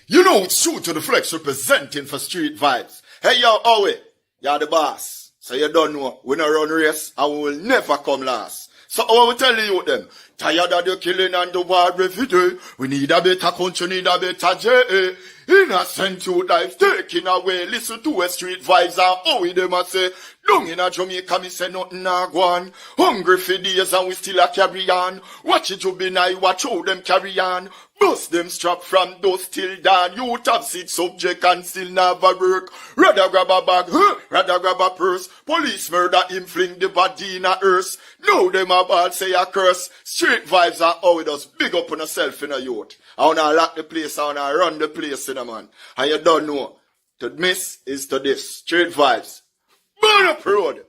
You know it's true to the flex representing for street vibes. Hey yo, Owe, you're the boss. So you don't know, we no run race and we will never come last. So I will tell you them, tired of the killing and the war every day. We need a better country, need a better J.A. Innocent youth life taken away. Listen to a street vibes and how them a say. Down in a Jamaica, me say nothing a go on. Hungry for days and we still a carry on. Watch it to be nice, watch how them carry on. Bust them strap from those till dawn. You have seat subject and still never work. Rather grab a bag, rather grab a purse. Police murder him, fling the body in a hearse. Now them a ball say a curse. Street vibes are how it does. Big up on yourself in a youth. I wanna lock the place, I wanna run the place in a man. And you don't know. To miss is to this. Street vibes. Burn up road.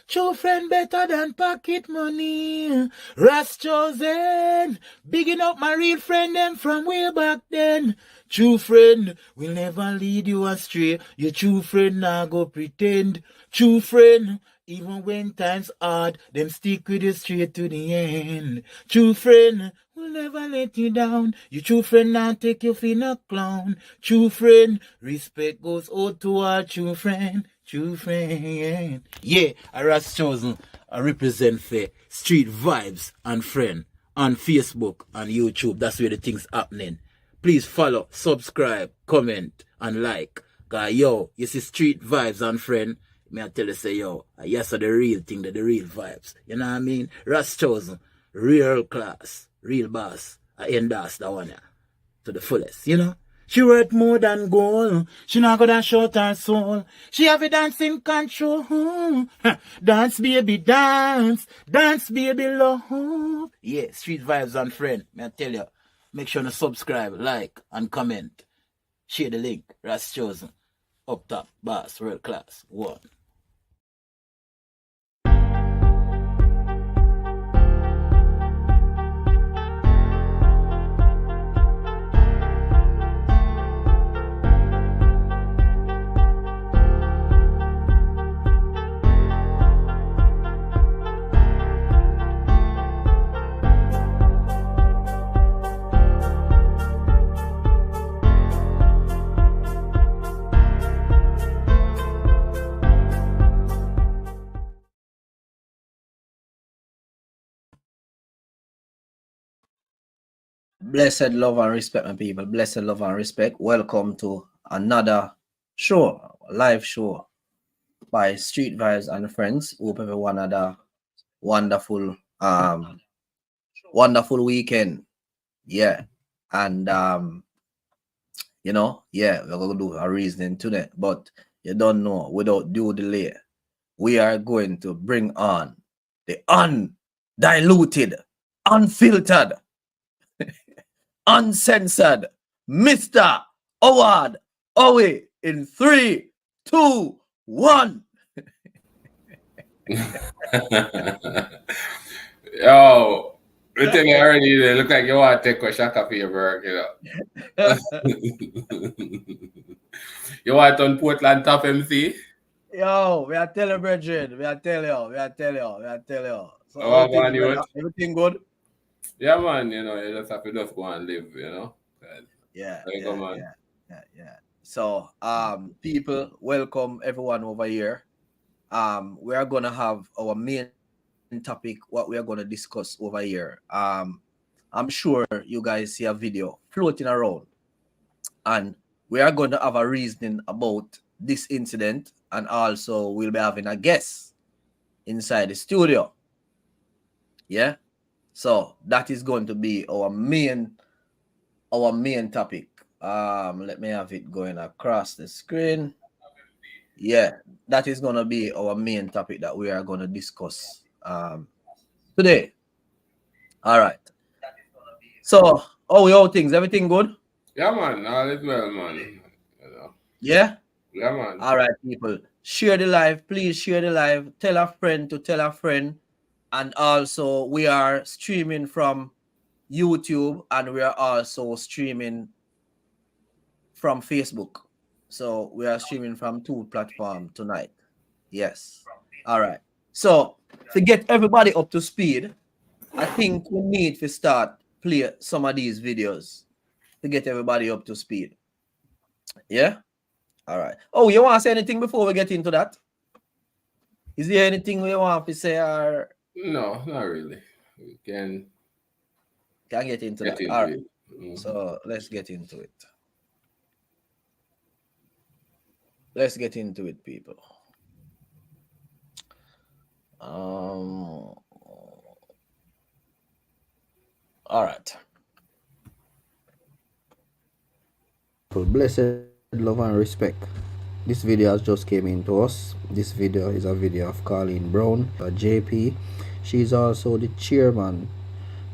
True friend better than pocket money. Ras chosen. Bigging up my real friend them from way back then. True friend will never lead you astray. Your true friend nah go pretend. True friend, even when times hard, them stick with you straight to the end. True friend will never let you down. Your true friend now take you for no clown. True friend, respect goes out to our true friend. True friend. Yeah, I was chosen. I represent for street vibes and friend on Facebook and YouTube. That's where the things happening. Please follow, subscribe, comment, and like. Cause yo, you see street vibes and friend. Me I tell you say yo, yes are the real thing, the real vibes. You know what I mean? Ras chosen, real class, real boss. I endorse that one to the fullest, you know? She worth more than gold. She not gonna short her soul. She have a dancing control. Dance baby dance. Dance baby love. Yeah, street vibes and friend. May I tell you, make sure to subscribe, like, and comment. Share the link. Ras chosen. Up top, boss, world class. One. Blessed love and respect, my people. Blessed love and respect. Welcome to another show, live show by Street Vibes and Friends. Hope everyone had a wonderful, wonderful weekend. Yeah, and you know, yeah, we're gonna do a reasoning today, but you don't know. Without due delay, we are going to bring on the undiluted, unfiltered, uncensored Mr. Howard Owe in 3, 2, 1. Yo, you tell me already, you look like you want to take a shot for your burger, you know. You want on Portland top MC? Yo, we are telling brethren, we are telling you. So Oh, man, everything good? Yeah, man, you know, you just have to just go and live, you know. Yeah. Man. So, people, welcome everyone over here. We are gonna have our main topic, what we are gonna discuss over here. I'm sure you guys see a video floating around, and we are going to have a reasoning about this incident, and also we'll be having a guest inside the studio. Yeah. So that is going to be our main topic. Let me have it going across the screen. Yeah, that is going to be our main topic that we are going to discuss today. All right. So, how things? Everything good? Yeah, man. All is well, man. You know. Yeah? Yeah, man. All right, people. Share the live. Please share the live. Tell a friend to tell a friend. And also, we are streaming from YouTube, and we are also streaming from Facebook. So we are streaming from 2 platforms tonight. Yes. All right. So to get everybody up to speed, I think we need to start play some of these videos to get everybody up to speed. Yeah? All right. Oh, you want to say anything before we get into that? Is there anything you want to say? Or No, not really. We can get into get that. into All right. it. Mhm. So let's get into it. Let's get into it, people. All right. Blessed love and respect. This video has just came into us. This video is a video of Karlene Brown, a JP. She is also the chairman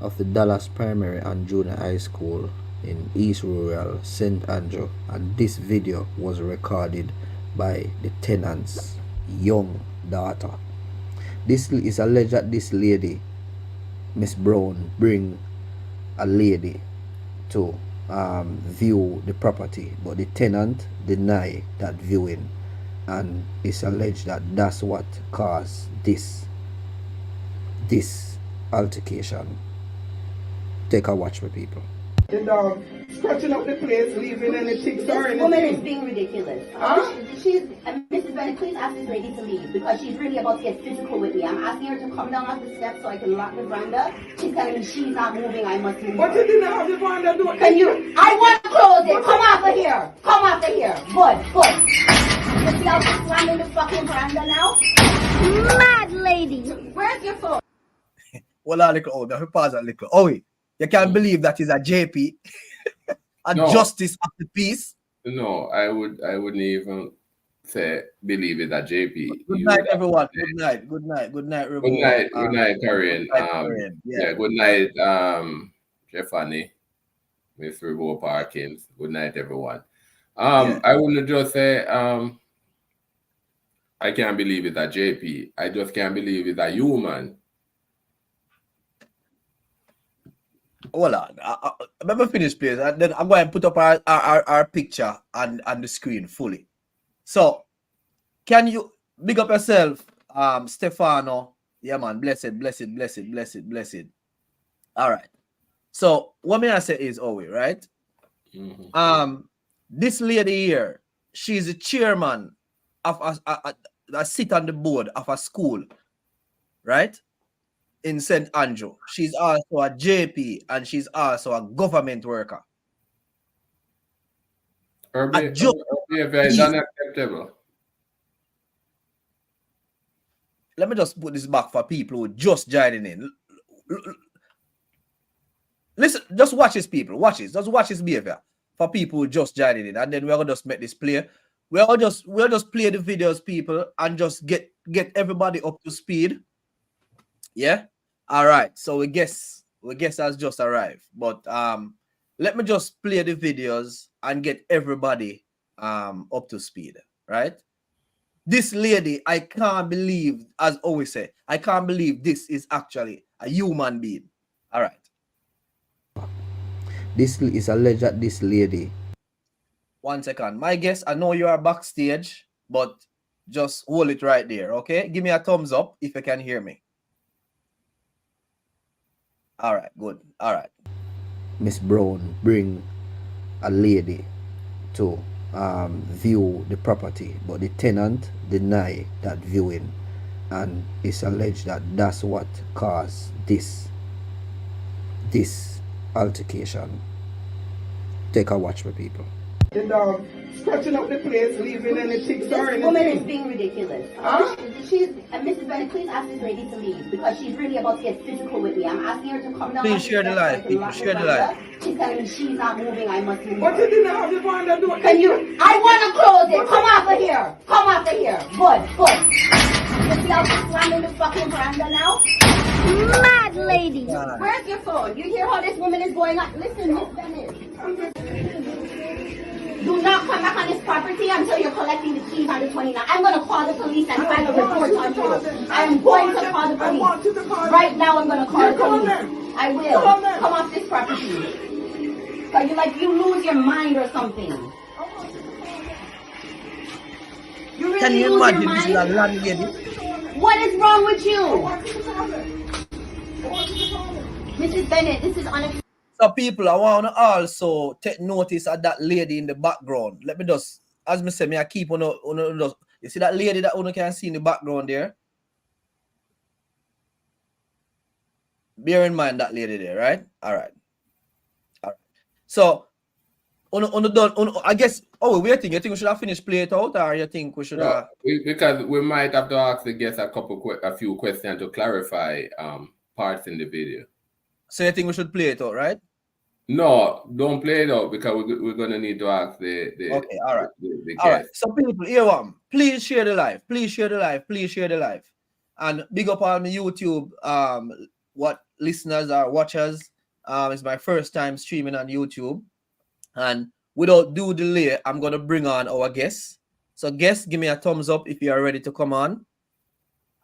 of the Dallas Primary and Junior High School in East Rural, St. Andrew, and this video was recorded by the Tenant's young daughter. This is alleged that this lady, Miss Brown, bring a lady to view the property, but the tenant deny that viewing, and it's alleged that that's what caused this altercation. Take a watch, my people. The dog scratching up the place, leaving any ticks or anything. This woman is being ridiculous. Mrs. Bennett, please ask this lady to leave because she's really about to get physical with me. I'm asking her to come down off the steps so I can lock the veranda. She's telling me she's not moving, I must move. But you didn't have the veranda door. Can you? I want to close it. Come off of here. Come off of here. Good. You see how she's slamming the fucking veranda now? Mad lady. Where's your phone? Well, a little older. Pause a little. Oh, wait. You can't believe that is a JP. A No. justice of the peace. No, I wouldn't even say believe it at JP. Good You night, would everyone. say- Good night, Good night, Karine. Yeah. Good night, Stephanie, Miss Rebo Parkins. Good night, everyone. I wouldn't just say I can't believe it at JP. I just can't believe it a human. Hold on. Let me finish, please. And then I'm going to put up our picture on the screen fully. So, can you big up yourself, Stefano? Yeah, man. Blessed. All right. So, what may I say is, right? Mhm. This lady here, she's the chairman of a sit on the board of a school, right? In St. Andrew. She's also a JP and she's also a government worker. Her A behavior is unacceptable. Let me just put this back for people who just joining in. Listen, just watch this, people. Watch this. Just watch his behavior for people who just joining in. And then we're gonna just make this play. We'll just play the videos, people, and just get everybody up to speed. Yeah. All right. So we guess has just arrived. But let me just play the videos and get everybody up to speed. Right. This lady, I can't believe, as always say, I can't believe this is actually a human being. All right. This is alleged that this lady. 1 second. My guess, I know you are backstage, but just hold it right there. Okay. Give me a thumbs up if you can hear me. All right, good. All right. Miss Brown bring a lady to view the property, but the tenant deny that viewing, and it's alleged that that's what caused this altercation. Take a watch, my people. The dog scratching up the place, leaving any ticks or This woman is anything. being ridiculous. Mrs. Bennett, please ask this lady to leave because she's really about to get physical with me. I'm asking her to come down. Please off the share the steps so I live, can people. lock Share the veranda. live. She's telling me she's not moving, I must move. But you didn't have the veranda door. Can you? I want to close it. Come off of here. Come off of here. Good. You see how she's slamming the fucking veranda now? Mad lady. Where's your phone? You hear how this woman is going on? Listen, Miss Bennett. Do not come back on this property until you're collecting the keys on the 29th. I'm going to call the police and file a report on you. I am going to call the police. Right now, I'm going to call the police. I will. Come off this property. Are you like you lose your mind or something? You really Can you lose imagine your this is a mind? landlady? What is wrong with you? Mrs. Bennett, this is unacceptable. So people, I want to also take notice of that lady in the background. Let me just, as me say, me I keep on, you see that lady that one can see in the background there? Bear in mind that lady there, right? All right. So, I guess, oh, you think we should have finished play it out, or you think we should have... Because we might have to ask the guests a few questions to clarify parts in the video. So you think we should play it out, right? No, don't play it out, because we're going to need to ask the okay, all right. The all right. guests. So people, here one. Please share the live. Please share the live. Please share the live. And big up on my YouTube, what listeners or watchers. It's my first time streaming on YouTube. And without due delay, I'm going to bring on our guests. So guests, give me a thumbs up if you are ready to come on.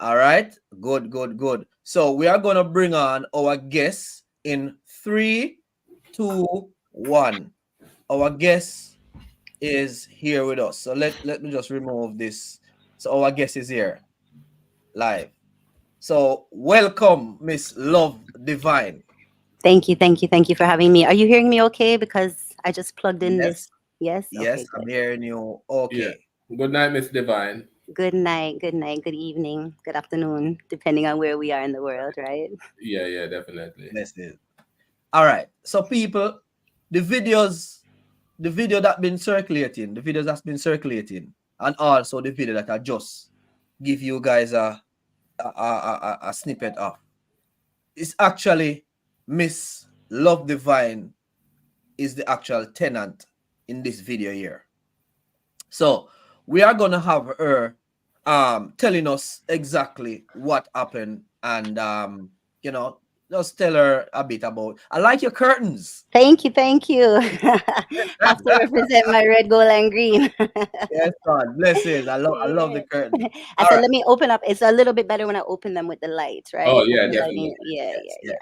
All right. Good, good, good. So we are going to bring on our guests in 3, 2, 1. Our guest is here with us. So let me just remove this. So our guest is here live. So welcome, Miss Love Divine. Thank you for having me. Are you hearing me okay? Because I just plugged in this. Yes? Yes, okay, I'm hearing you. Okay. Yeah. Good night, Miss Divine. Good night, good evening, good afternoon, depending on where we are in the world, right? Yeah, definitely. That's it. All right. So people, the video that's been circulating, and also the video that I just give you guys a snippet of, it's actually Miss Love Divine is the actual tenant in this video here. So we are gonna have her telling us exactly what happened, and just tell her a bit about. I like your curtains. Thank you. Have to represent my red, gold, and green. Yes, God bless it. I love the curtains. I said, let me open up. It's a little bit better when I open them with the lights, right? Oh yeah, definitely. Yeah.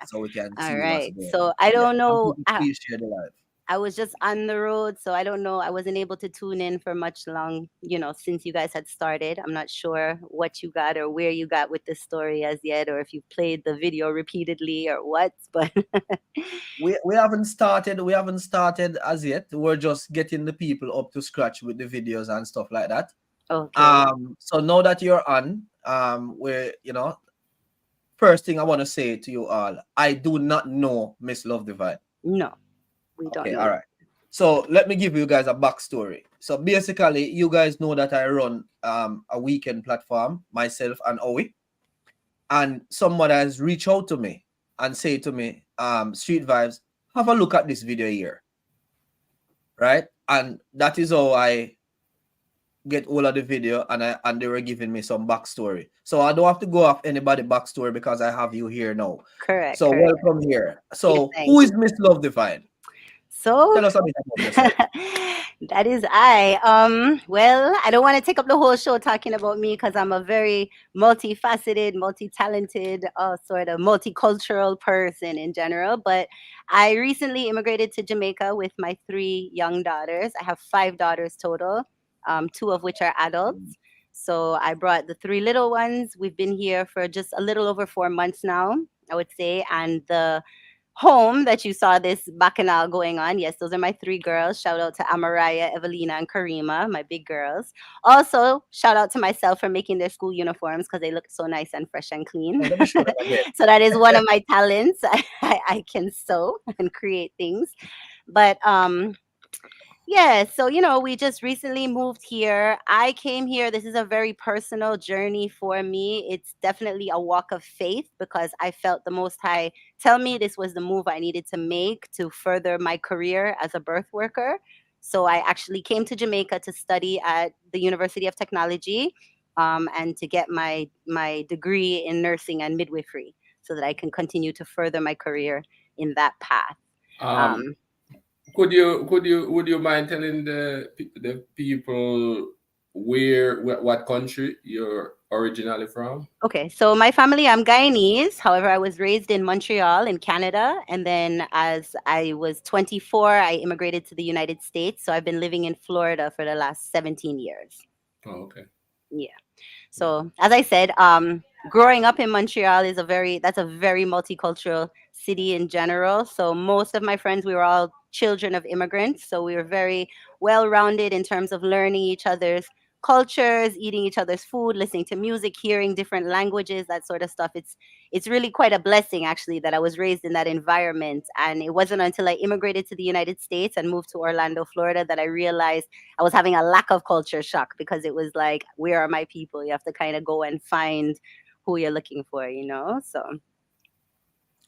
So we can see. All right. So I don't know. Please share the live. I was just on the road, so I don't know. I wasn't able to tune in for much long, since you guys had started. I'm not sure what you got or where you got with the story as yet, or if you played the video repeatedly or what, but we haven't started. We haven't started as yet. We're just getting the people up to scratch with the videos and stuff like that. Okay. So now that you're on, we're, first thing I want to say to you all, I do not know Miss Love Divine. No. We don't know. All right. So let me give you guys a backstory. So basically, you guys know that I run a weekend platform, myself and Owie. And someone has reached out to me and say to me, Street Vibes, have a look at this video here. Right? And that is how I get all of the video, and they were giving me some backstory. So I don't have to go off anybody backstory because I have you here now. Correct. So welcome here. So who is Miss Love Divine? So tell us a bit about yourself. That is I. Well, I don't want to take up the whole show talking about me because I'm a very multifaceted, multi-talented, sort of multicultural person in general. But I recently immigrated to Jamaica with my 3 young daughters. I have 5 daughters total, 2 of which are adults. So I brought the 3 little ones. We've been here for just a little over 4 months now, I would say. And the home that you saw this bacchanal going on, yes, those are my 3 girls. Shout out to Amaraya, Evelina, and Karima, my big girls. Also, shout out to myself for making their school uniforms because they look so nice and fresh and clean. So that is one of my talents. I can sew and create things. But yeah, so, we just recently moved here. I came here. This is a very personal journey for me. It's definitely a walk of faith because I felt the Most High tell me this was the move I needed to make to further my career as a birth worker. So I actually came to Jamaica to study at the University of Technology and to get my degree in nursing and midwifery so that I can continue to further my career in that path. Would you mind telling the people what country you're originally from? Okay, so my family, I'm Guyanese. However, I was raised in Montreal in Canada. And then as I was 24, I immigrated to the United States. So I've been living in Florida for the last 17 years. Oh, okay. Yeah. So as I said, growing up in Montreal is that's a very multicultural city in general. So most of my friends, we were all children of immigrants. So we were very well rounded in terms of learning each other's cultures, eating each other's food, listening to music, hearing different languages, that sort of stuff. It's really quite a blessing actually that I was raised in that environment. And it wasn't until I immigrated to the United States and moved to Orlando, Florida, that I realized I was having a lack of culture shock, because it was like, where are my people? You have to kind of go and find who you're looking for, you know? So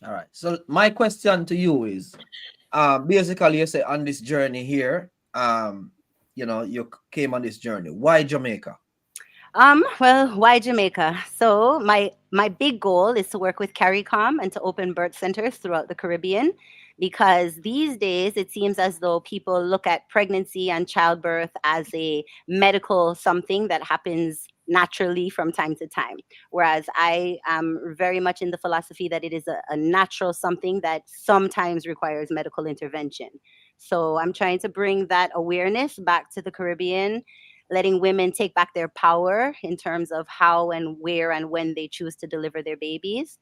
All right. So my question to you is, basically you say on this journey here, you came on this journey. Why Jamaica? well, why Jamaica? So my big goal is to work with CARICOM and to open birth centers throughout the Caribbean, because these days it seems as though people look at pregnancy and childbirth as a medical something that happens naturally from time to time, whereas I am very much in the philosophy that it is a natural something that sometimes requires medical intervention. So I'm trying to bring that awareness back to the Caribbean, letting women take back their power in terms of how and where and when they choose to deliver their babies,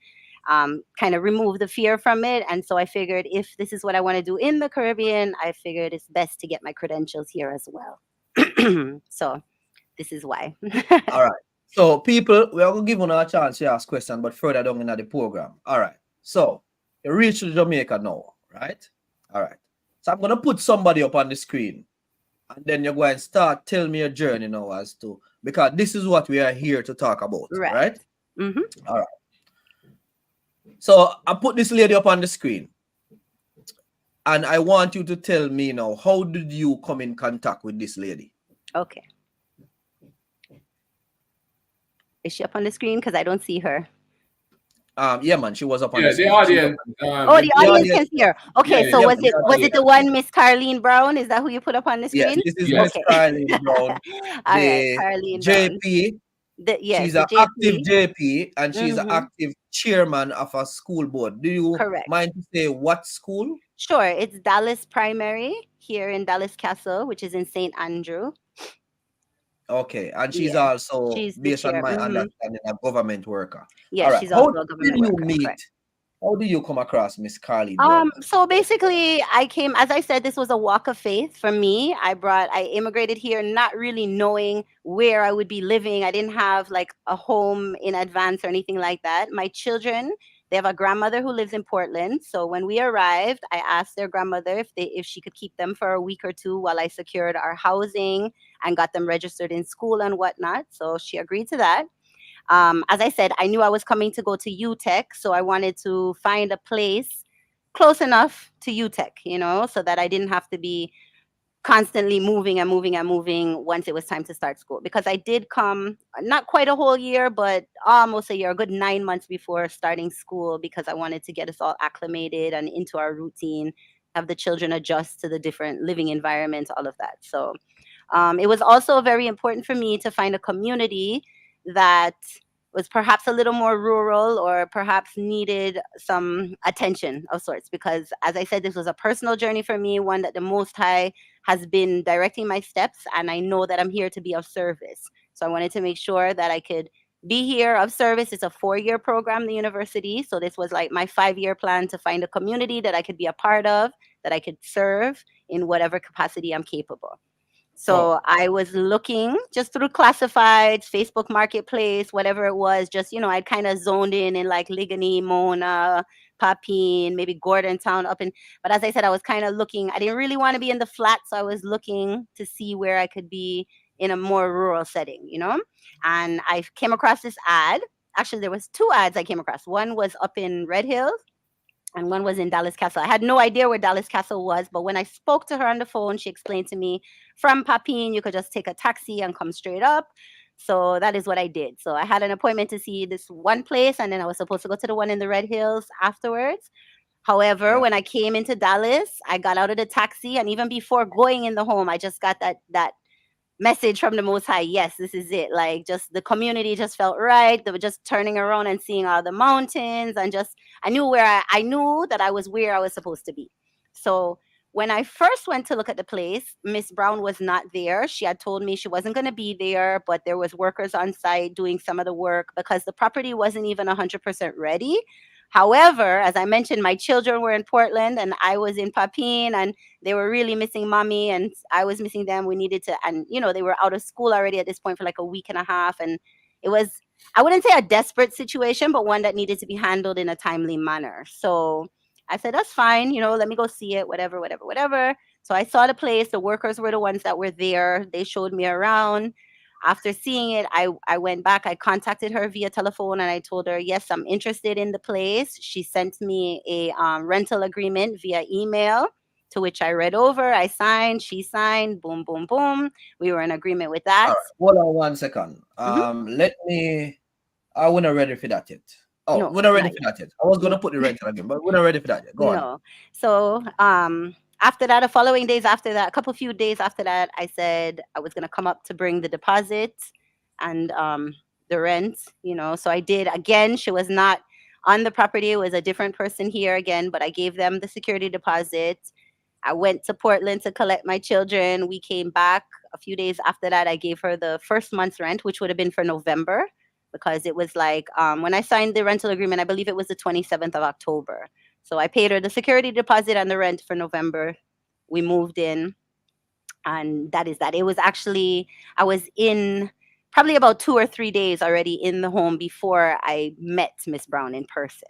kind of remove the fear from it. And so I figured, if this is what I want to do in the Caribbean, I figured it's best to get my credentials here as well. So this is why. All right. So people, we are going to give you a chance to ask questions, but further down in the program. All right. So you reach Jamaica now, right? All right. So I'm going to put somebody up on the screen, and then you're going to start tell me your journey now as to, because this is what we are here to talk about, right? Mm-hmm. All right. So I put this lady up on the screen, and I want you to tell me now, how did you come in contact with this lady? Okay. Is she up on the screen? Because I don't see her. Yeah, man, she was up on Yeah, the screen. the audience. The audience can see her. Okay, yeah, so yeah, was it the one Miss Karlene Brown? Is that who you put up on the Yes, screen? this is Yes. Miss Karlene Brown. All The right, Karlene Brown. JP. Yes, She's the an JP. active JP, and she's an Mhm. active chairman of a school board. Do you Correct. mind to say what school? Sure, it's Dallas Primary here in Dallas Castle, which is in St. Andrew. Okay, and she's Yeah, also, she's the based on chair. my Mhm. understanding, a government worker. Yeah, All right. she's How also a did government you worker. meet? Correct. How do you come across Miss Karlene Brown? So basically I came, as I said, this was a walk of faith for me. I immigrated here not really knowing where I would be living. I didn't have like a home in advance or anything like that. My children, they have a grandmother who lives in Portland. So when we arrived, I asked their grandmother if she could keep them for a week or two while I secured our housing and got them registered in school and whatnot. So she agreed to that. As I said, I knew I was coming to go to UTech, so I wanted to find a place close enough to UTech, so that I didn't have to be constantly moving and moving and moving once it was time to start school. Because I did come not quite a whole year, but almost a year, a good 9 months before starting school, because I wanted to get us all acclimated and into our routine, have the children adjust to the different living environments, all of that. So it was also very important for me to find a community that was perhaps a little more rural or perhaps needed some attention of sorts, because as I said, this was a personal journey for me, one that the Most High has been directing my steps, and I know that I'm here to be of service. So I wanted to make sure that I could be here of service. It's a 4-year program, the university. So this was like my 5-year plan to find a community that I could be a part of, that I could serve in whatever capacity I'm capable. So I was looking just through classifieds, Facebook Marketplace, whatever it was. Just, I'd kind of zoned in like Ligony, Mona, Papine, maybe Gordon Town but as I said, I was kind of looking. I didn't really want to be in the flat, so I was looking to see where I could be in a more rural setting, And I came across this ad. Actually, there was 2 ads I came across. One was up in Red Hills, and one was in Dallas Castle. I had no idea where Dallas Castle was, but when I spoke to her on the phone, she explained to me from Papine, you could just take a taxi and come straight up. So that is what I did. So I had an appointment to see this one place, and then I was supposed to go to the one in the Red Hills afterwards. However, when I came into Dallas, I got out of the taxi, and even before going in the home, I just got that message from the Most High. Yes, this is it. Like, just the community just felt right. They were just turning around and seeing all the mountains, and just I knew that I was where I was supposed to be. So when I first went to look at the place, Miss Brown was not there. She had told me she wasn't going to be there, but there was workers on site doing some of the work because the property wasn't even 100% ready. However, as I mentioned, my children were in Portland and I was in Papine, and they were really missing mommy and I was missing them. We needed to, and they were out of school already at this point for like a week and a half. And it was, I wouldn't say a desperate situation, but one that needed to be handled in a timely manner. So I said, that's fine, let me go see it, whatever, whatever, whatever. So I saw the place. The workers were the ones that were there. They showed me around. After seeing it, I went back. I contacted her via telephone and I told her, yes, I'm interested in the place. She sent me a rental agreement via email, to which I read over. I signed. She signed. Boom, boom, boom. We were in agreement with that. All right. Hold on 1 second. I wasn't ready for that yet. Oh, No, we're not ready not for that yet. I was going to put the rental again, but we're not ready for that yet. Go on. No. So after that, the following days after that, a few days after that, I said I was going to come up to bring the deposit and the rent, So I did. Again, she was not on the property. It was a different person here again, but I gave them the security deposit. I went to Portland to collect my children. We came back a few days after that. I gave her the first month's rent, which would have been for November, because it was like when I signed the rental agreement, I believe it was the 27th of October. So I paid her the security deposit and the rent for November. We moved in, and that is that. It was actually, I was in probably about 2 or 3 days already in the home before I met Miss Brown in person.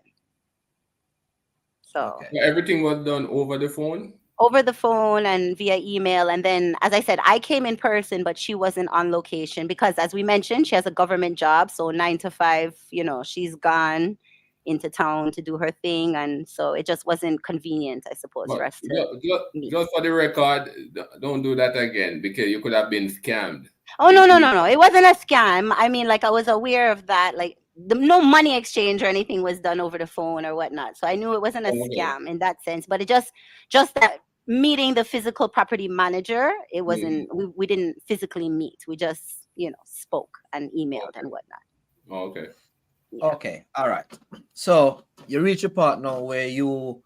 So everything was done over the phone? Over the phone and via email. And then, as I said, I came in person, but she wasn't on location because, as we mentioned, she has a government job. So 9 to 5, she's gone into town to do her thing. And so it just wasn't convenient, I suppose, for us to meet. Just for the record, don't do that again because you could have been scammed. Oh, no. It wasn't a scam. I mean, I was aware of that. No money exchange or anything was done over the phone or whatnot. So I knew it wasn't a scam in that sense. But it just that meeting the physical property manager, it wasn't, we didn't physically meet. We just, spoke and emailed and whatnot. Okay. Yeah. Okay. All right. So you reach a part now where you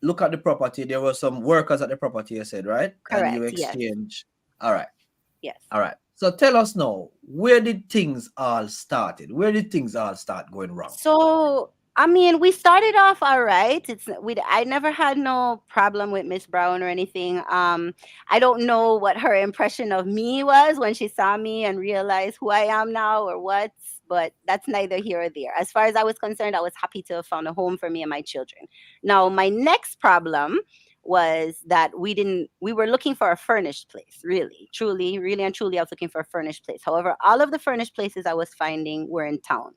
look at the property. There were some workers at the property, you said, right? Correct. And you exchange. Yes. All right. Yes. All right. So tell us now, where did things all started? Where did things all start going wrong? So, I mean, we started off all right. I never had no problem with Miss Brown or anything. I don't know what her impression of me was when she saw me and realized who I am now or what, but that's neither here or there. As far as I was concerned, I was happy to have found a home for me and my children. Now, my next problem was that we were looking for a furnished place, really and truly, I was looking for a furnished place. However, all of the furnished places I was finding were in town.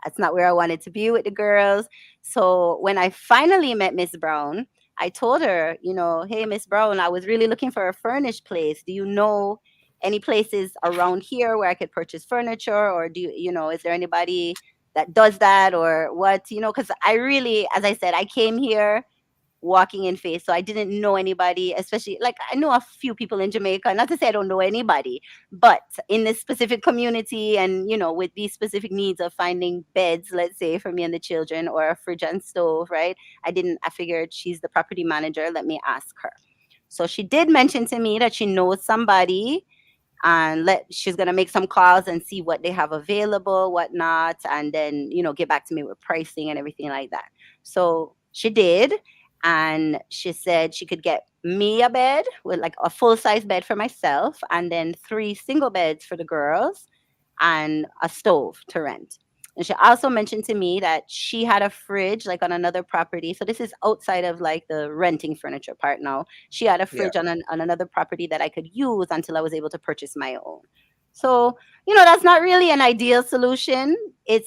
That's not where I wanted to be with the girls. So when I finally met Miss Brown, I told her, hey, Miss Brown, I was really looking for a furnished place. Do you know any places around here where I could purchase furniture? Or is there anybody that does that or what? Because I really, as I said, I came here walking in faith. So I didn't know anybody, especially I know a few people in Jamaica, not to say I don't know anybody, but in this specific community and, with these specific needs of finding beds, let's say for me and the children, or a fridge and stove, right? I figured she's the property manager. Let me ask her. So she did mention to me that she knows somebody and she's going to make some calls and see what they have available, whatnot. And then, get back to me with pricing and everything like that. So she did. And she said she could get me a bed with a full-size bed for myself and then 3 single beds for the girls and a stove to rent. And she also mentioned to me that she had a fridge on another property. So this is outside of the renting furniture part now. She had a fridge on another property that I could use until I was able to purchase my own. So, that's not really an ideal solution.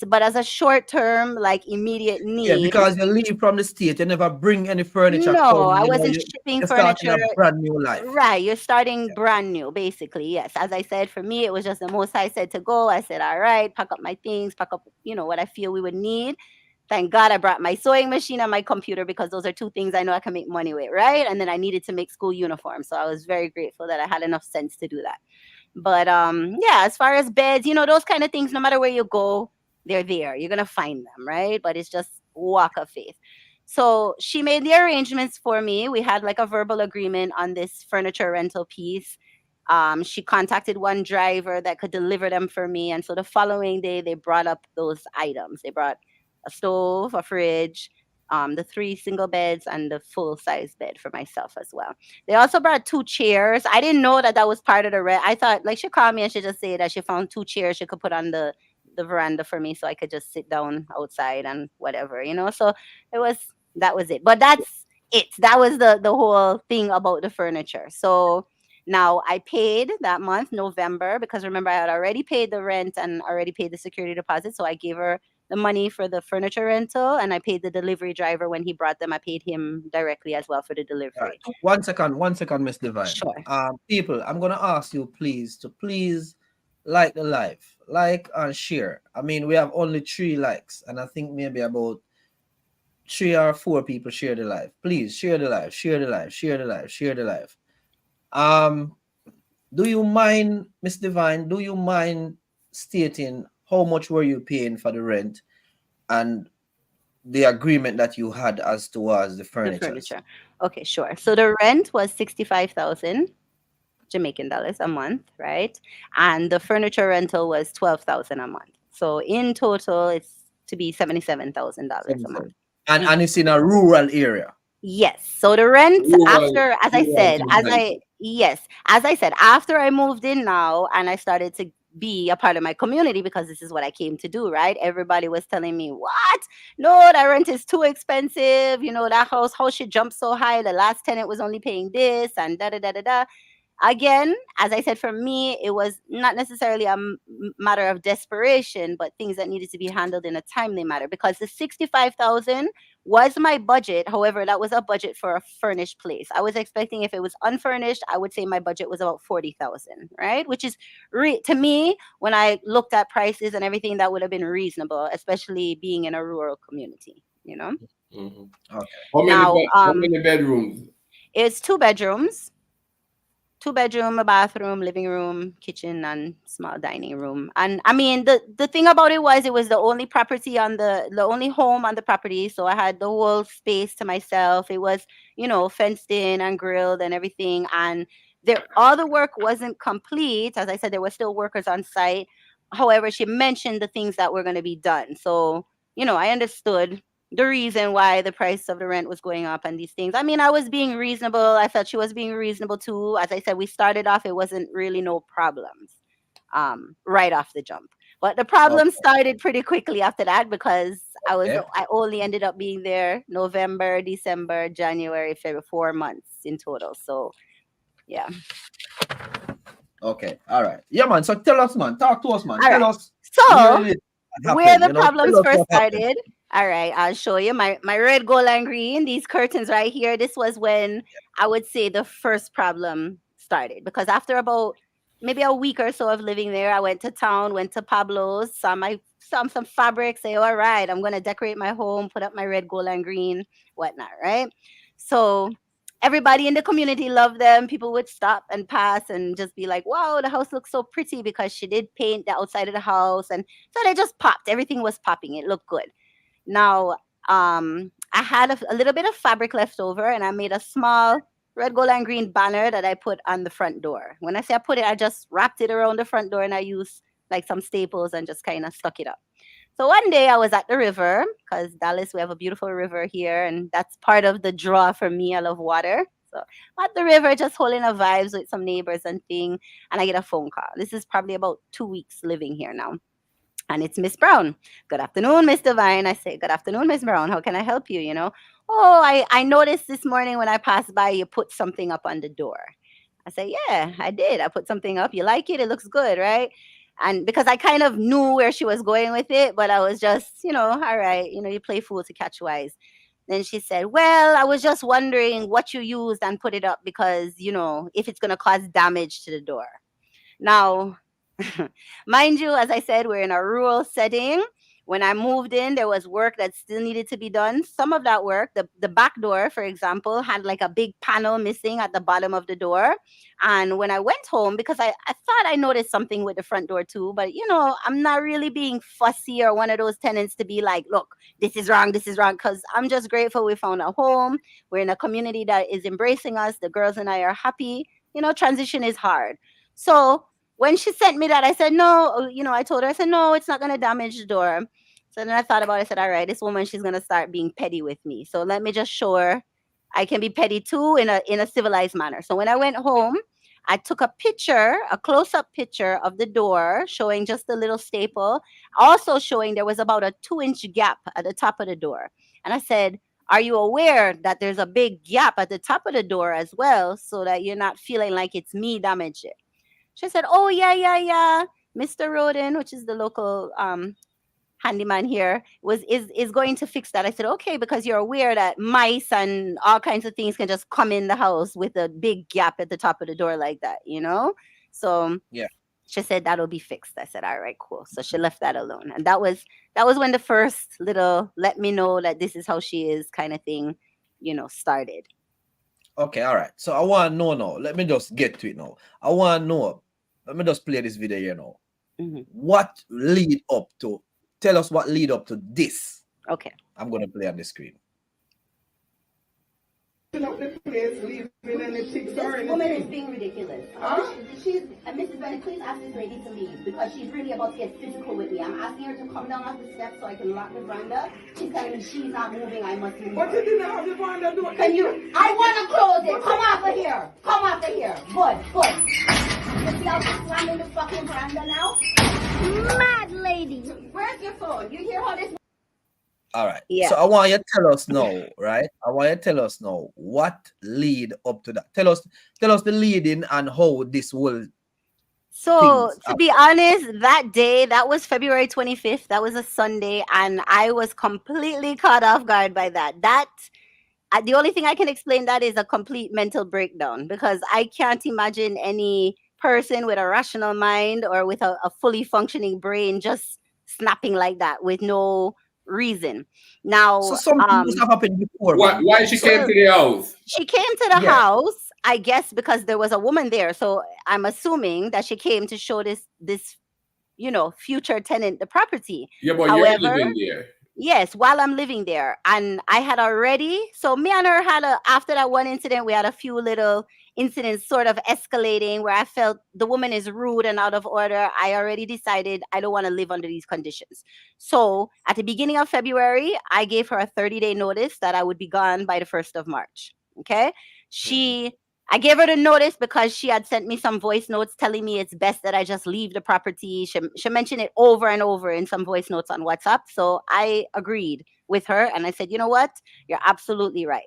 But as a short-term, immediate need. Yeah, because you leave from the state, you never bring any furniture. No, I wasn't shipping furniture. You're starting a brand new life. Right, you're starting brand new, basically. Yes, as I said, for me, it was just the most I said to go. I said, all right, pack up my things, pack up, what I feel we would need. Thank God I brought my sewing machine and my computer because those are 2 things I know I can make money with, right? And then I needed to make school uniforms. So I was very grateful that I had enough sense to do that. But as far as beds, those kind of things, no matter where you go, they're there. You're going to find them, right? But it's just walk of faith. So she made the arrangements for me. We had like a verbal agreement on this furniture rental piece. She contacted one driver that could deliver them for me. And so the following day, they brought up those items. They brought a stove, a fridge, the 3 single beds, and the full size bed for myself as well. They also brought 2 chairs. I didn't know that that was part of the rent. I thought, like, she called me and she just said that she found 2 chairs she could put on the veranda for me so I could just sit down outside and whatever, you know. So it was that was it. But that's it. That was the whole thing about the furniture. So now I paid that month, November, because remember I had already paid the rent and already paid the security deposit. So I gave her the money for the furniture rental and I paid the delivery driver when he brought them. I paid him directly as well for the All right. delivery. 1 second, Miss Divine. Sure. People, I'm gonna ask you to please like the live, like and share. I mean, we have only 3 likes, and I think maybe about 3 or 4 people share the live. Please share the live, share the live, share the live, share the live. Do you mind, Miss Divine? Do you mind stating how much were you paying for the rent and the agreement that you had as towards the The furniture? furniture. Okay, sure. So the rent was 65,000 Jamaican dollars a month, right? And the furniture rental was 12,000 a month. So in total, it's to be $77,000 a month. And it's in a rural area. Yes. So the rent after, as I said, rural as I said, after I moved in now and I started to be a part of my community because this is what I came to do, right? Everybody was telling me, what? No, that rent is too expensive. You know, that house should jump so high. The last tenant was only paying this and da da da da da. Again, as I said, for me, it was not necessarily a matter of desperation, but things that needed to be handled in a timely manner because the 65,000 was my budget. However, that was a budget for a furnished place. I was expecting if it was unfurnished, I would say my budget was about 40,000, right? Which is to me, when I looked at prices and everything, that would have been reasonable, especially being in a rural community, you know? Okay. How many bedrooms? It's 2 bedrooms. 2 bedroom, a bathroom, living room, kitchen, and small dining room. And I mean, the thing about it was the only property on the only home on the property. So I had the whole space to myself. It was, you know, fenced in and grilled and everything. And all the work wasn't complete. As I said, there were still workers on site. However, she mentioned the things that were going to be done. So, you know, I understood the reason why the price of the rent was going up and these things. I mean, I was being reasonable. I felt she was being reasonable too. As I said, we started off, it wasn't really no problems right off the jump. But the problem started pretty quickly after that because I only ended up being there November, December, January, February, 4 months in total. So yeah. Okay. All right. Yeah, man. So tell us, man. Talk to us, man. All Tell right. us So where the you know, problems tell us first what happened. started. All right, I'll show you my red, gold, and green. These curtains right here. This was when I would say the first problem started because after about maybe a week or so of living there, I went to town, went to Pablo's, saw some fabric. Say, all right, I'm gonna decorate my home, put up my red, gold, and green, whatnot. Right. So everybody in the community loved them. People would stop and pass and just be like, wow, the house looks so pretty because she did paint the outside of the house. And so they just popped. Everything was popping. It looked good. Now, I had a little bit of fabric left over and I made a small red, gold, and green banner that I put on the front door. When I say I put it, I just wrapped it around the front door and I used like some staples and just kind of stuck it up. So one day I was at the river because Dallas, we have a beautiful river here and that's part of the draw for me. I love water. So I'm at the river just holding a vibes with some neighbors and thing. And I get a phone call. This is probably about 2 weeks living here now. And it's Miss Brown. Good afternoon, Miss Divine. I say, good afternoon, Miss Brown. How can I help you? You know, oh, I noticed this morning when I passed by, you put something up on the door. I say, yeah, I did. I put something up. You like it? It looks good, right? And because I kind of knew where she was going with it, but I was just, you know, all right, you know, you play fool to catch wise. Then she said, well, I was just wondering what you used and put it up because, you know, if it's going to cause damage to the door. Now, mind you, as I said, we're in a rural setting. When I moved in, there was work that still needed to be done. Some of that work, the back door, for example, had like a big panel missing at the bottom of the door. And when I went home, because I thought I noticed something with the front door too, but I'm not really being fussy or one of those tenants to be like, look, this is wrong, because I'm just grateful we found a home. We're in a community that is embracing us. The girls and I are happy. Transition is hard. So when she sent me that, I said, no, I told her, I said, no, it's not going to damage the door. So then I thought about it. I said, all right, this woman, she's going to start being petty with me. So let me just show her I can be petty too in a civilized manner. So when I went home, I took a close-up picture of the door showing just a little staple, also showing there was about a 2-inch gap at the top of the door. And I said, are you aware that there's a big gap at the top of the door as well, so that you're not feeling like it's me damaged it? She said, oh, yeah. Mr. Roden, which is the local handyman here, is going to fix that. I said, okay, because you're aware that mice and all kinds of things can just come in the house with a big gap at the top of the door like that, So Yeah. she said that'll be fixed. I said, all right, cool. So she left that alone. And that was when the first little let me know that this is how she is kind of thing, started. Okay, all right. So I want to know now. Let me just get to it now. I want to know. Let me just play this video here now. Mm-hmm. What lead up to? Tell us what lead up to this. Okay. I'm going to play on the screen. Up the place, leaving any chicks or This woman is anything. being ridiculous. Huh? She's Mrs. Bennett, please ask this lady to leave because she's really about to get physical with me. I'm asking her to come down off the steps so I can lock the veranda. She's telling me she's not moving. I must move. But you didn't have the veranda door. Can you? I want to close it. Come off of here. Come off of here. Good. You see how she's slamming the fucking veranda now? Mad lady. Where's your phone? You hear how this? All right. Yeah. So I want you to tell us now, right? I want you to tell us now what lead up to that. Tell us the leading and how this will. So things to be honest, that day, that was February 25th. That was a Sunday, and I was completely caught off guard by that. The only thing I can explain that is a complete mental breakdown, because I can't imagine any person with a rational mind or with a fully functioning brain just snapping like that with no reason. Now, So something must have happened before. man. Why she came to the house? she came to the Yeah. house, I guess, because there was a woman there. So I'm assuming that she came to show this future tenant the property. Yeah, but However, you're living there. yes, while I'm living there. And I had already, so me and her after that one incident, we had a few little incidents sort of escalating where I felt the woman is rude and out of order. I already decided I don't want to live under these conditions. So at the beginning of February, I gave her a 30-day notice that I would be gone by the 1st of March. Okay. I gave her the notice because she had sent me some voice notes telling me it's best that I just leave the property. She mentioned it over and over in some voice notes on WhatsApp. So I agreed with her and I said, you know what? You're absolutely right.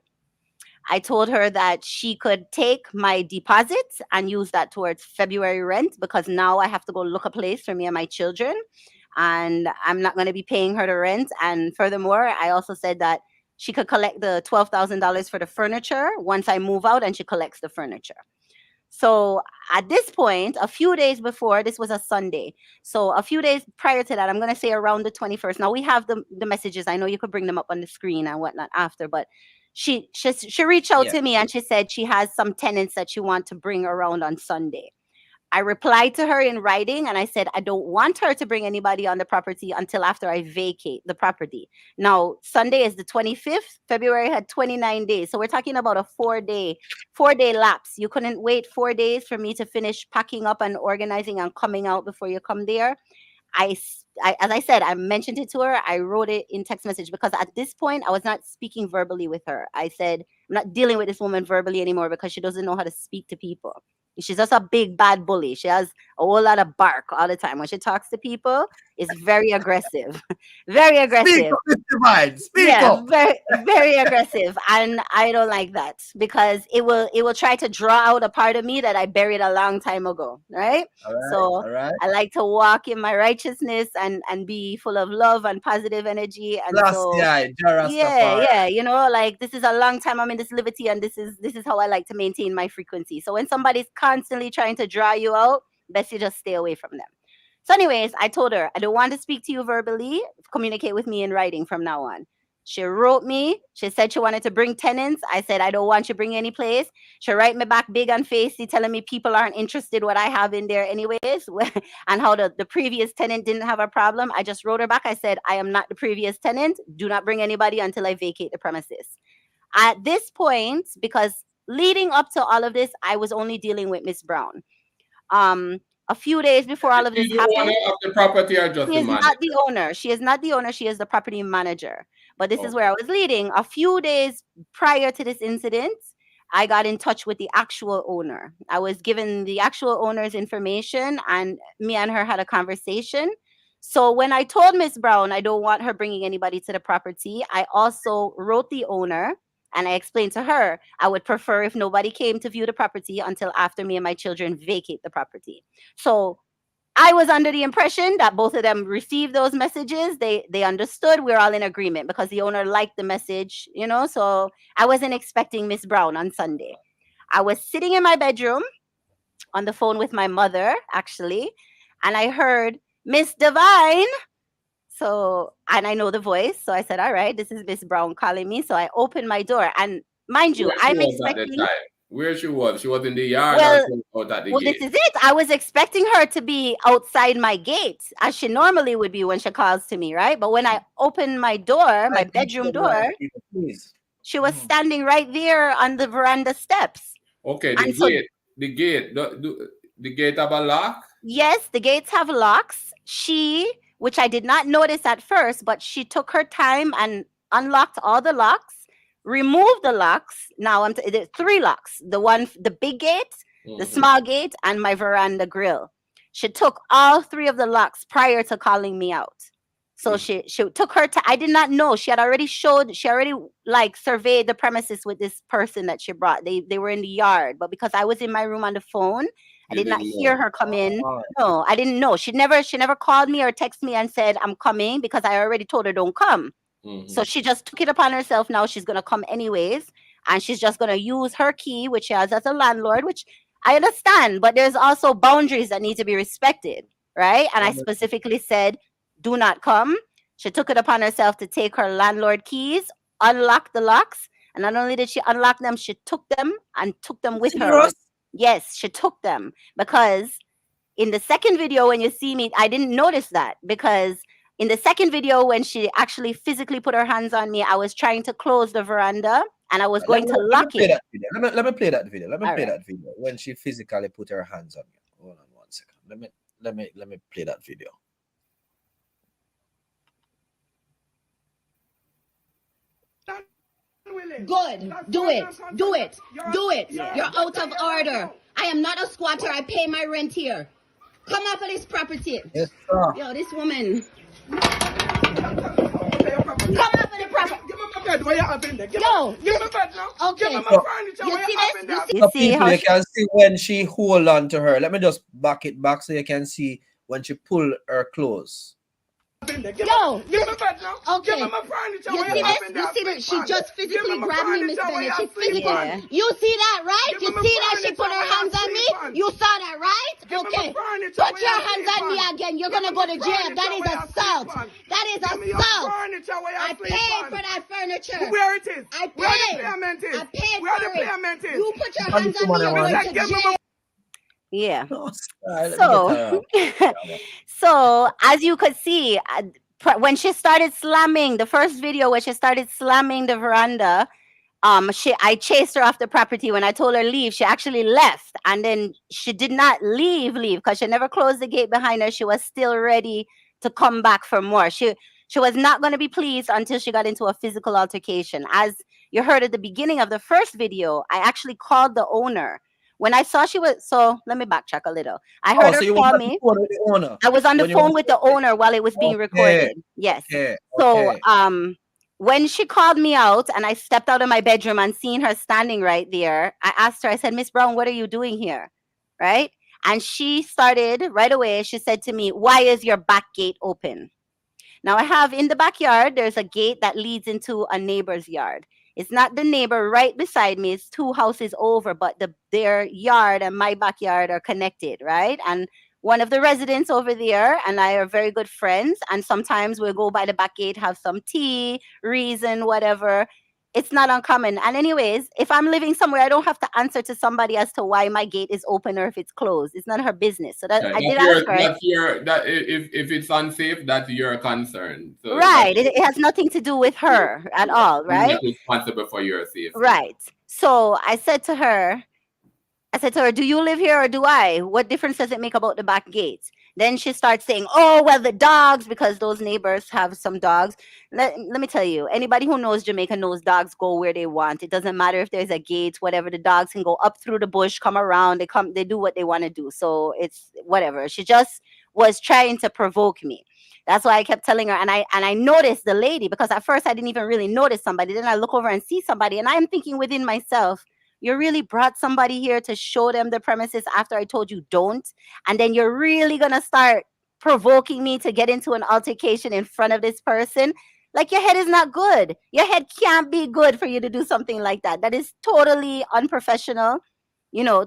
I told her that she could take my deposit and use that towards February rent, because now I have to go look a place for me and my children, and I'm not going to be paying her the rent. And furthermore, I also said that she could collect the $12,000 for the furniture once I move out, and she collects the furniture. So at this point, a few days before, this was a Sunday. So a few days prior to that, I'm going to say around the 21st. Now we have the messages. I know you could bring them up on the screen and whatnot after, but she reached out to me and she said she has some tenants that she wants to bring around on Sunday. I replied to her in writing and I said, I don't want her to bring anybody on the property until after I vacate the property. Now, Sunday is the 25th. February had 29 days. So we're talking about a 4-day lapse. You couldn't wait 4 days for me to finish packing up and organizing and coming out before you come there. As I said, I mentioned it to her. I wrote it in text message because at this point, I was not speaking verbally with her. I said, I'm not dealing with this woman verbally anymore because she doesn't know how to speak to people. She's just a big bad bully. She has a whole lot of bark all the time. When she talks to people, it's very aggressive. Very aggressive. Speak up, Mr. Vine. Speak up. Very, very aggressive. And I don't like that because it will try to draw out a part of me that I buried a long time ago. Right? All right. I like to walk in my righteousness and be full of love and positive energy. And yeah, like this is a long time I'm in this liberty, and this is how I like to maintain my frequency. So when somebody's constantly trying to draw you out, best you just stay away from them. So anyways, I told her, I don't want to speak to you verbally. Communicate with me in writing from now on. She wrote me. She said she wanted to bring tenants. I said, I don't want you to bring any place. She write me back big and facey, telling me people aren't interested what I have in there anyways, and how the previous tenant didn't have a problem. I just wrote her back. I said, I am not the previous tenant. Do not bring anybody until I vacate the premises. At this point, because leading up to all of this, I was only dealing with Miss Brown. A few days before all of this She's the happened, owner of the property or just she the is manager? not the owner. She is not the owner. She is the property manager. But this is where I was leading. A few days prior to this incident, I got in touch with the actual owner. I was given the actual owner's information, and me and her had a conversation. So when I told Miss Brown I don't want her bringing anybody to the property, I also wrote the owner and I explained to her I would prefer if nobody came to view the property until after me and my children vacate the property. So I was under the impression that both of them received those messages. They understood. We're all in agreement because the owner liked the message, you know. So I wasn't expecting Miss Brown on Sunday. I was sitting in my bedroom on the phone with my mother, actually, and I heard Miss Divine. So, and I know the voice. So I said, all right, this is Miss Brown calling me. So I opened my door, and mind you, Where she I'm was at the expecting. time? Where she was? She was in the yard Well, or she was out at the Well, gate? this is it. I was expecting her to be outside my gate, as she normally would be when she calls to me, right? But when I opened my door, my bedroom door, Please. she was standing right there on the veranda steps. Okay, And so, the gate have a lock? yes, the gates have locks. She, which I did not notice at first, but she took her time and unlocked all the locks, removed the locks. Now there's 3 locks: the big gate, the small gate, and my veranda grill. She took all 3 of the locks prior to calling me out. So she took her time. I did not know. She already like surveyed the premises with this person that she brought. They were in the yard, but because I was in my room on the phone, I did not hear her come in. No, I didn't know. She never called me or texted me and said, I'm coming, because I already told her don't come. So she just took it upon herself. Now she's going to come anyways. And she's just going to use her key, which she has as a landlord, which I understand. But there's also boundaries that need to be respected, right? And I specifically said, do not come. She took it upon herself to take her landlord keys, unlock the locks. And not only did she unlock them, she took them and took them with her. Yes, she took them, because in the second video, when you see me, I didn't notice that, because in the second video, when she actually physically put her hands on me, I was trying to close the veranda and I was going to lock it. Let me play that video. That video when she physically put her hands on me. Hold on 1 second. Let me play that video. Good. Do it. Do it. Do it. You're out of order. I am not a squatter. I pay my rent here. Come off of this property. Yes, sir. Yo, this woman. Come off of the property. Give me my bed. Where you have in there? Yo. Give me my bed now. Okay. Give me my furniture. You Where see you have this? in there? You So see people, how you can see when she hold on to her. Let me just back it back so you can see when she pull her clothes. Yo. Give me my bed now. Okay. Give me my furniture. You Where see you have this? in You there? see that? She just physically Give me my grabbed me, Miss furniture. Where Bennett. you She physically. Yeah. You see that, right? Give You me my see that? She put her furniture. hands on me. Where you You saw that, right? Give me Okay. my furniture. Put Where your you hands on me sleep again. You're Give gonna me go my to jail. furniture. That is Where you assault. sleep That is Give me your assault. furniture. Where you I sleep paid for that furniture. Where it is? I Where the paid. payment is? I paid Where for the it. payment is? You put your hands on me, you're Give me going to give me jail. Yeah. Oh, let me So, get her out. so as you could see, when she started slamming the first video, where she started slamming the veranda, I chased her off the property. When I told her leave, she actually left, and then she did not leave because she never closed the gate behind her. She was still ready to come back for more. She was not going to be pleased until she got into a physical altercation. As you heard at the beginning of the first video, I actually called the owner. When I saw she was, so let me backtrack a little. I heard her you call was me. on the phone with the owner. I was on the When you phone was- with the owner while it was being recorded. Yes. Okay. So when she called me out and I stepped out of my bedroom and seen her standing right there, I asked her, I said, Miss Brown, what are you doing here? Right? And she started right away. She said to me, why is your back gate open? Now I have in the backyard, there's a gate that leads into a neighbor's yard. It's not the neighbor right beside me. It's 2 houses over, but their yard and my backyard are connected, right? And one of the residents over there and I are very good friends. And sometimes we'll go by the back gate, have some tea, reason, whatever. It's not uncommon. And anyways, if I'm living somewhere, I don't have to answer to somebody as to why my gate is open or if it's closed. It's none of her business. So that Right. I did ask her. That's your that if it's unsafe, that's your concern. So Right. It has nothing to do with her at all, I'm right? not responsible for your safety. Right. So I said to her, do you live here or do I? What difference does it make about the back gate? Then she starts saying, oh, well, the dogs, because those neighbors have some dogs. Let me tell you, anybody who knows Jamaica knows dogs go where they want. It doesn't matter if there's a gate, whatever. The dogs can go up through the bush, come around. They do what they want to do. So it's whatever. She just was trying to provoke me. That's why I kept telling her. And I noticed the lady, because at first I didn't even really notice somebody. Then I look over and see somebody. And I'm thinking within myself, you really brought somebody here to show them the premises after I told you don't. And then you're really going to start provoking me to get into an altercation in front of this person. Like, your head is not good. Your head can't be good for you to do something like that. That is totally unprofessional,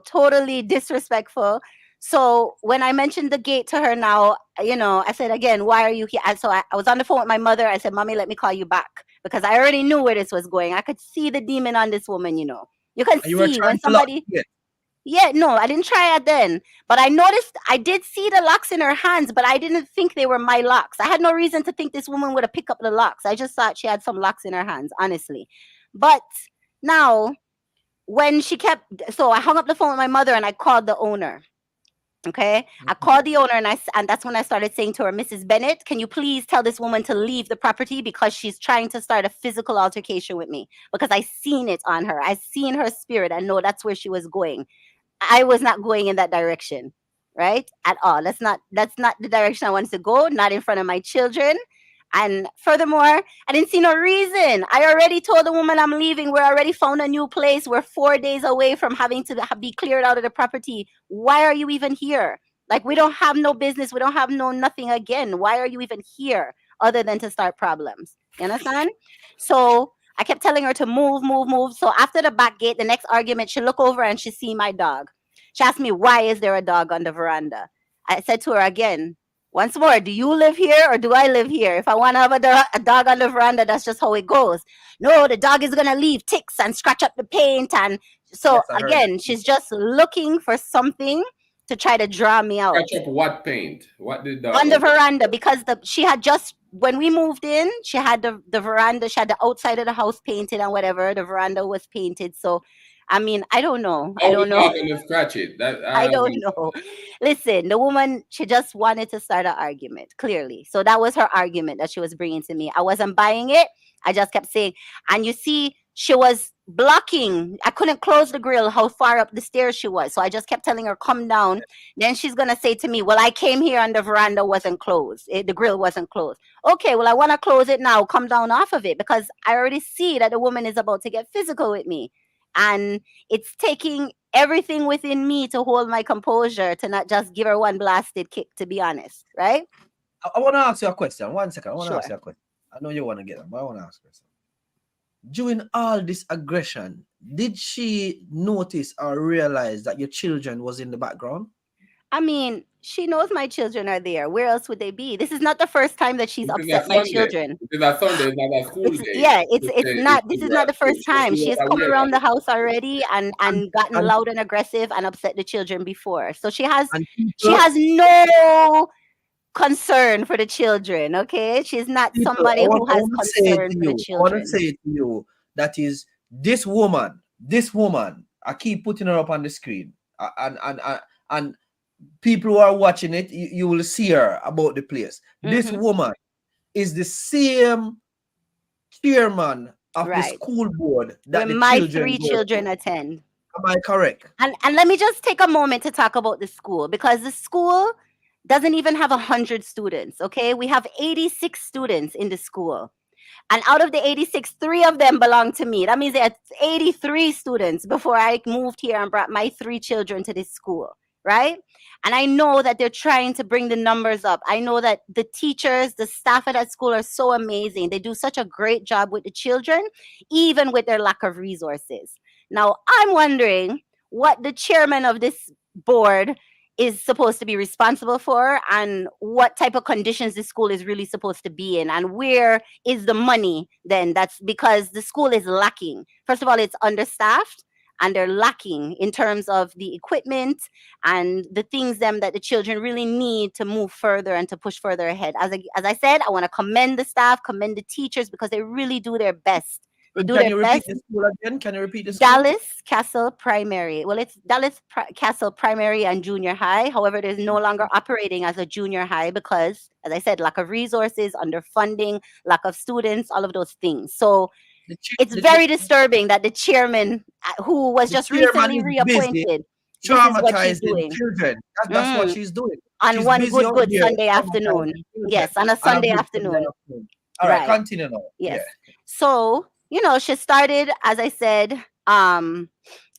totally disrespectful. So when I mentioned the gate to her now, I said, again, why are you here? So I was on the phone with my mother. I said, Mommy, let me call you back, because I already knew where this was going. I could see the demon on this woman, You can see when somebody. Yeah, no, I didn't try it then. But I noticed, I did see the locks in her hands, but I didn't think they were my locks. I had no reason to think this woman would have picked up the locks. I just thought she had some locks in her hands, honestly. But now, when so I hung up the phone with my mother and I called the owner. Okay, I called the owner and that's when I started saying to her, Mrs. Bennett, can you please tell this woman to leave the property, because she's trying to start a physical altercation with me, because I seen it on her. I seen her spirit. I know that's where she was going. I was not going in that direction, right? At all. That's not the direction I wanted to go, not in front of my children. And furthermore, I didn't see no reason. I already told the woman I'm leaving. We're already found a new place. We're 4 days away from having to be cleared out of the property. Why are you even here? Like, we don't have no business. We don't have no nothing again. Why are you even here other than to start problems? You understand? So I kept telling her to move, move, move. So after the back gate, the next argument, she look over and she see my dog. She asked me, why is there a dog on the veranda? I said to her again, once more, do you live here or do I live here? If I want to have a dog on the veranda, that's just how it goes. No, the dog is going to leave ticks and scratch up the paint. And so, Yes, again, she's just looking for something to try to draw me out. Scratch up what paint? What did on the veranda, because she had just, when we moved in, she had the veranda, she had the outside of the house painted and whatever. The veranda was painted. So, I mean, I don't know. How did dog gonna scratch it? I don't know. Listen, the woman, she just wanted to start an argument, clearly. So that was her argument that she was bringing to me. I wasn't buying it. I just kept saying, and you see, she was blocking. I couldn't close the grill how far up the stairs she was. So I just kept telling her, come down. Then she's going to say to me, well, I came here and the veranda wasn't closed. The grill wasn't closed. Okay, well, I want to close it now. Come down off of it, because I already see that the woman is about to get physical with me. And it's taking everything within me to hold my composure, to not just give her one blasted kick, to be honest, right? I want to ask you a question. 1 second. I want to Sure. ask you a question. I know you want to get them, but I want to ask you something. During all this aggression, did she notice or realize that your children was in the background? I mean, she knows my children are there. Where else would they be? This is not the first time that she's upset my children. It's a Sunday, it's not a school day. Yeah, it's not. This is not the first time. She has come around the house already and gotten loud and aggressive and upset the children before. So she has no concern for the children. Okay, she's not somebody who has concern for the children. I want to say to you that is this woman. I keep putting her up on the screen, and people who are watching it, you will see her about the place. This woman is the same chairman of the school board that my three children attend. Am I correct? And let me just take a moment to talk about the school, because the school doesn't even have 100 students. Okay, we have 86 students in the school. And out of the 86, 3 of them belong to me. That means there are 83 students before I moved here and brought my 3 children to this school, right? And I know that they're trying to bring the numbers up. I know that the teachers, the staff at that school are so amazing. They do such a great job with the children, even with their lack of resources. Now, I'm wondering what the chairman of this board is supposed to be responsible for, and what type of conditions the school is really supposed to be in, and where is the money then. That's because the school is lacking. First of all, it's understaffed, and they're lacking in terms of the equipment and the things them that the children really need to move further and to push further ahead. As I said, I want to commend the staff, commend the teachers, because they really do their best. They do Can their you repeat best. the school again? Can you repeat the school? Dallas Castle Primary. Well, it's Castle Primary and Junior High. However, it is no longer operating as a junior high because, as I said, lack of resources, underfunding, lack of students, all of those things. So it's very disturbing that the chairman, who was just recently is busy reappointed, this is what she's traumatizing doing. children. That's what she's doing. On She's one busy out good there Sunday traumatizing afternoon. children Yes, on a on Sunday good afternoon. All right, Right. continue now. Yes. Yeah. So, she started, as I said,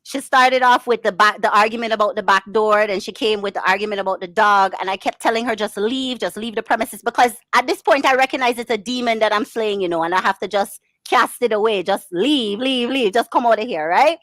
she started off with the argument about the back door, then she came with the argument about the dog, and I kept telling her just leave the premises, because at this point I recognize it's a demon that I'm slaying, and I have to just cast it away. Just leave, just come out of here, right?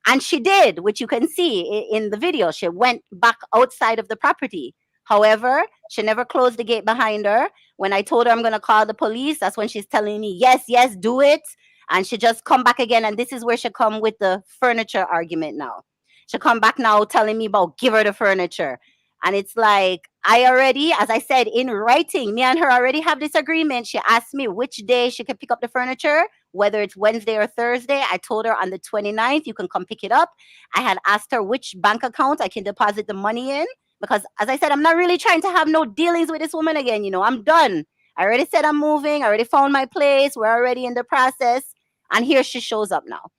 And she did, which you can see in the video. She went back outside of the property. However, she never closed the gate behind her. When I told her I'm going to call the police, that's when she's telling me, yes, do it. And she just come back again. And this is where she come with the furniture argument now. She come back now telling me about give her the furniture. And it's like, I already, as I said, in writing, me and her already have this agreement. She asked me which day she could pick up the furniture, whether it's Wednesday or Thursday. I told her on the 29th, you can come pick it up. I had asked her which bank account I can deposit the money in, because, as I said, I'm not really trying to have no dealings with this woman again. I'm done. I already said I'm moving. I already found my place. We're already in the process. And here she shows up now.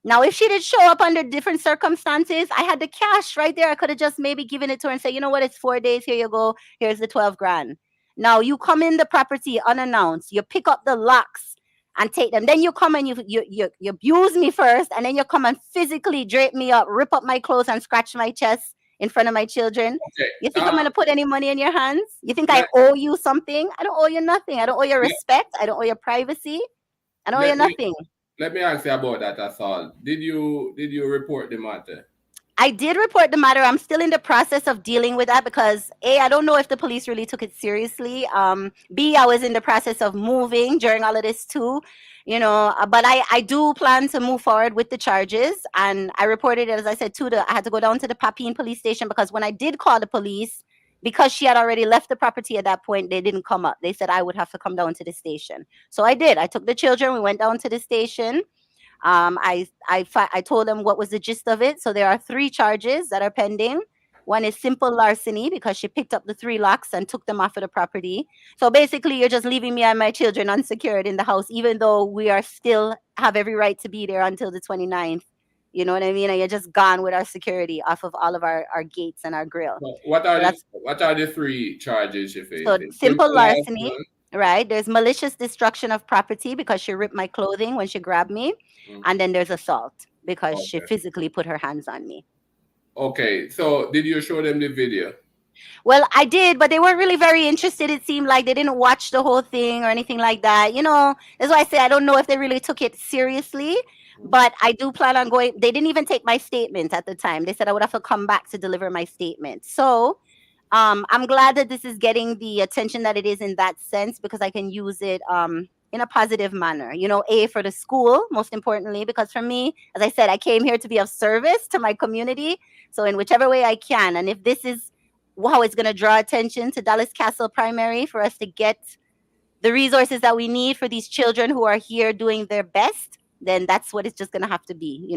Now, if she did show up under different circumstances, I had the cash right there. I could have just maybe given it to her and say, you know what, it's 4 days. Here you go. Here's the 12 grand. Now, you come in the property unannounced. You pick up the locks and take them. Then you come and you abuse me first, and then you come and physically drape me up, rip up my clothes, and scratch my chest in front of my children. Okay. You think I'm going to put any money in your hands? You think I owe you something? I don't owe you nothing. I don't owe you respect. I don't owe you privacy. I don't owe you nothing. Let me ask you about that assault. Did you report the matter? I did report the matter. I'm still in the process of dealing with that because A, I don't know if the police really took it seriously. B, I was in the process of moving during all of this too, but I do plan to move forward with the charges. And I reported it, as I said, I had to go down to the Papine police station, because when I did call the police, because she had already left the property at that point, they didn't come up. They said I would have to come down to the station. So I did. I took the children. We went down to the station. I told them what was the gist of it. So there are 3 charges that are pending. One is simple larceny, because she picked up the 3 locks and took them off of the property. So basically, you're just leaving me and my children unsecured in the house, even though we are still have every right to be there until the 29th. You know what I mean? And you're just gone with our security off of all of our gates and our grill. What are the 3 charges you face? So simple larceny, right? There's malicious destruction of property, because she ripped my clothing when she grabbed me. And then there's assault, because she physically put her hands on me. Okay. So did you show them the video? Well, I did, but they weren't really very interested. It seemed like they didn't watch the whole thing or anything like that. That's why I say I don't know if they really took it seriously. But I do plan on going. They didn't even take my statement at the time. They said I would have to come back to deliver my statement. So I'm glad that this is getting the attention that it is in that sense, because I can use it in a positive manner. A, for the school, most importantly, because for me, as I said, I came here to be of service to my community. So in whichever way I can. And if this is how it's going to draw attention to Dallas Castle Primary for us to get the resources that we need for these children who are here doing their best, then that's what it's just going to have to be,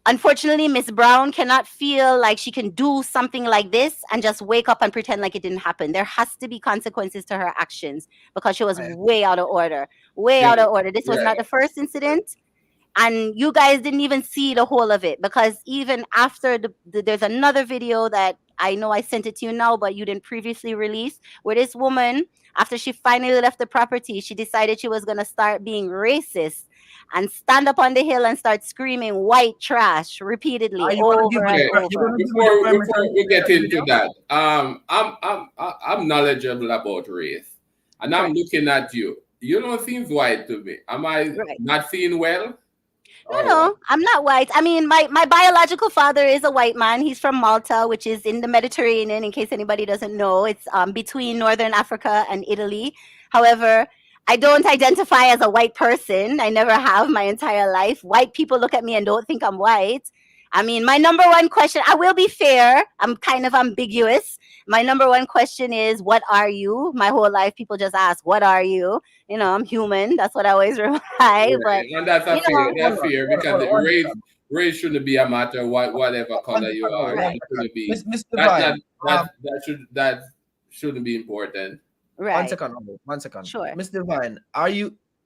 Unfortunately, Miss Brown cannot feel like she can do something like this and just wake up and pretend like it didn't happen. There has to be consequences to her actions, because she was way out of order. Out of order. This was not the first incident. And you guys didn't even see the whole of it, because even after there's another video that I know I sent it to you now, but you didn't previously release, where this woman, after she finally left the property, she decided she was going to start being racist and stand up on the hill and start screaming white trash repeatedly over and over. Before we get into that, I'm knowledgeable about race, and I'm looking at you. You don't seem white to me. Am I not seeing well? Oh, I'm not white. I mean, my biological father is a white man. He's from Malta, which is in the Mediterranean, in case anybody doesn't know. It's between Northern Africa and Italy. However, I don't identify as a white person. I never have my entire life. White people look at me and don't think I'm white. I mean, my number one question, I will be fair. I'm kind of ambiguous. My number one question is, what are you? My whole life, people just ask, what are you? I'm human. That's what I always reply. But, And that's you know, that's fair because hold on. race shouldn't be a matter of whatever color you are. Right. It shouldn't be Mr. that Divine, that shouldn't be important. one right. second. Sure. Mr. Divine,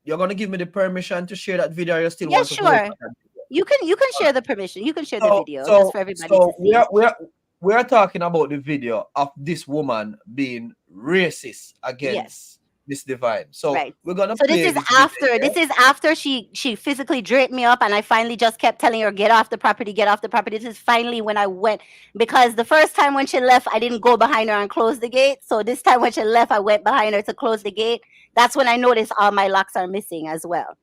you're gonna give me the permission to share that video? Or you still Yeah, want to hold sure. back on it? You can share the permission. You can share the So, video so, just for everybody so to see. we're talking about the video of this woman being racist against Miss Divine. So Right. we're gonna So play this is this video after here. this is after she physically draped me up, and I finally just kept telling her, get off the property, get off the property. This is finally when I went, because the first time when she left, I didn't go behind her and close the gate. So this time when she left, I went behind her to close the gate. That's when I noticed all my locks are missing as well.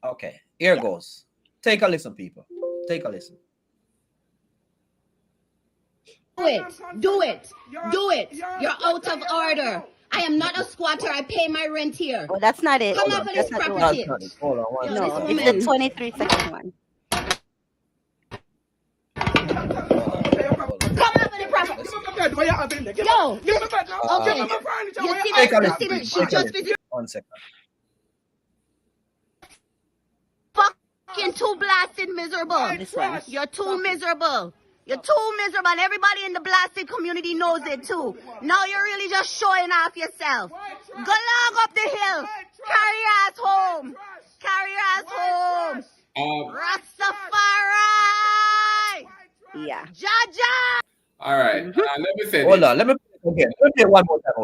Okay, here goes. Take a listen, people. Take a listen. Do it. You're out of order. I am not a squatter. I pay my rent here. Oh, that's not it. Come off of That's this not the one. property. That's not it. Hold on one No, second. No, it's the 23-second one. Come off of the property. Yo. Okay. Take a You see listen. that she just visited. 1 second. Fucking too blasted miserable. This one. You're too miserable. You're too miserable, and everybody in the blasted community knows it too. Now you're really just showing off yourself. Go log up the hill. Carry your ass home. Carry your ass home. Rastafari. Yeah. Jaja. All right. Let me say Hold this. on. Let me play it again. Let me play it one more time.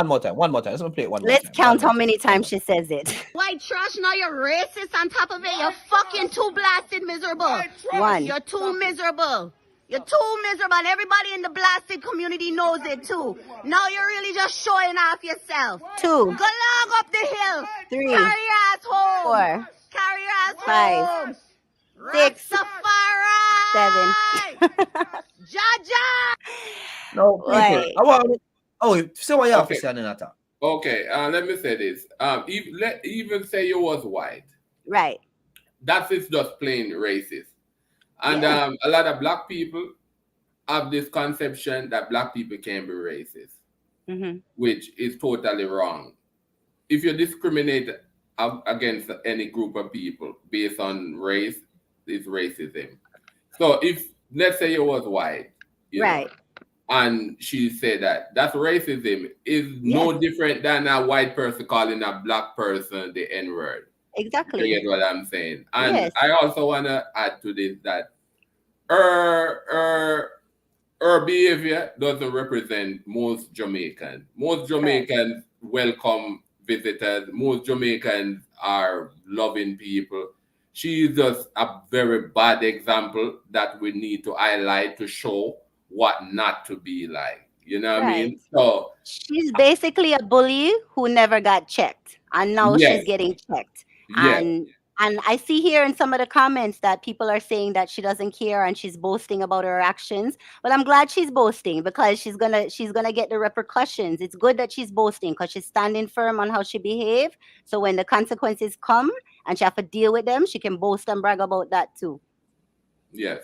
One more time. Let's play it one more Let's time. count how many times she says it. White trash, now you're racist on top of it. You're fucking too blasted miserable. One. You're too miserable. You're too miserable, and everybody in the blasted community knows it too. Now you're really just showing off yourself. 2. Go log up the hill. 3. Carry your ass home. 4. Carry your ass 5. home. 6. Rastafari. 7. Jaja. No, people. Right. I want. Oh, say what you have to Okay. say on that. Okay. Let me say this. Even say you was white. Right. That is just plain racist. And Yeah. a lot of black people have this conception that black people can be racist, Mm-hmm. which is totally wrong. If you discriminate against any group of people based on race, it's racism. So if, let's say you was white, you know, Right. and she said that's racism, is no different than a white person calling a black person the N-word. You Exactly. get what I'm saying? And Yes. I also want to add to this that her behavior doesn't represent most Jamaicans. Most Jamaicans welcome visitors. Most Jamaicans are loving people. She is just a very bad example that we need to highlight to show what not to be like. You know what I mean? So She's basically a bully who never got checked, and now Yes. she's getting checked. yes. And I see here in some of the comments that people are saying that she doesn't care and she's boasting about her actions. Well, I'm glad she's boasting, because she's gonna get the repercussions. It's good that she's boasting because she's standing firm on how she behaved. So when the consequences come and she have to deal with them, she can boast and brag about that too. Yes.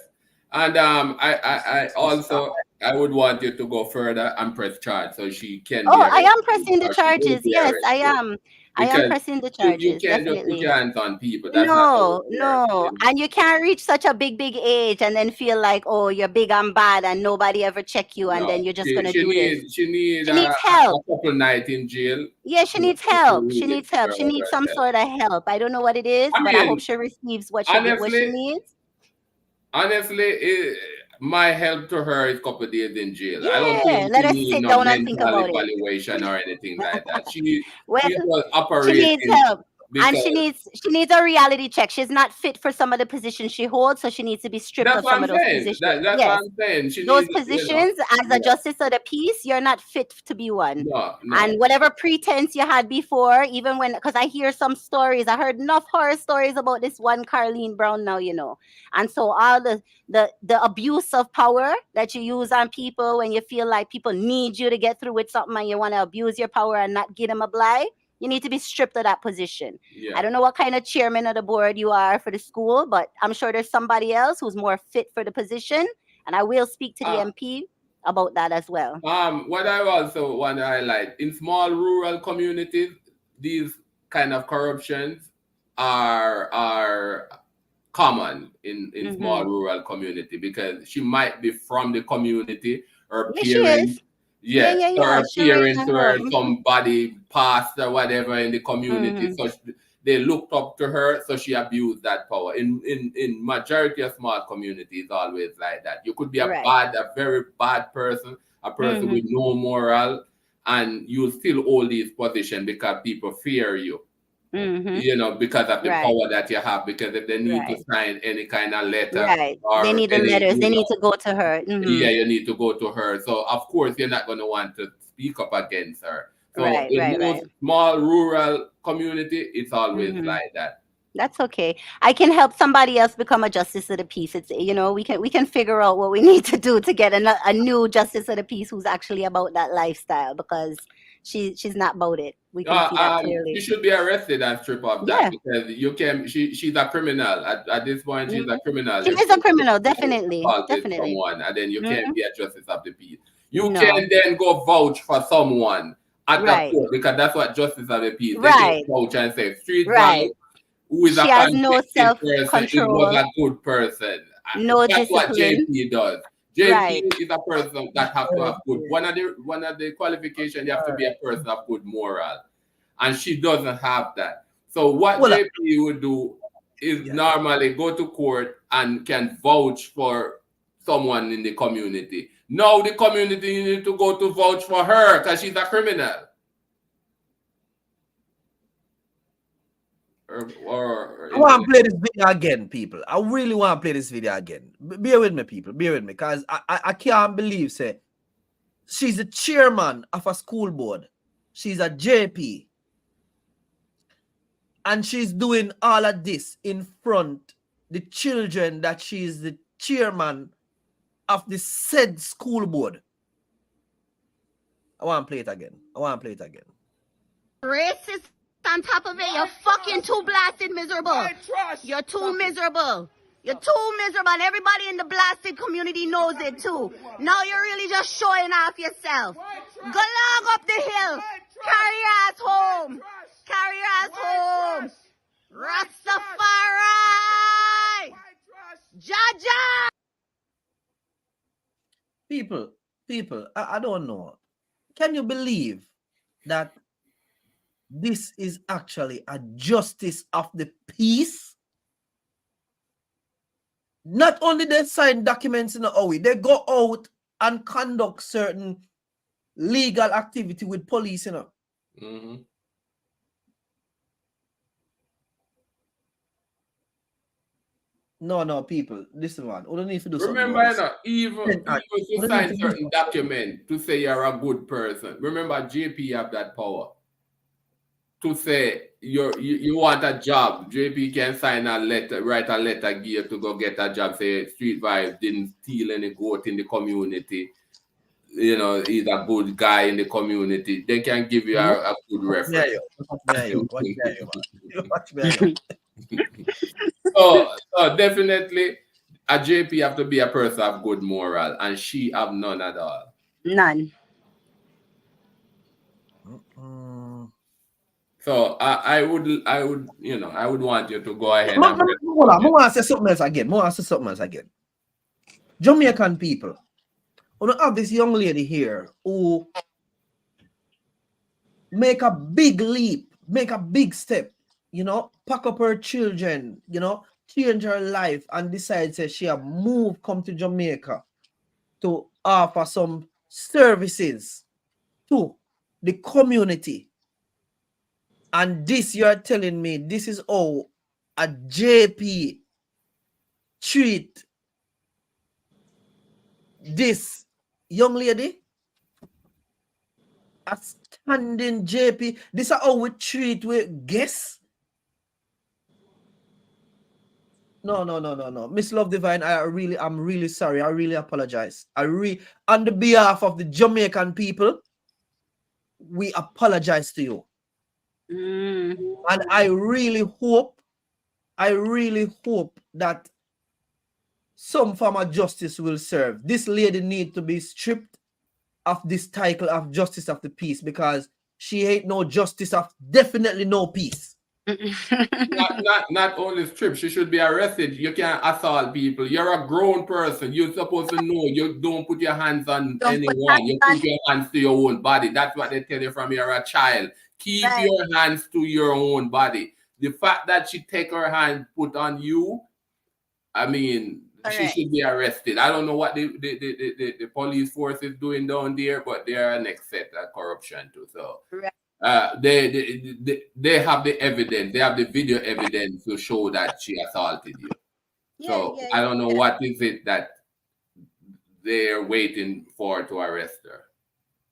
And I also I would want you to go further and press charge so she can. Oh, be I am arrested, pressing the or she will charges. be Yes, I arrested. am. I am Because pressing the You charges, can't just put definitely. your hands on people. That's not how No, it works, no. you know? And you can't reach such a big age and then feel like, oh, you're big and bad and nobody ever check you, and No. then you're just She- gonna she do needs, this. She needs She needs a help. couple nights in jail. Yeah, she needs to help. She really needs help. She figure out needs some herself. sort of help. I don't know what it is, I but I mean, hope she receives what she honestly, needs. my help to her is a couple of days in jail. I don't Yeah, think let she her needs sit no down and think mental about it. evaluation or anything like that. She Well, was she operating. needs help. And because she needs a reality check. She's not fit for some of the positions she holds, so she needs to be stripped that's of what some I'm of those saying. positions. That's what Yes. I'm saying. She Those needs, positions as yeah. a justice of the peace, you're not fit to be one. No. And whatever pretense you had before, even when, because I hear some stories, I heard enough horror stories about this one Karlene Brown now, and so all the abuse of power that you use on people when you feel like people need you to get through with something and you want to abuse your power and not give them a blight, you need to be stripped of that position. Yeah. I don't know what kind of chairman of the board you are for the school, but I'm sure there's somebody else who's more fit for the position. And I will speak to the MP about that as well. What I also want to highlight, in small rural communities, these kind of corruptions are common in small rural community, because she might be from the community, her Yeah, she is. parents, her She raised parents her were up. somebody passed or whatever in the community, so they looked up to her, so she abused that power. In majority of small communities, always like that. You could be a very bad person, a person with no moral, and you still hold this position because people fear you. Because of the power that you have, because if they need to sign any kind of letter, or they need the letters, they need to go to her. Yeah, you need to go to her. So of course you're not going to want to speak up against her. So in most small rural community, it's always like that. That's okay. I can help somebody else become a justice of the peace. It's we can figure out what we need to do to get a new justice of the peace who's actually about that lifestyle, because she's not about it. We can see that clearly. She should be arrested and stripped of that, because you can. She's a criminal at this point. She's a criminal. She is a criminal, definitely. Someone, and then you can't be a justice of the peace. You can then go vouch for someone at the court, because that's what justice of the peace. They can vouch and say street violence. Who is she has no self-control. Was a good person. No That's discipline. what JP does. JP is a person that has to have good. One of the qualifications, you have to be a person of good moral, and she doesn't have that. So what JP would do is normally go to court and can vouch for someone in the community. Now the community need to go to vouch for her because she's a criminal. I want to play this video again, people. I really want to play this video again. Bear with me, people. Bear with me, because I can't believe, say, she's the chairman of a school board. She's a JP. And she's doing all of this in front the children that she's the chairman of the said school board. I want to play it again. Racist on top of it, you're fucking too blasted miserable. You're too miserable. You're too miserable, and everybody in the blasted community knows it too. Now you're really just showing off yourself. Go log up the hill. Carry your ass home. Carry your ass home. Rastafari. Jaja. People, I don't know. Can you believe that this is actually a justice of the peace? Not only they sign documents in the OE, they go out and conduct certain legal activity with police, No, people, listen, man. We don't need to do something. Remember, even if you sign certain document to say you're a good person, remember JP have that power. To say you want a job, JP can sign a letter, write a letter, give to go get a job. Say Street Vibes didn't steal any goat in the community. He's a good guy in the community. They can give you a good reference. So definitely, a JP have to be a person of good moral, and she have none at all. None. So I would want you to go ahead. I want to say something else again. Jamaican people, we have this young lady here who make a big leap, make a big step, pack up her children, change her life, and decides that she have moved, come to Jamaica to offer some services to the community. And this, you are telling me, this is how a JP treat this young lady? A standing JP. This is how we treat with guests? No. Miss Love Divine, I'm really sorry. I really apologize. On the behalf of the Jamaican people, we apologize to you. And I really hope that some form of justice will serve. This lady need to be stripped of this title of Justice of the Peace, because she ain't no justice of definitely no peace. not only stripped, she should be arrested. You can't assault people. You're a grown person. You're supposed to know you don't put your hands on anyone. You put your hands to your own body. That's what they tell you from you're a child. Keep your hands to your own body. The fact that she take her hand put on you, I mean, she should be arrested. I don't know what the police force is doing down there, but they are an set of corruption too. So they have the evidence. They have the video evidence to show that she assaulted you. So I don't know what is it that they're waiting for to arrest her.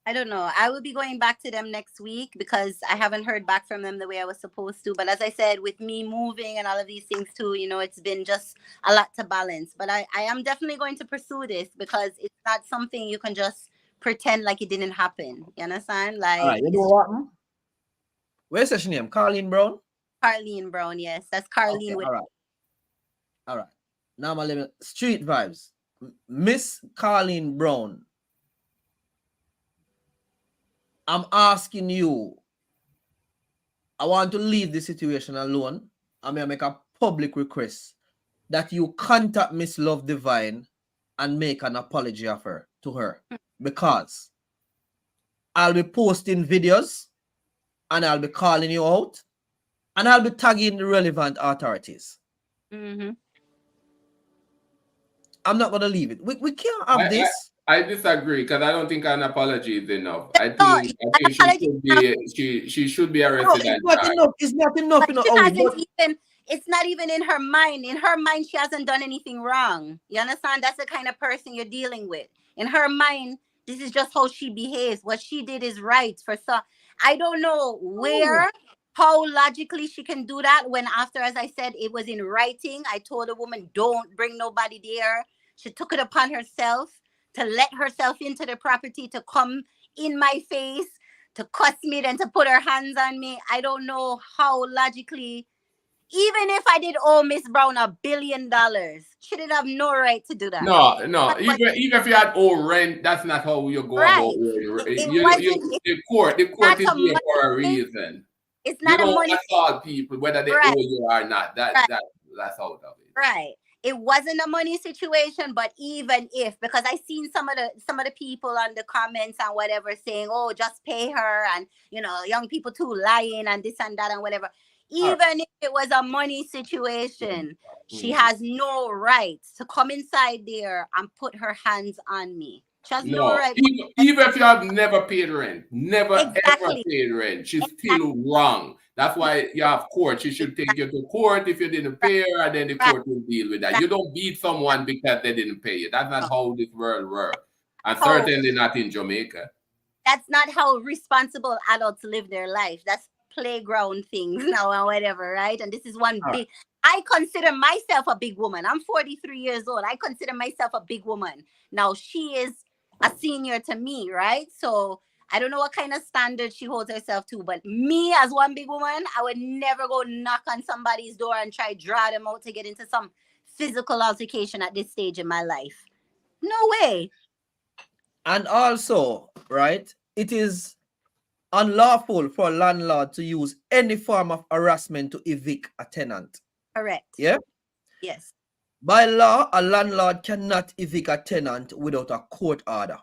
I don't know. I will be going back to them next week because I haven't heard back from them the way I was supposed to. But as I said, with me moving and all of these things too, you know, it's been just a lot to balance. But I am definitely going to pursue this because it's not something you can just pretend like it didn't happen. You understand? Like, all right, you know what? Where's her name? Karlene Brown? Karlene Brown, yes. That's Karlene. Okay, all right. Now my limit. Street vibes. Miss Karlene Brown, I'm asking you, I want to leave the situation alone. I'm going to make a public request that you contact Miss Love Divine and make an apology of her to her, because I'll be posting videos and I'll be calling you out and I'll be tagging the relevant authorities. Mm-hmm. I'm not going to leave it. We can't have this. I disagree because I don't think an apology is enough. I think she should be arrested. No, it's not enough. It's not even in her mind. In her mind, she hasn't done anything wrong. You understand? That's the kind of person you're dealing with. In her mind, this is just how she behaves. What she did is right. I don't know how logically she can do that when after, as I said, it was in writing. I told the woman, don't bring nobody there. She took it upon herself to let herself into the property, to come in my face, to cuss me, then to put her hands on me. I don't know how logically, even if I did owe Miss Brown $1 billion, she didn't have no right to do that. No. Even if you had owe rent, that's not how you go about it. The court is there for a reason. It's not you a money. Assault people whether they owe you or not. That's out of it. Right. It wasn't a money situation, but even if, because I seen some of the people on the comments and whatever saying, oh, just pay her, and you know, young people too lying and this and that and whatever. Even if it was a money situation, she has no right to come inside there and put her hands on me. She has no right. Even if you have never paid rent, ever paid rent, she's still wrong. That's why you have court. She should take you to court if you didn't pay her, and then the court will deal with that. You don't beat someone because they didn't pay you. That's not how this world works. And certainly not in Jamaica. That's not how responsible adults live their life. That's playground things now and whatever, right? And this is one big... I consider myself a big woman. I'm 43 years old. I consider myself a big woman. Now, she is a senior to me, right? So I don't know what kind of standard she holds herself to, but me as one big woman, I would never go knock on somebody's door and try draw them out to get into some physical altercation at this stage in my life. No way. And also, right, it is unlawful for a landlord to use any form of harassment to evict a tenant. Correct. Yeah? Yes. By law, a landlord cannot evict a tenant without a court order.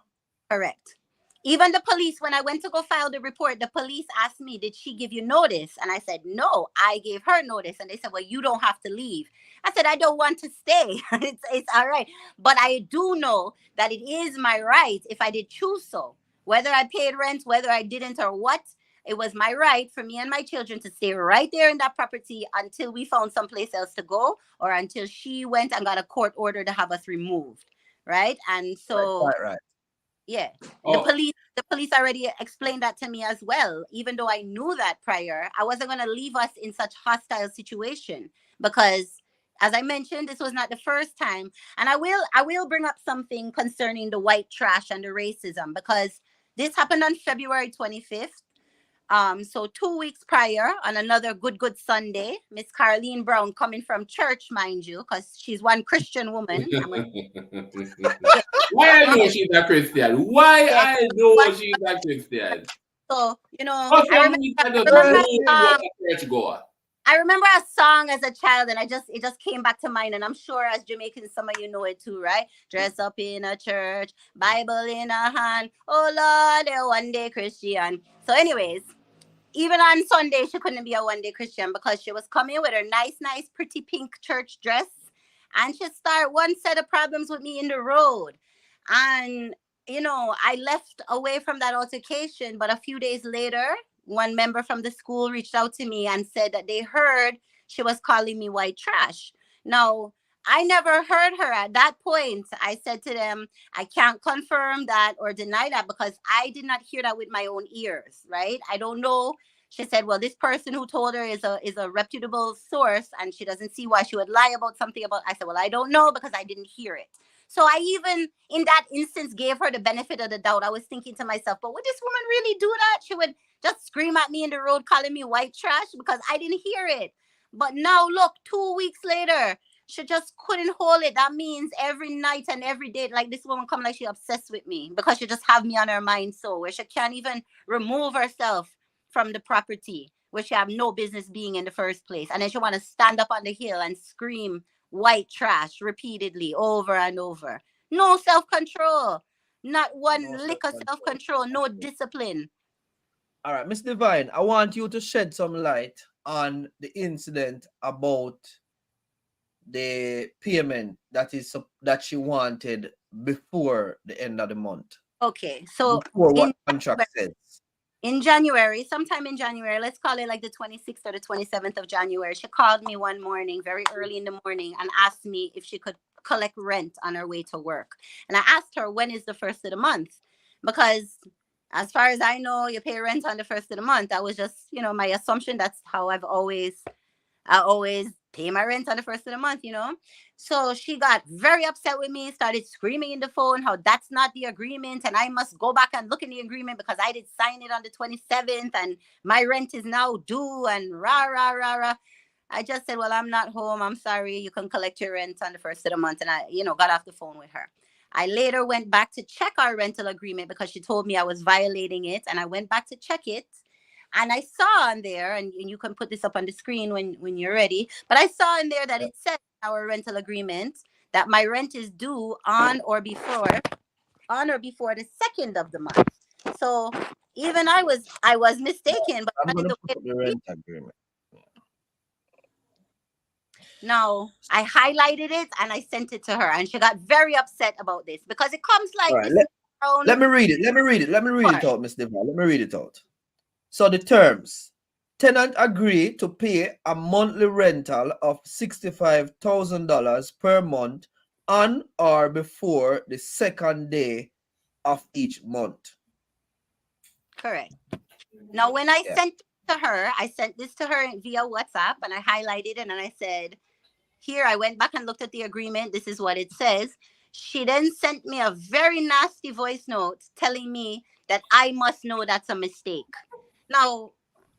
Correct. Even the police, when I went to go file the report, the police asked me, did she give you notice? And I said, no, I gave her notice. And they said, well, you don't have to leave. I said, I don't want to stay. It's all right. But I do know that it is my right if I did choose so. Whether I paid rent, whether I didn't or what, it was my right for me and my children to stay right there in that property until we found someplace else to go, or until she went and got a court order to have us removed. Right. And so, Right. yeah, Oh, the police already explained that to me as well. Even though I knew that prior, I wasn't going to leave us in such hostile situation, because as I mentioned, this was not the first time. And I will bring up something concerning the white trash and the racism, because this happened on February 25th. So 2 weeks prior, on another good Sunday, Miss Karlene Brown, coming from church, mind you, because she's one Christian woman. why I know she's a Christian? Why Yeah, I know she's a Christian? so How I come we can just remember go church goer? I remember a song as a child, and it just came back to mind, and I'm sure as Jamaicans, some of you know it too, right? Dress up in a church, Bible in a hand. Oh Lord, a one day Christian. So, anyways, even on Sunday, she couldn't be a one day Christian, because she was coming with her nice, pretty pink church dress, and she started one set of problems with me in the road. And I left away from that altercation, but a few days later, one member from the school reached out to me and said that they heard she was calling me white trash. Now, I never heard her at that point. I said to them, I can't confirm that or deny that, because I did not hear that with my own ears, right? I don't know. She said, well, this person who told her is a reputable source, and she doesn't see why she would lie about something about. I said, well, I don't know, because I didn't hear it. So I even, in that instance, gave her the benefit of the doubt. I was thinking to myself, but would this woman really do that? She would just scream at me in the road, calling me white trash, because I didn't hear it. But now, look, 2 weeks later, she just couldn't hold it. That means every night and every day, like, this woman come like she obsessed with me, because she just have me on her mind, so where she can't even remove herself from the property where she have no business being in the first place. And then she want to stand up on the hill and scream white trash repeatedly over and over. No self-control. Not one lick of self-control. No discipline. All right, Miss Divine, I want you to shed some light on the incident about the payment that she wanted before the end of the month. Okay, so before what contract says. In January, sometime in January, let's call it like the 26th or the 27th of January, she called me one morning, very early in the morning, and asked me if she could collect rent on her way to work. And I asked her, when is the first of the month? Because as far as I know, you pay rent on the first of the month. That was just, my assumption. That's how I always pay my rent on the first of the month, So she got very upset with me, started screaming in the phone how that's not the agreement, and I must go back and look in the agreement because I did sign it on the 27th and my rent is now due, and rah, rah, rah, rah. I just said, well, I'm not home. I'm sorry. You can collect your rent on the first of the month. And I, got off the phone with her. I later went back to check our rental agreement because she told me I was violating it. And I went back to check it. And I saw on there, and you can put this up on the screen when you're ready, but I saw in there that it said in our rental agreement that my rent is due on or before the 2nd of the month. So even I was mistaken, but I'm going to put up the rent agreement. No, I highlighted it and I sent it to her, and she got very upset about this because it comes like right, this. Let me read it. Let me read it out, Miss Devon. Let me read it out. So the terms: tenant agree to pay a monthly rental of $65,000 per month on or before the second day of each month. Correct. Now, when I sent this to her via WhatsApp, and I highlighted it and I said, here, I went back and looked at the agreement. This is what it says. She then sent me a very nasty voice note telling me that I must know that's a mistake. Now,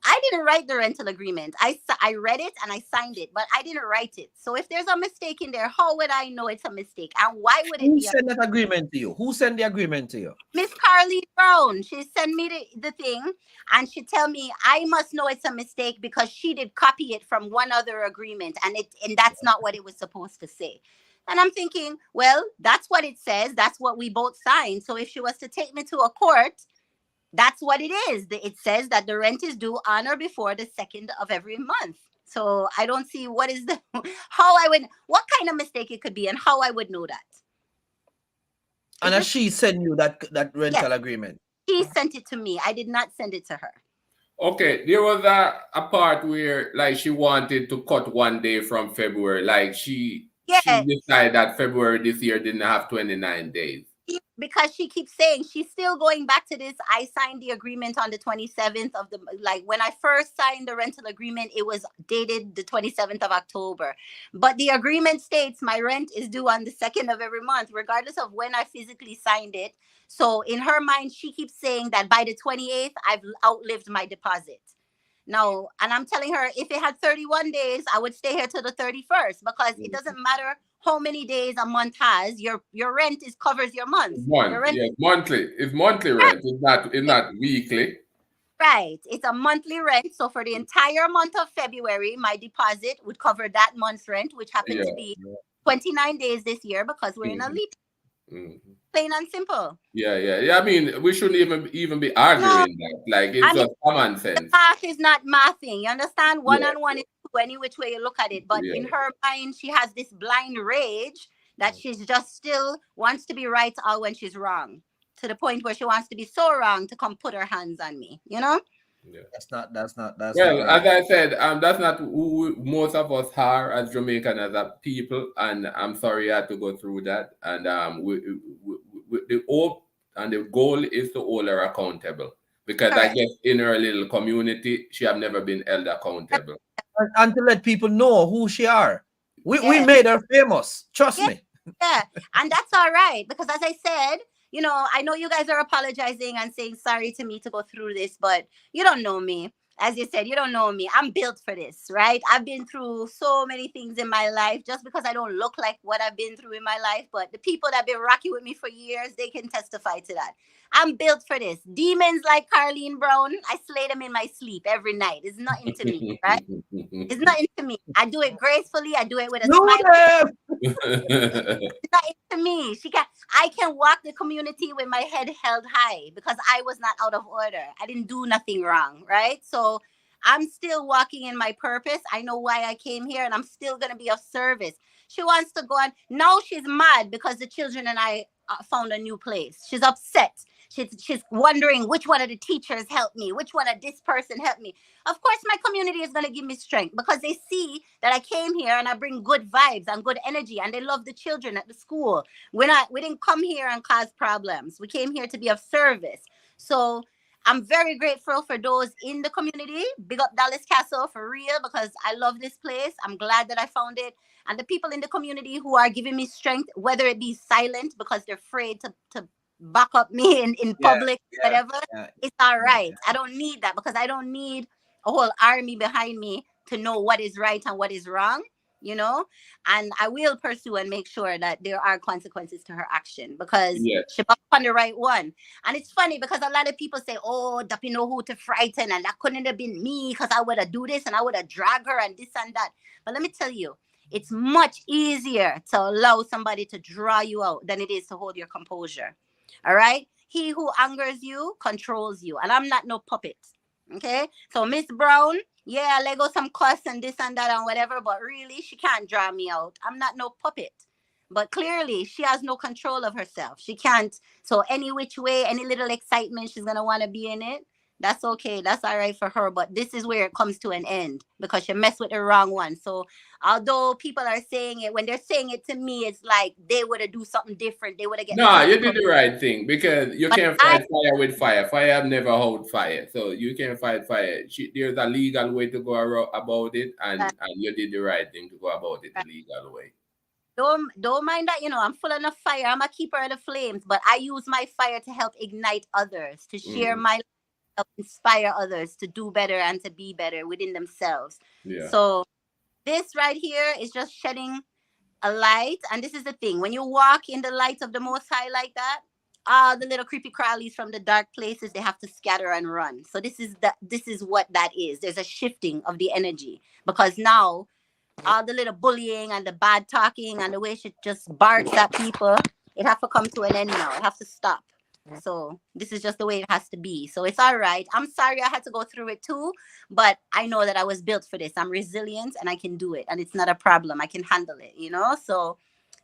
I didn't write the rental agreement. I read it and I signed it, but I didn't write it. So if there's a mistake in there, how would I know it's a mistake? And why would it be? Who sent that agreement to you? Who sent the agreement to you? Miss Karlene Brown. She sent me the thing, and she tell me I must know it's a mistake because she did copy it from one other agreement, and that's not what it was supposed to say. And I'm thinking, well, that's what it says. That's what we both signed. So if she was to take me to a court, that's what it is. It says that the rent is due on or before the 2nd of every month. So I don't see what kind of mistake it could be and how I would know that. And she sent you that rental agreement? She sent it to me. I did not send it to her. Okay, there was a part where like she wanted to cut one day from February. Like she Yeah, decided that February this year didn't have 29 days. because she keeps saying she's still going back to this. I signed the agreement on the 27th of the, like when I first signed the rental agreement, it was dated the 27th of October. But the agreement states my rent is due on the 2nd of every month, regardless of when I physically signed it. So in her mind, she keeps saying that by the 28th, I've outlived my deposit. No, and I'm telling her if it had 31 days, I would stay here till the 31st because it doesn't matter how many days a month has. Your rent is covers your month. Your rent Monthly. It's monthly rent. It's not weekly. right. It's a monthly rent. So for the entire month of February, my deposit would cover that month's rent, which happened to be 29 days this year because we're in a leap. Plain and simple. Yeah. I mean, we shouldn't even be arguing that. Like it's just common sense. Math is not mathing. You understand? One on one is two, any which way you look at it. But in her mind, she has this blind rage that she's just still wants to be right all when she's wrong. To the point where she wants to be so wrong to come put her hands on me. You know? Yeah. That's not right. As I said, that's not who most of us are as Jamaican as a people, and I'm sorry I had to go through that. And the hope and the goal is to hold her accountable because I guess in her little community she have never been held accountable. And to let people know who she are. We made her famous. Trust me. Yeah, and that's all right because as I said, you know, I know you guys are apologizing and saying sorry to me to go through this, but you don't know me. As you said, you don't know me. I'm built for this, right? I've been through so many things in my life just because I don't look like what I've been through in my life. But the people that have been rocking with me for years, they can testify to that. I'm built for this. Demons like Karlene Brown, I slay them in my sleep every night. It's nothing to me, right? It's nothing to me. I do it gracefully. I do it with a smile. It's nothing to me. I can walk the community with my head held high because I was not out of order. I didn't do nothing wrong, right? So I'm still walking in my purpose. I know why I came here and I'm still going to be of service. She wants to go on. Now she's mad because the children and I found a new place. She's upset. She's wondering which one of the teachers helped me, which one of this person helped me. Of course, my community is going to give me strength because they see that I came here and I bring good vibes and good energy and they love the children at the school. We didn't come here and cause problems. We came here to be of service. So I'm very grateful for those in the community. Big up Dallas Castle for real because I love this place. I'm glad that I found it. And the people in the community who are giving me strength, whether it be silent because they're afraid to back up me in public, whatever, it's all right. I don't need that because I don't need a whole army behind me to know what is right and what is wrong, you know? And I will pursue and make sure that there are consequences to her action because she backed on the right one. And it's funny because a lot of people say, oh, Dappy know who to frighten and that couldn't have been me because I would have do this and I would have dragged her and this and that. But let me tell you, it's much easier to allow somebody to draw you out than it is to hold your composure. All right. He who angers you controls you. And I'm not no puppet. Okay. So Miss Brown, yeah, let go some cuss and this and that and whatever. But really, she can't draw me out. I'm not no puppet. But clearly, she has no control of herself. She can't. So any which way, any little excitement, she's going to want to be in it. That's okay. That's all right for her. But this is where it comes to an end because she messed with the wrong one. So although people are saying it, when they're saying it to me, it's like they would have do something different. They would have get. No, you did the right thing because you can't fight fire with fire. Fire have never hold fire, so you can't fight fire. There's a legal way to go about it, and you did the right thing to go about it the legal way. Don't mind that, you know, I'm full of fire. I'm a keeper of the flames, but I use my fire to help ignite others, to share my help inspire others to do better and to be better within themselves. Yeah. So this right here is just shedding a light. And this is the thing. When you walk in the light of the Most High like that, all the little creepy crawlies from the dark places, they have to scatter and run. So this is what that is. There's a shifting of the energy because now all the little bullying and the bad talking and the way she just barks at people, it has to come to an end now. It has to stop. So this is just the way it has to be. So it's all right. I'm sorry I had to go through it too, but I know that I was built for this. I'm resilient and I can do it. And it's not a problem. I can handle it, you know? So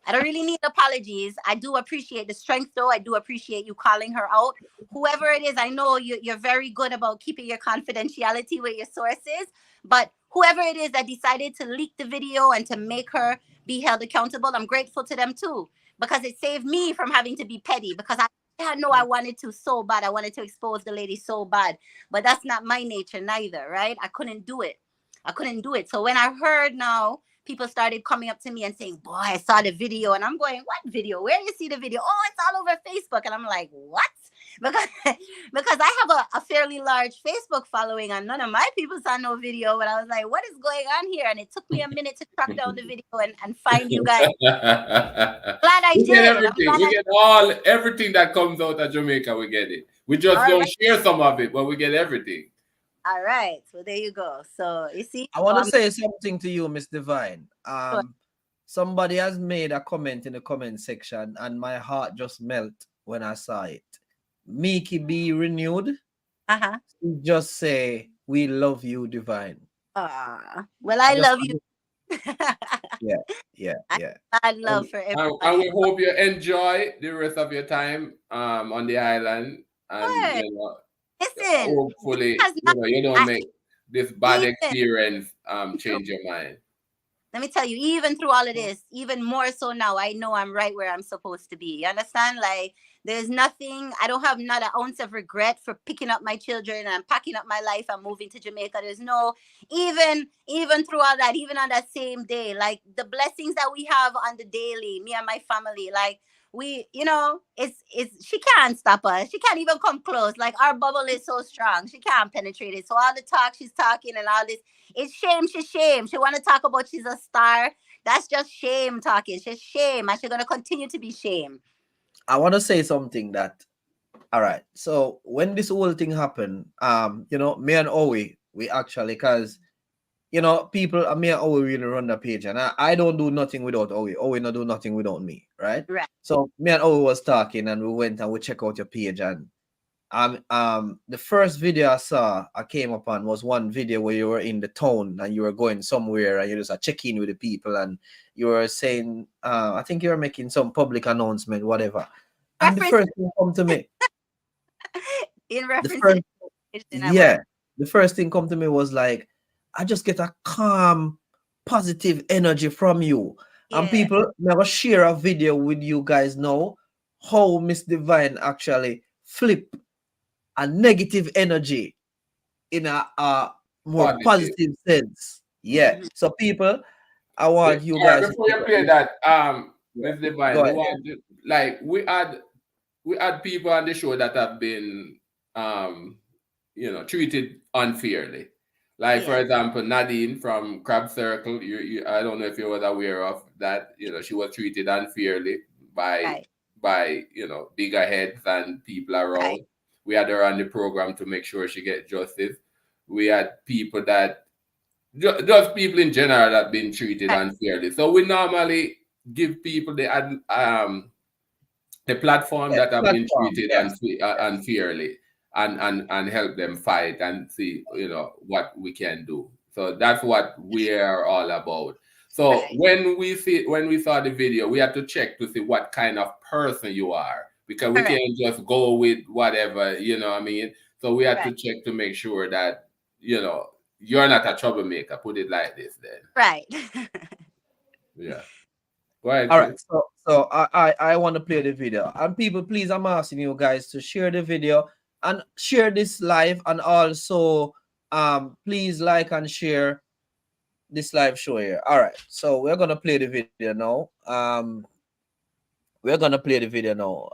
I don't really need apologies. I do appreciate the strength, though. I do appreciate you calling her out. Whoever it is, I know you're very good about keeping your confidentiality with your sources. But whoever it is that decided to leak the video and to make her be held accountable, I'm grateful to them too, because it saved me from having to be petty. Because I know I wanted to so bad. I wanted to expose the lady so bad, but that's not my nature neither, right? I couldn't do it. So when I heard now, people started coming up to me and saying, boy, I saw the video. And I'm going, what video? Where you see the video? Oh, it's all over Facebook. And I'm like, what? Because I have a fairly large Facebook following, and none of my people saw no video. But I was like, what is going on here? And it took me a minute to track down the video and find you guys. Glad I we did. get everything. We get everything that comes out of Jamaica. We get it. We just don't share some of it, but we get everything. All right. So there you go. So you see, I want to say something to you, Miss Divine. Somebody has made a comment in the comment section, and my heart just melted when I saw it. Mickey B renewed. Just say, we love you, Divine. Well, I love you. Yeah. I love for everybody. And we hope you enjoy the rest of your time on the island. And listen, hopefully you don't make this bad experience change your mind. Let me tell you, even through all of this, even more so now, I know I'm right where I'm supposed to be. You understand? Like, there's nothing, I don't have not an ounce of regret for picking up my children and packing up my life and moving to Jamaica. There's no, even through all that, even on that same day, like the blessings that we have on the daily, me and my family, like we, it's she can't stop us. She can't even come close. Like our bubble is so strong. She can't penetrate it. So all the talk she's talking and all this, it's shame. She's shame. She want to talk about she's a star. That's just shame talking. She's shame. And she's going to continue to be shame. I want to say something that, all right. So when this whole thing happened, me and Owie, we actually, because, people, me and Owie really run the page, and I don't do nothing without Owie. Owie not do nothing without me, right? Right. So me and Owie was talking, and we went and we check out your page, and the first video I came upon was one video where you were in the town and you were going somewhere and you just check in with the people and you were saying, I think you were making some public announcement, whatever. And the first thing come to me. In reference the first thing come to me was like, I just get a calm, positive energy from you. Yeah. And people never share a video with you guys now how Miss Divine actually flip a negative energy in a more positive sense. Yeah. Mm-hmm. So people, I want you guys. Before you play that, Miss Divine, we had people on the show that have been treated unfairly. Like for example, Nadine from Crab Circle. I don't know if you were aware of that. She was treated unfairly by bigger heads and people around. Right. We had her on the program to make sure she gets justice. We had people that, just people in general that have been treated unfairly. So we normally give people the platform that have been treated unfairly and help them fight and see, what we can do. So that's what we are all about. So when we saw the video, we had to check to see what kind of person you are. Because we can't just go with whatever, So we had to check to make sure that, you're not a troublemaker. Put it like this then. Right. Yeah. Go ahead. All right. So I want to play the video. And people, please, I'm asking you guys to share the video and share this live. And also, please like and share this live show here. All right. So we're going to play the video now. We're gonna play the video now.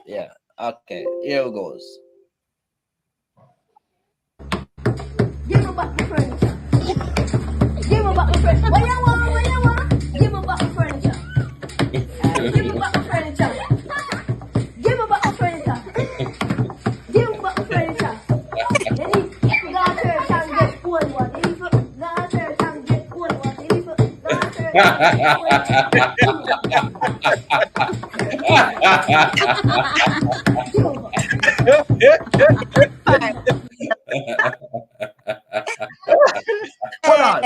Yeah. Okay. Here it goes. Give me back the furniture. Give me back the furniture. What you want? Give me back the furniture. Give me back the furniture. Give me back the furniture. Give me back the furniture. You need to go out there and get cold one. You need to go out there and get cold one. You need to go out there and get cold Hold on.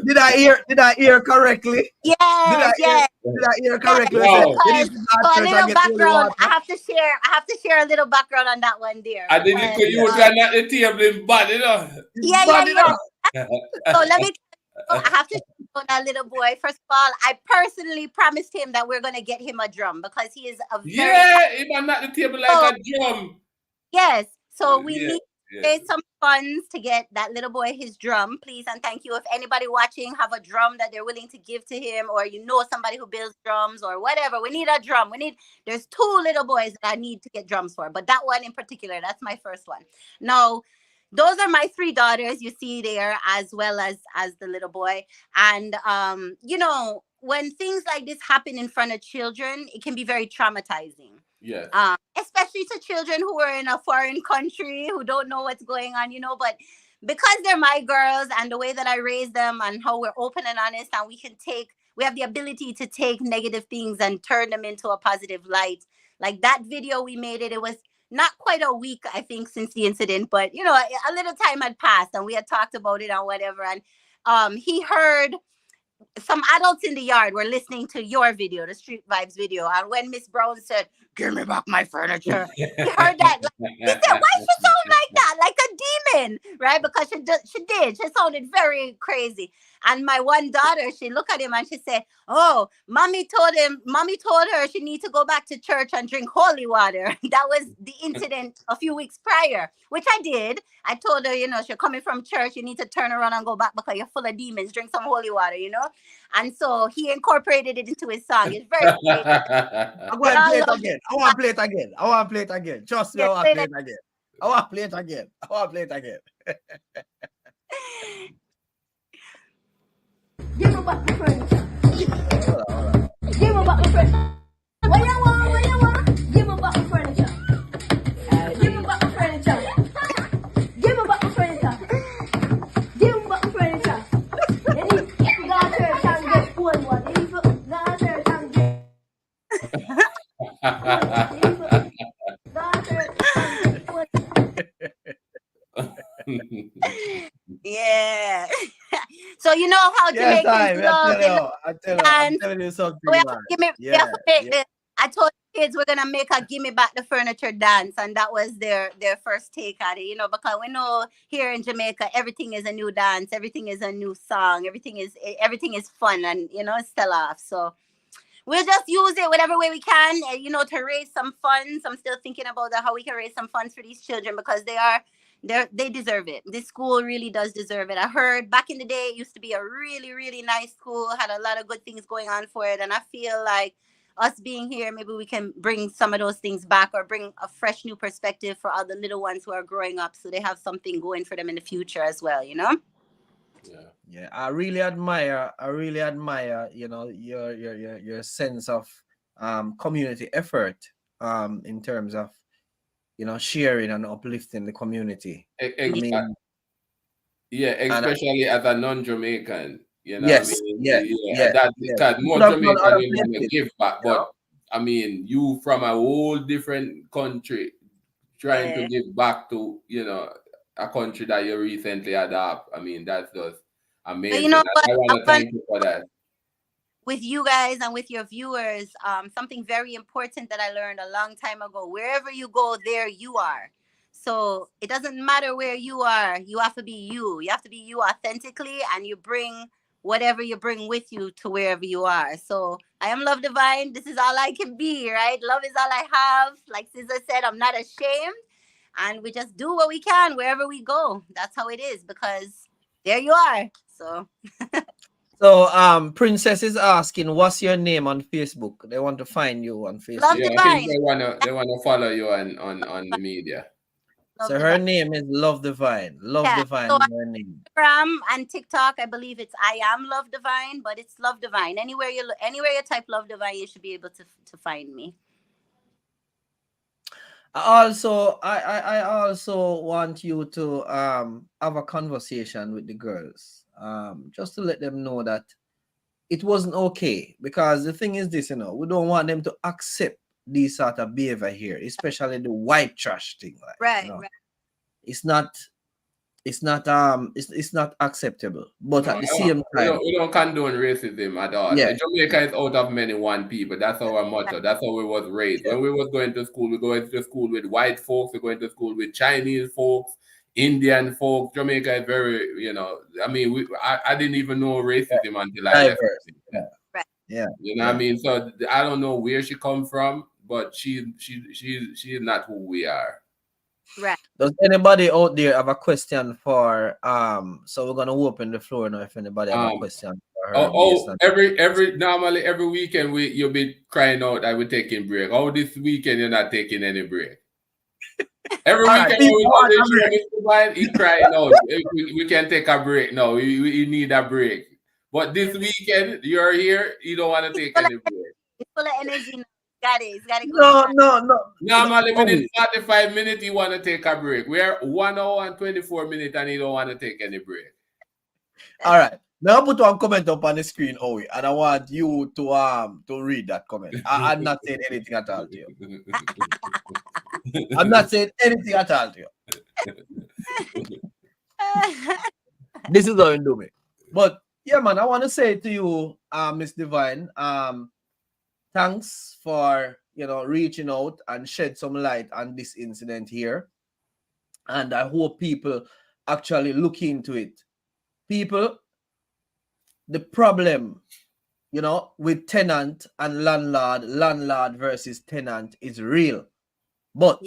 Did I hear correctly? Yes, yes. Did I hear correctly? Yes, Wow. You need because to go so to a church and little get holy background. water. I have to share a little background on that one, dear. I didn't Because, you was at the table in bad, you know. yeah, Bad enough. So let me. I have to show that little boy. First of all, I personally promised him that we're gonna get him a drum because he is a very Yeah, even at the table like So, a drum. yes. So we Yeah, need yeah. to raise some funds to get that little boy his drum, please, and thank you. If anybody watching have a drum that they're willing to give to him, or you know somebody who builds drums or whatever, we need a drum. There's 2 little boys that I need to get drums for, but that one in particular, that's my first one. Now, those are my 3 daughters you see there, as well as the little boy. And you know, when things like this happen in front of children, it can be very traumatizing. Yes. Especially to children who are in a foreign country who don't know what's going on, you know. But because they're my girls and the way that I raise them and how we're open and honest, and we have the ability to take negative things and turn them into a positive light. Like that video we made it was not quite a week, I think, since the incident, but you know, a little time had passed and we had talked about it and whatever. And he heard some adults in the yard were listening to your video, the Street Vibes video, and when Miss Brown said, "Give me back my furniture," he heard that. He said, "Why she sound like that, like a demon?" Right? Because she did. She sounded very crazy. And my one daughter, she looked at him and she said, "Oh, mommy told her she needs to go back to church and drink holy water." That was the incident a few weeks prior, which I did. I told her, you know, she's coming from church, you need to turn around and go back because you're full of demons. Drink some holy water, you know. And so he incorporated it into his song. It's very great. I'm going to play it again. I want to play it again. Trust me, I want to play it again. I want to play it again. Give me back the furniture. Give me back the furniture. What you want? Give me back the furniture. Give me back the furniture. Give me back the furniture. Give me back the furniture. You need to go to church and get one. You need to go to church and get Yeah. So you know how Yes, Jamaicans love I'm telling you something. we have to Yeah. I told the kids we're gonna make a "Give Me Back the Furniture" dance, and that was their first take at it. You know, because we know here in Jamaica everything is a new dance, everything is a new song, everything is fun, and you know, it's still off. So we'll just use it whatever way we can, you know, to raise some funds. I'm still thinking about how we can raise some funds for these children because they deserve it. This school really does deserve it. I heard back in the day it used to be a really, really nice school, had a lot of good things going on for it. And I feel like us being here, maybe we can bring some of those things back or bring a fresh new perspective for all the little ones who are growing up so they have something going for them in the future as well, you know? Yeah, I really admire, you know, your sense of community effort in terms of, you know, sharing and uplifting the community. I mean, yeah, especially as a non-Jamaican, you know. Yes, I mean, yeah. That because more Not from Jamaican other will want to places, give back, but I mean, you from a whole different country trying to give back to, you know, a country that you recently adopt. I mean, that's just amazing. You know what? I want to thank you for that. With you guys and with your viewers, something very important that I learned a long time ago. Wherever you go, there you are. So it doesn't matter where you are. You have to be you. You have to be you authentically, and you bring whatever you bring with you to wherever you are. So I am Love Divine. This is all I can be, right? Love is all I have. Like Caesar said, I'm not ashamed. And we just do what we can wherever we go. That's how it is, because there you are. So So Princess is asking, what's your name on Facebook? They want to find you on Facebook. Love Yeah, I Divine. think they wanna follow you on the media. Love So her Divine. name is Love Divine. Love Yeah, Divine so is her name. Instagram and TikTok, I believe it's I am Love Divine, but it's Love Divine. Anywhere you type Love Divine, you should be able to find me. I also want you to have a conversation with the girls, just to let them know that it wasn't okay. Because the thing is this, you know, we don't want them to accept this sort of behavior here, especially the white trash thing. Like, Right, you know, right. it's not it's not acceptable. But No, at the same we time, don't condone racism at all. yeah, Jamaica is out of many one people. That's our motto. That's how we was raised. When we was going to school, we going to school with white folks. We're going to school with Chinese folks, Indian folks. Jamaica is very, I mean, I didn't even know racism until I left. diverse. Right. Yeah. You know what I mean? So I don't know where she come from, but she's not who we are. Right. Does anybody out there have a question for so we're gonna open the floor now if anybody have a question for her. Normally every weekend you'll be crying out that we're taking break. Oh, this weekend you're not taking any break. Every weekend we on the show, Mr. Vine, he crying out. We can take a break now. We need a break. But this weekend you're here, you don't want to take any break. It's full of energy now. Got it. It's got to go. No. Normally within 45 minutes you want to take a break. We're 1 hour and 24 minutes and you don't want to take any break. All right. Now put one comment up on the screen, Owie, and I want you to read that comment. I'm not saying anything at all to you. I'm not saying anything at all to you. This is how you do me. But yeah, man, I want to say to you, Miss Divine, thanks for reaching out and shed some light on this incident here. And I hope people actually look into it. People, the problem, with tenant and landlord versus tenant is real. But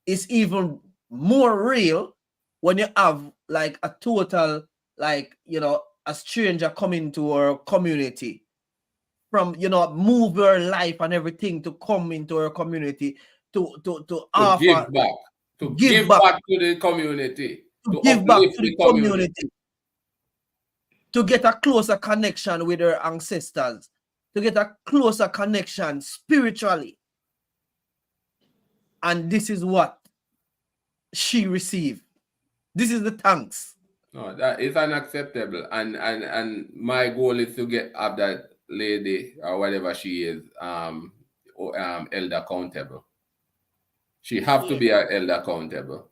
it's even more real when you have like a total, a stranger coming to our community from, move your life and everything to come into our community to offer. Give back to the community. To give back to the community. To get a closer connection with her ancestors, to get a closer connection spiritually. And this is what she received. This is the thanks. No, that is unacceptable. And my goal is to have that lady or whatever she is, elder accountable. She have to be an elder accountable.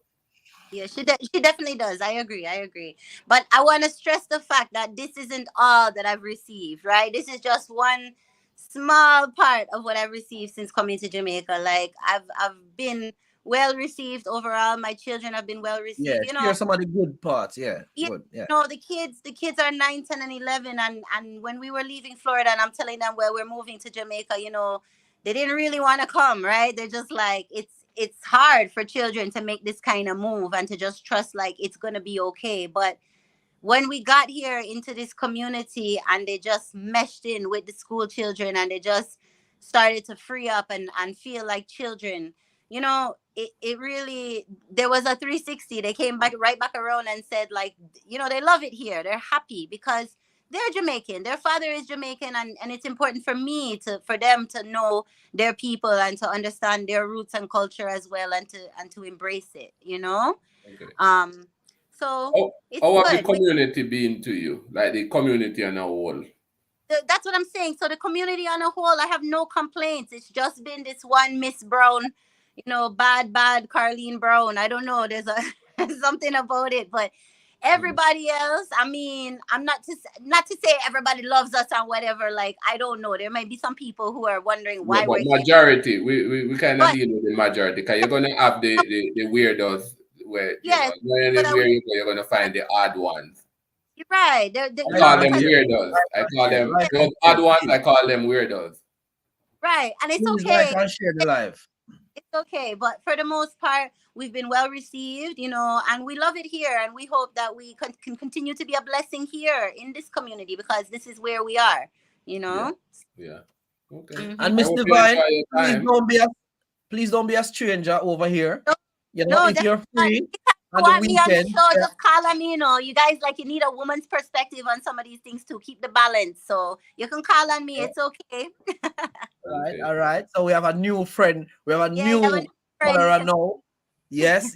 Yeah, she definitely does. I agree. But I want to stress the fact that this isn't all that I've received, right? This is just one small part of what I've received since coming to Jamaica. Like I've been well received overall. My children have been well received. Yeah, here's some of the good parts. Yeah. Good. Yeah. The kids are 9, 10, and 11, and when we were leaving Florida, and I'm telling them, well, we're moving to Jamaica, they didn't really want to come, right? They're just like, it's hard for children to make this kind of move and to just trust like it's going to be okay. But when we got here into this community and they just meshed in with the school children and they just started to free up and feel like children, it really, there was a 360. They came right back around and said like, they love it here. They're happy because they're Jamaican. Their father is Jamaican, and it's important for for them to know their people and to understand their roots and culture as well, and to embrace it. Okay. So how have the community been to you? Like the community on a whole? That's what I'm saying. So the community on a whole, I have no complaints. It's just been this one Miss Brown, bad Karlene Brown. I don't know. There's something about it, but everybody else, I mean, I'm not to say everybody loves us or whatever. Like, I don't know. There might be some people who are wondering why we're majority. We kind of deal with the majority because you're gonna have the weirdos where anywhere you're gonna find the odd ones. You're right. I call them weirdos. I call them those odd ones. I call them weirdos. Right, and it's okay. I share the life. It's okay, but for the most part, we've been well received, and we love it here, and we hope that we can continue to be a blessing here in this community because this is where we are, Yeah. Okay. Mm-hmm. And Miss Divine, please don't be a stranger over here. If you're free on the weekend, me on the show, just call on me. You guys, like, you need a woman's perspective on some of these things to keep the balance. So you can call on me. It's okay. All right. So we have a new friend. We have a new friend now. Yes.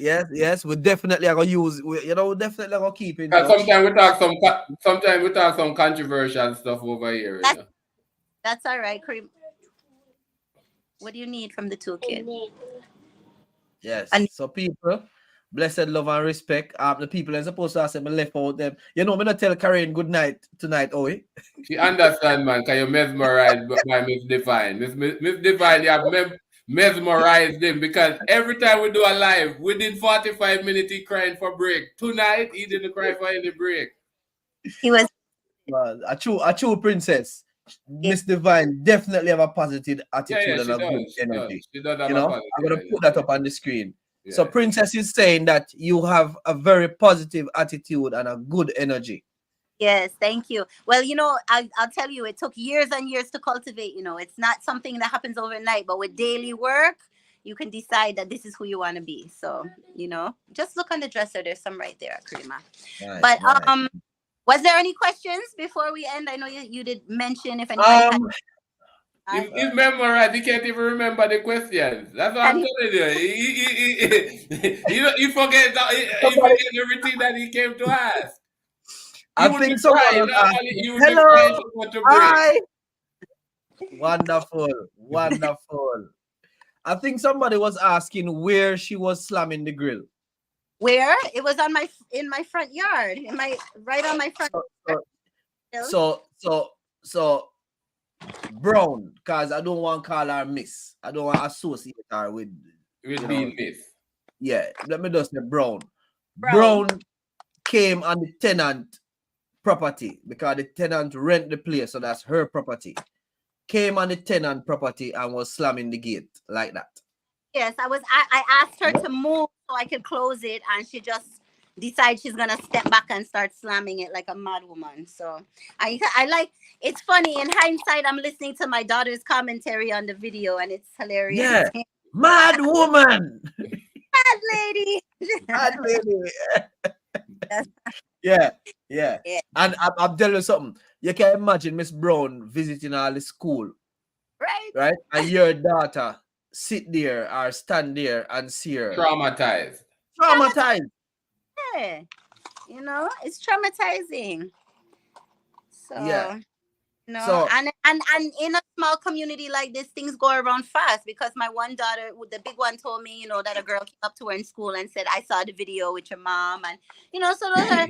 We definitely are gonna use. We definitely are gonna keep it. Sometimes we talk some controversial stuff over here. That's all right, Kareem. What do you need from the toolkit? Yes. So people, Blessed love and respect. The people are supposed to say me left out them. You know, me not tell Karlene good night tonight, She understand, man, because you're mesmerized by Miss Divine. Miss Divine, you have mesmerized him because every time we do a live, within 45 minutes, he crying for break. Tonight, he didn't cry for any break. He was a true princess. Miss Divine definitely have a positive attitude and a good energy. She does have you a know, positive I'm gonna energy. put that up on the screen. Yeah. So Princess is saying that you have a very positive attitude and a good energy. Yes, thank you. Well, you know, I'll tell you, it took years and years to cultivate. You know, it's not something that happens overnight, but with daily work, you can decide that this is who you want to be. So, you know, just look on the dresser. There's some right there, Karima. Nice, But nice. was there any questions before we end? I know you did mention if anybody He's memorized. He can't even remember the questions. That's what I'm telling you. He forgets everything that he came to ask. I think someone was asking, hello, hi. Wonderful, wonderful. I think somebody was asking where she was slamming the grill. Where? It was in my front yard, right on my front. So Brown, because I don't want to call her Miss. I don't want to associate her with being Miss. Yeah, let me just say Brown. Brown came on the tenant property because the tenant rent the place, so that's her property. Came on the tenant property and was slamming the gate like that. Yes, I asked her to move so I could close it, and she just decided she's gonna step back and start slamming it like a mad woman. So I like, it's funny in hindsight. I'm listening to my daughter's commentary on the video, and it's hilarious. Yeah, mad woman, mad lady, mad lady. Yeah. And I'm telling you something. You can imagine Miss Brown visiting all the school, right? And your daughter sit there or stand there and see her traumatized. Yeah, you know, it's traumatizing. So yeah, you know, and in a small community like this, things go around fast because my one daughter, the big one, told me, you know, that a girl came up to her in school and said, "I saw the video with your mom," and you know, so those are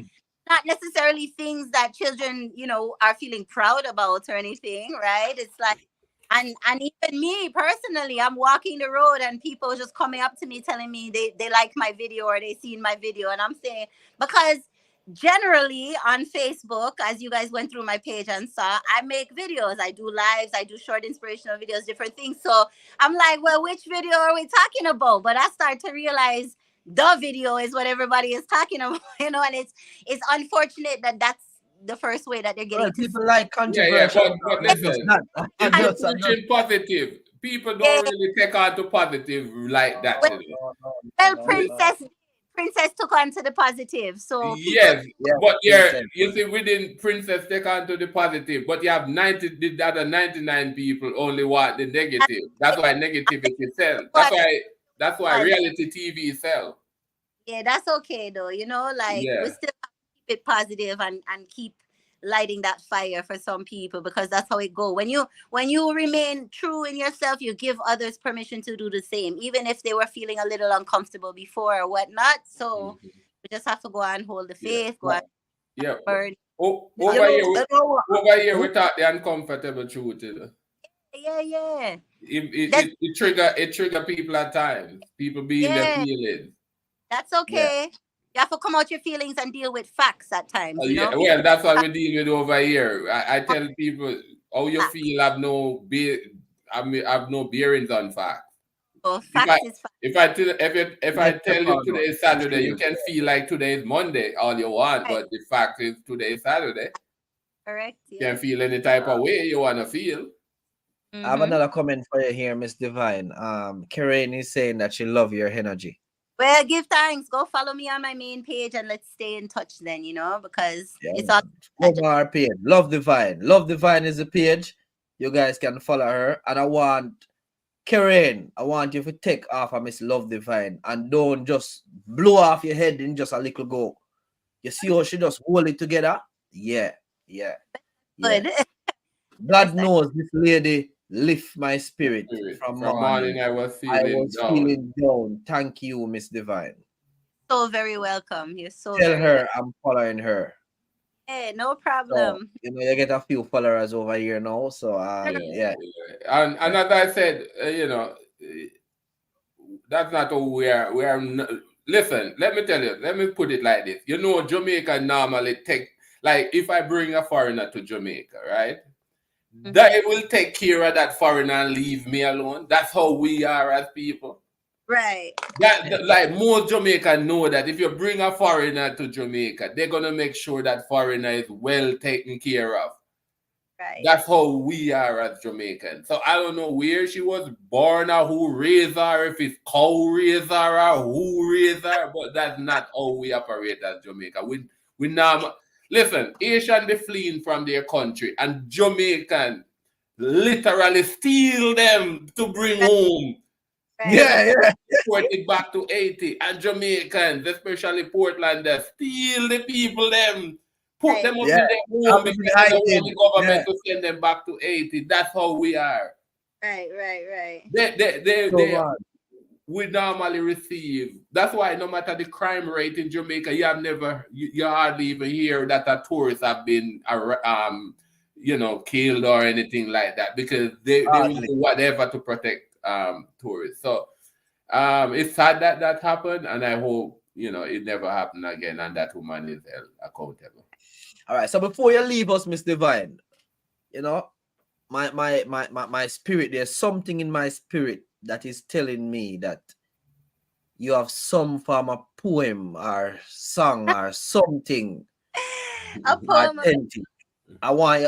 not necessarily things that children, you know, are feeling proud about or anything, right? It's like, and even me personally, I'm walking the road and people just coming up to me telling me they like my video or they seen my video, and I'm saying, because generally on Facebook, as you guys went through my page and saw, I make videos, I do lives, I do short inspirational videos, different things. So I'm like, well, which video are we talking about? But I start to realize the video is what everybody is talking about, you know, and it's unfortunate that that's the first way that they're getting people like controversial. But listen, it's pushing positive. People don't really take on to positive like that. Well, Princess took on to the positive. So yes, but you see, within Princess take on to the positive, but you have the other 99 people only want the negative. That's why negativity sells. That's why reality TV sells. Yeah, that's okay though. You know, like we still have to keep it positive and keep lighting that fire for some people, because that's how it go. When you remain true in yourself, you give others permission to do the same, even if they were feeling a little uncomfortable before or whatnot. So we just have to go and hold the faith. Go on. Burn. Over here, we talk the uncomfortable truth. Yeah. It trigger people at times. People being their feelings. That's okay. Yeah. You have to come out your feelings and deal with facts at times. You know? Well, that's what we deal with over here. I tell people how you feel have no bearings on facts. Oh, facts is facts. If I tell you today is Saturday, you can feel like today is Monday all you want, but the fact is today is Saturday. Correct. You can feel any type of way you want to feel. I have another comment for you here, Miss Divine. Karlene is saying that she love your energy. Well, give thanks. Go follow me on my main page and let's stay in touch then, you know, because it's all our page. Love Divine. Love Divine is the page. You guys can follow her. And I want Karlene, I want you to take off of Miss Love Divine and don't just blow off your head in just a little go. You see how she just hold it together? Yeah. Good. God knows this lady lift my spirit from morning. I was feeling down. Thank you, Miss Divine. so very welcome. You're so Tell very her I'm following her. Hey, no So problem. you get a few followers over here now. So yeah. And as I said, that's not how we are. Listen, let me tell you. Let me put it like this. Jamaica normally take, like, if I bring a foreigner to Jamaica, right? They will take care of that foreigner and leave me alone. That's how we are as people. Right. Like most Jamaicans know that if you bring a foreigner to Jamaica, they're gonna make sure that foreigner is well taken care of. Right. That's how we are as Jamaicans. So I don't know where she was born or who raised her, if it's cow raised her or who raised her, but that's not how we operate as Jamaica. We now listen, Asian they fleeing from their country and Jamaican literally steal them to bring home. Right. Yeah. Port it back to 80 and Jamaicans, especially Portlanders, steal the people them. Put them up in their home because they don't want the government to send them back to 80. That's how we are. Right. We normally receive. That's why no matter the crime rate in Jamaica, you hardly even hear that a tourist have been killed or anything like that, because they will do whatever to protect tourists. So it's sad that happened, and I hope it never happen again, and that woman is held accountable. All right. So before you leave us, Miss Divine, my spirit, there's something in my spirit that is telling me that you have some form of poem or song or something. A poem. I want.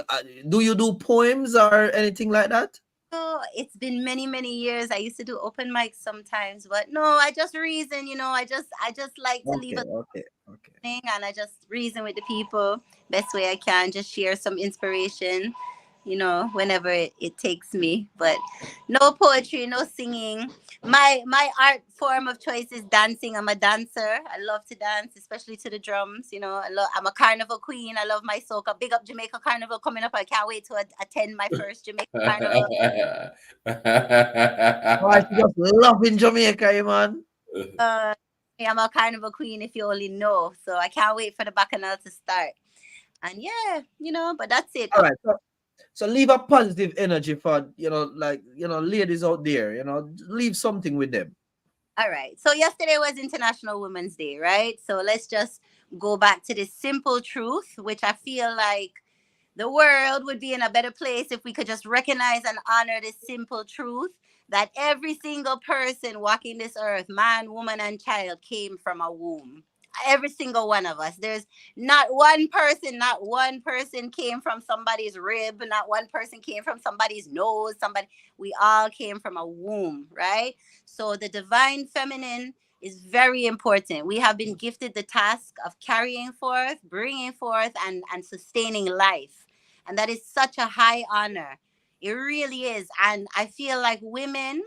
Do you do poems or anything like that? Oh, it's been many years. I used to do open mics sometimes, but no, I just reason. I just like to leave a thing, and I just reason with the people best way I can. Just share some inspiration, whenever it takes me. But no poetry, no singing. My art form of choice is dancing. I'm a dancer. I love to dance, especially to the drums. I'm a carnival queen. I love my soca. Big up Jamaica Carnival coming up. I can't wait to attend my first Jamaica Carnival. I just love in Jamaica, man. I'm a carnival queen, if you only know. So I can't wait for the bacchanal to start. And yeah, but that's it. All right. So leave a positive energy for, ladies out there, leave something with them. All right. So yesterday was International Women's Day, right? So let's just go back to this simple truth, which I feel like the world would be in a better place if we could just recognize and honor this simple truth that every single person walking this earth, man, woman, and child, came from a womb. Every single one of us. There's not one person came from somebody's rib, not one person came from somebody's nose, we all came from a womb, right? So the divine feminine is very important. We have been gifted the task of carrying forth, bringing forth, and sustaining life. And that is such a high honor. It really is. And I feel like women,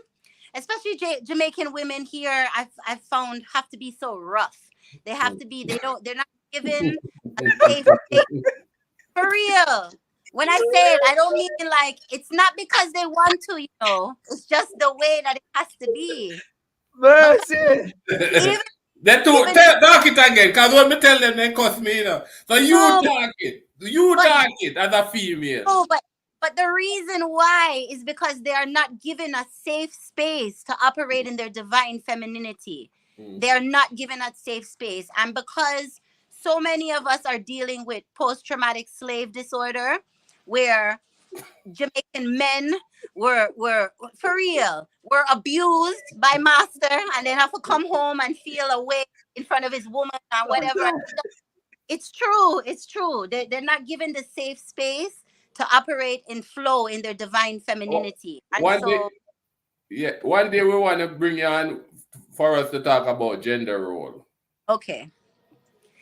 especially Jamaican women here, I've found have to be so rough. They have to be, they're not given a safe space. For real. When I say it, I don't mean like, it's not because they want to, it's just the way that it has to be. Mercy. Talk it again, because when me tell them, they cuss me, So talk it as a female. No, but the reason why is because they are not given a safe space to operate in their divine femininity. They are not given that safe space. And because so many of us are dealing with post-traumatic slave disorder, where Jamaican men were for real, were abused by master, and then have to come home and feel away in front of his woman and whatever. It's true. They're not given the safe space to operate in flow in their divine femininity. One day we want to bring you on for us to talk about gender role. Okay.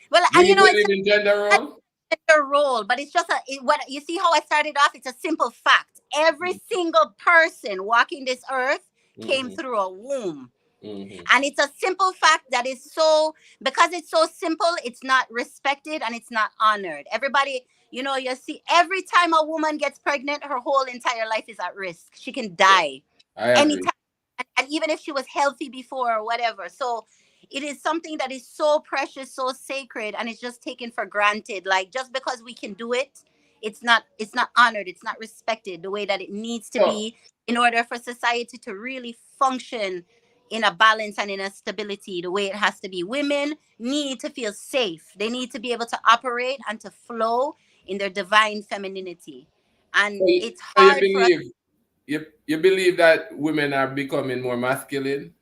Well, and it's in gender role. Gender role, but it's just what you see how I started off. It's a simple fact. Every single person walking this earth came through a womb. And it's a simple fact that is because it's so simple, it's not respected and it's not honored. Everybody, you see, every time a woman gets pregnant, her whole entire life is at risk. She can die anytime. And even if she was healthy before or whatever. So it is something that is so precious, so sacred, and it's just taken for granted. Like, just because we can do it, it's not honored, it's not respected the way that it needs to So, be in order for society to really function in a balance and in a stability the way it has to be. Women need to feel safe. They need to be able to operate and to flow in their divine femininity. And it's so you hard for us. believe you believe that women are becoming more masculine?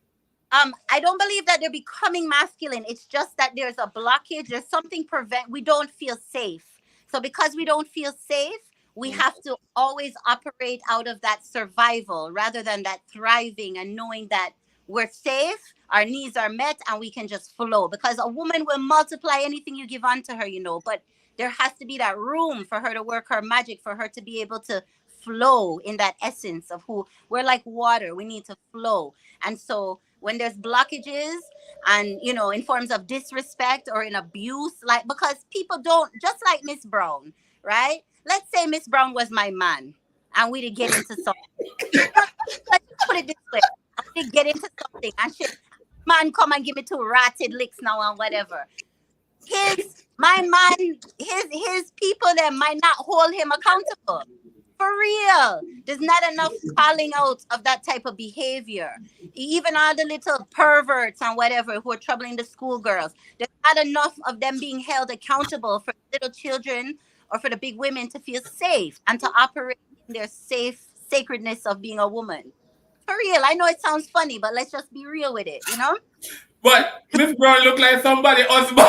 I don't believe that they're becoming masculine. It's just that there's a blockage. There's something we don't feel safe. So because we don't feel safe, we have to always operate out of that survival rather than that thriving and knowing that we're safe, our needs are met, and we can just flow. Because a woman will multiply anything you give unto her, but there has to be that room for her to work her magic, for her to be able to flow in that essence of who we're. Like water, we need to flow. And so when there's blockages and in forms of disrespect or in abuse, like, because people don't, just like Miss Brown, right? Let's say Miss Brown was my man and we did get into something. Let's put it this way. We did get into something and shit, man come and give me 2 ratted licks now and whatever. My man, his people there might not hold him accountable. For real. There's not enough calling out of that type of behavior. Even all the little perverts and whatever who are troubling the schoolgirls, there's not enough of them being held accountable for little children or for the big women to feel safe and to operate in their safe sacredness of being a woman. For real. I know it sounds funny, but let's just be real with it, But Miss Brown look like somebody husband.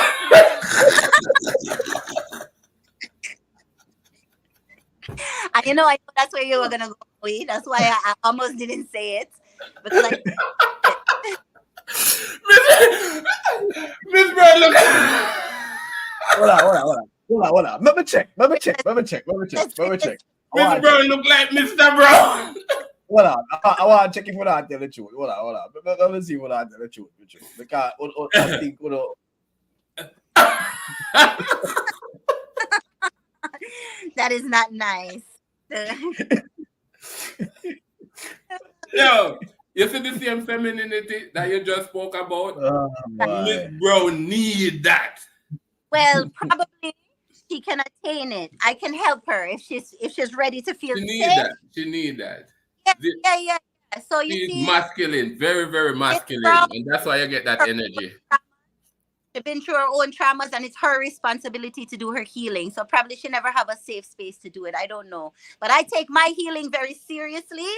And I know that's where you were gonna go with. That's why I almost didn't say it. Because Miss Brown look. Hold on. Let me check. Miss Brown look like Mr. Brown. Hold on. I want to check if what I tell the truth. Hold on. Let me see what I tell the truth. Because I think that is not nice. Yo, you see the same femininity that you just spoke about? Miss Brown need that. Well, probably she can attain it. I can help her if she's ready to feel safe. She need that. Yeah. So you see, masculine, very, very masculine, and that's why you get that energy. She's been through her own traumas, and it's her responsibility to do her healing. So probably she never have a safe space to do it. I don't know, but I take my healing very seriously,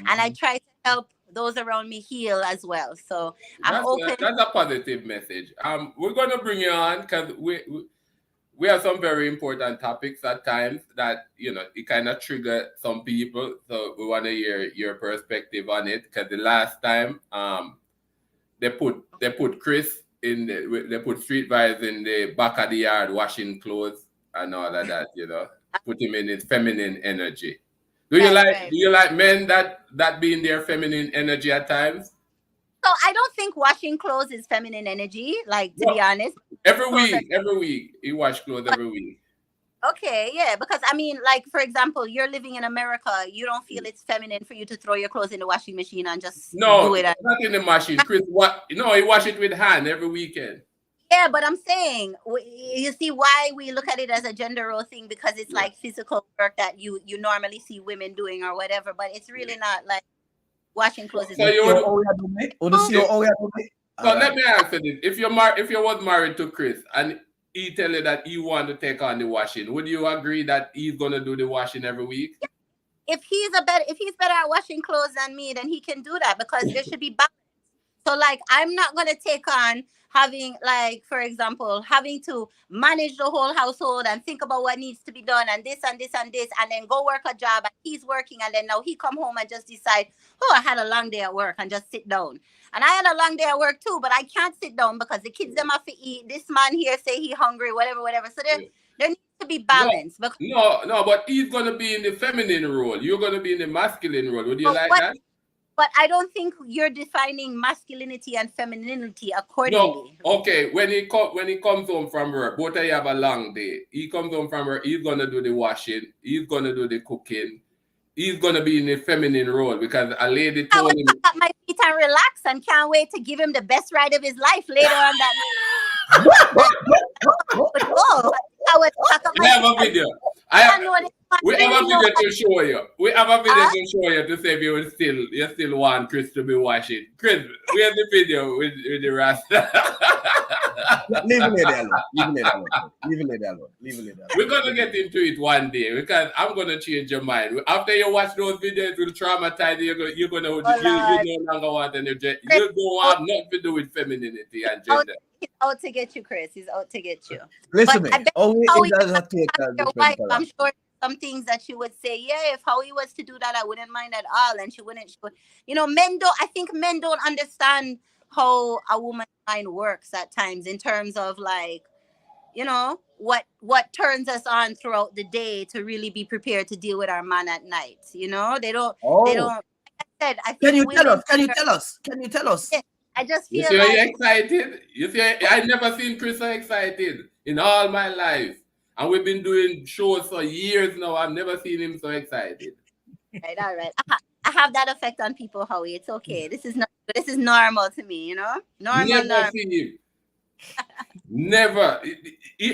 and I try to help those around me heal as well. So I'm open. That's a positive message. We're gonna bring you on because we have some very important topics at times that it kind of trigger some people. So we want to hear your perspective on it. Because the last time they put Chris they put Street Vibes in the back of the yard washing clothes and all of that. Put him in his feminine energy. Do you like men that be in their feminine energy at times? So I don't think washing clothes is feminine energy. Like, to be honest. Every week. You wash clothes every week. Okay, yeah. Because I mean, like, for example, you're living in America. You don't feel it's feminine for you to throw your clothes in the washing machine and just do it. Not in the machine. Chris, he wash it with hand every weekend. Yeah, but I'm saying, you see why we look at it as a gender role thing, because it's like physical work that you normally see women doing or whatever, but it's really not like washing clothes. So let me ask you this: if you was married to Chris and he tell you that he want to take on the washing, would you agree that he's gonna do the washing every week? If he's better at washing clothes than me, then he can do that, because there should be balance. So like, I'm not gonna take on having, like, for example, having to manage the whole household and think about what needs to be done and this and this and this, and then go work a job and he's working, and then now he come home and just decide, I had a long day at work, and just sit down. And I had a long day at work too, but I can't sit down because the kids them have to eat. This man here say he hungry, whatever. So there needs to be balance. No, but he's gonna be in the feminine role. You're gonna be in the masculine role. Would you like that? But I don't think you're defining masculinity and femininity accordingly. No, okay. When he comes home from work, both of you have a long day. He comes home from work. He's gonna do the washing. He's gonna do the cooking. he's gonna be in a feminine role because a lady I told would him. pack up my feet and relax and can't wait to give him the best ride of his life later on that night. But oh, I would pack up We my have a feet. video. I know this man We have a really know video to show you. We have a video Huh? to show you to say if you still want Chris to be washing. Chris, we have the video with the Rasta. Leave a lady alone. Leave a lady alone. Leave a lady alone. Leave a lady alone. We're gonna get into it one day because I'm gonna change your mind. After you watch those videos, it will traumatize you. You're gonna Lord. you no longer want any. You don't have nothing to do with femininity and gender. He's out to get you, Chris. He's out to get you. Listen, But man. I bet Only how it he does have to take a your different wife, color. I'm sure some things that she would say, yeah, if Howie was to do that, I wouldn't mind at all. And she would, you know, I think men don't understand how a woman's mind works at times in terms of like, you know, what turns us on throughout the day to really be prepared to deal with our man at night. You know, they don't, like I said, I think Can you tell women us? Can you tell us? Can you tell us? I just You feel see, like you're excited. You see, I never seen Chris so excited in all my life, and we've been doing shows for years now. I've never seen him so excited. right, all right. I have that effect on people, Howie. It's okay. This is normal to me, you know? Never seen him. Never. We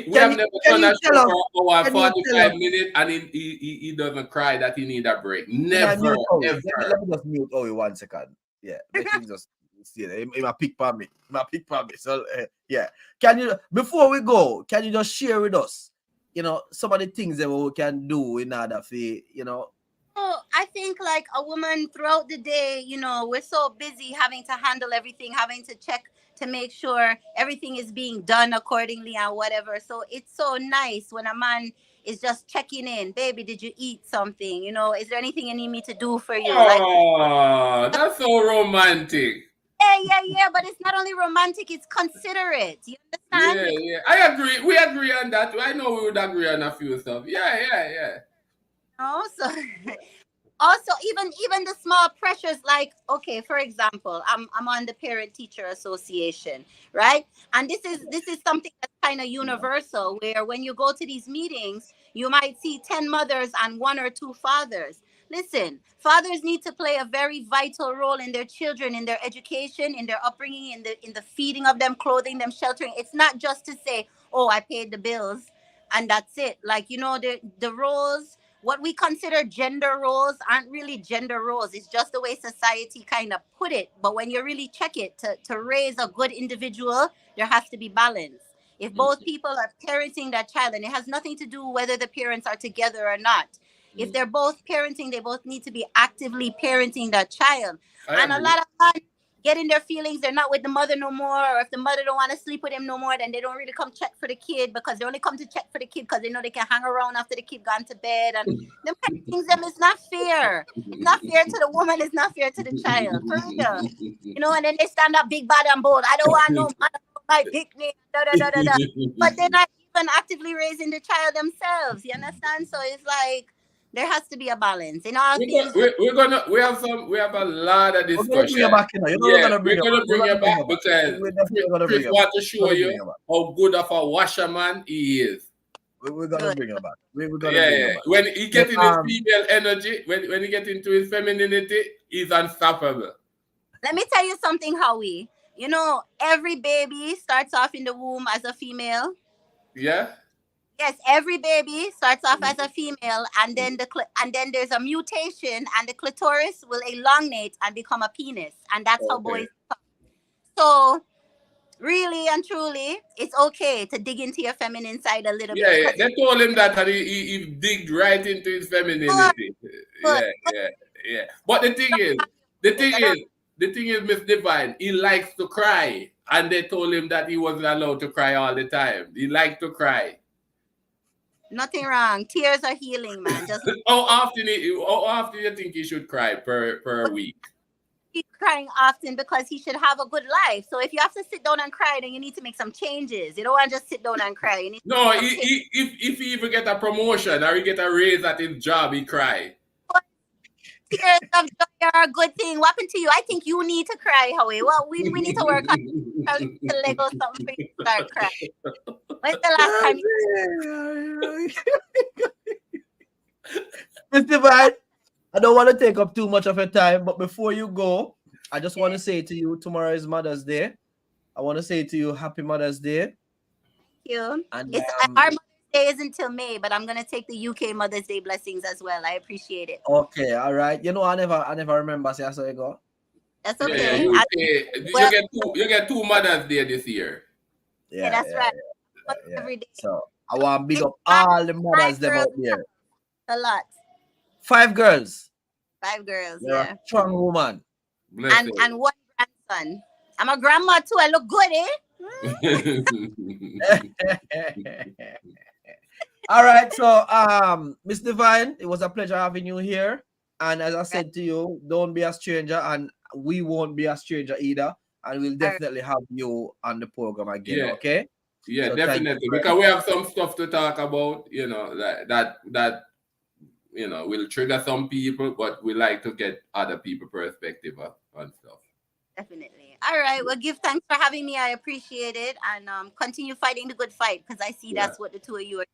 Can have you- never can done you a show tell us- for over can you tell 45 us- minutes and he doesn't cry that he need a break. Yeah, Never, mute Owie. ever. Let me just mute Owie 1 second. Yeah, let him just see it. He might pick for me. So yeah. Can you, before we go, can you just share with us, you know, some of the things that we can do in order for, you know? Oh, I think like a woman throughout the day, you know, we're so busy having to handle everything, having to check to make sure everything is being done accordingly and whatever. So it's so nice when a man is just checking in. Baby, did you eat something? You know, is there anything you need me to do for you? Like, Oh, that's so romantic. yeah. But it's not only romantic, it's considerate. You understand? Yeah. I agree. We agree on that. I know we would agree on a few stuff. Yeah. So also even the small pressures, like, okay, for example, I'm on the parent teacher association, right? And this is something that's kind of universal, where when you go to these meetings you might see 10 mothers and 1 or 2 fathers. Listen, fathers need to play a very vital role in their children, in their education, in their upbringing, in the feeding of them, clothing them, sheltering. It's not just to say, oh, I paid the bills and that's it. Like, you know, the roles, what we consider gender roles, aren't really gender roles. It's just the way society kind of put it. But when you really check it, to raise a good individual, there has to be balance. If both people are parenting that child, and it has nothing to do whether the parents are together or not. If they're both parenting, they both need to be actively parenting that child. And a lot of men get in their feelings, they're not with the mother no more, or if the mother don't want to sleep with him no more, then they don't really come check for the kid, because they only come to check for the kid because they know they can hang around after the kid gone to bed. And them kind of things, them is not fair. It's not fair to the woman, it's not fair to the child. For real. You know, and then they stand up big bad and bold. I don't want no man my picnic. But they're not even actively raising the child themselves. You understand? So it's like there has to be a balance in all things. We have a lot of discussion. We're gonna bring you back, you know. We're gonna bring you back because Chris wants to show you how good of a washerman he is. We're gonna bring you back. We're gonna bring Yeah. you back. When he gets in his female energy, when he gets into his femininity, he's unstoppable. Let me tell you something, Howie. You know, every baby starts off in the womb as a female. Yeah. Yes, every baby starts off as a female, and then there's a mutation, and the clitoris will elongate and become a penis, and that's how boys come. So, really and truly, it's okay to dig into your feminine side a little bit. Yeah. They told him that, and he digged right into his femininity. Yeah. But the thing is, Miss Divine, he likes to cry, and they told him that he wasn't allowed to cry all the time. He liked to cry. Nothing wrong. Tears are healing, man. Just how often you think he should cry per week? He's crying often because he should have a good life. So if you have to sit down and cry, then you need to make some changes. You don't want to just sit down and cry. You need no, if he even get a promotion or he get a raise at his job, he cry. Tears of joy are a good thing. What happened to you? I think you need to cry, Howie. Well, we need to work on to Lego something for you to start crying. When's the last time you... Mr. Divine, I don't want to take up too much of your time, but before you go, I just want to say to you, tomorrow is Mother's Day. I want to say to you, Happy Mother's Day. Thank you. And Our Mother's Day is until May, but I'm gonna take the UK Mother's Day blessings as well. I appreciate it. okay, all right. You know, I never remember. See how you go. That's Yeah, okay. you get 2 Mother's Day this year. Yeah, that's right. Yeah. Every day. So I want to big up all the mothers them out there. A lot. 5 girls. 5 girls. You're Yeah. a strong woman. And 1 grandson. I'm a grandma too. I look good, eh? All right, so Miss Divine, it was a pleasure having you here. And as I said to you, don't be a stranger, and we won't be a stranger either. And we'll definitely have you on the program again, okay? Yeah, So definitely. Because we have some stuff to talk about, you know, that you know will trigger some people, but we like to get other people's perspective on stuff. Definitely. All right. Well, give thanks for having me. I appreciate it. And continue fighting the good fight, because I see that's what the two of you are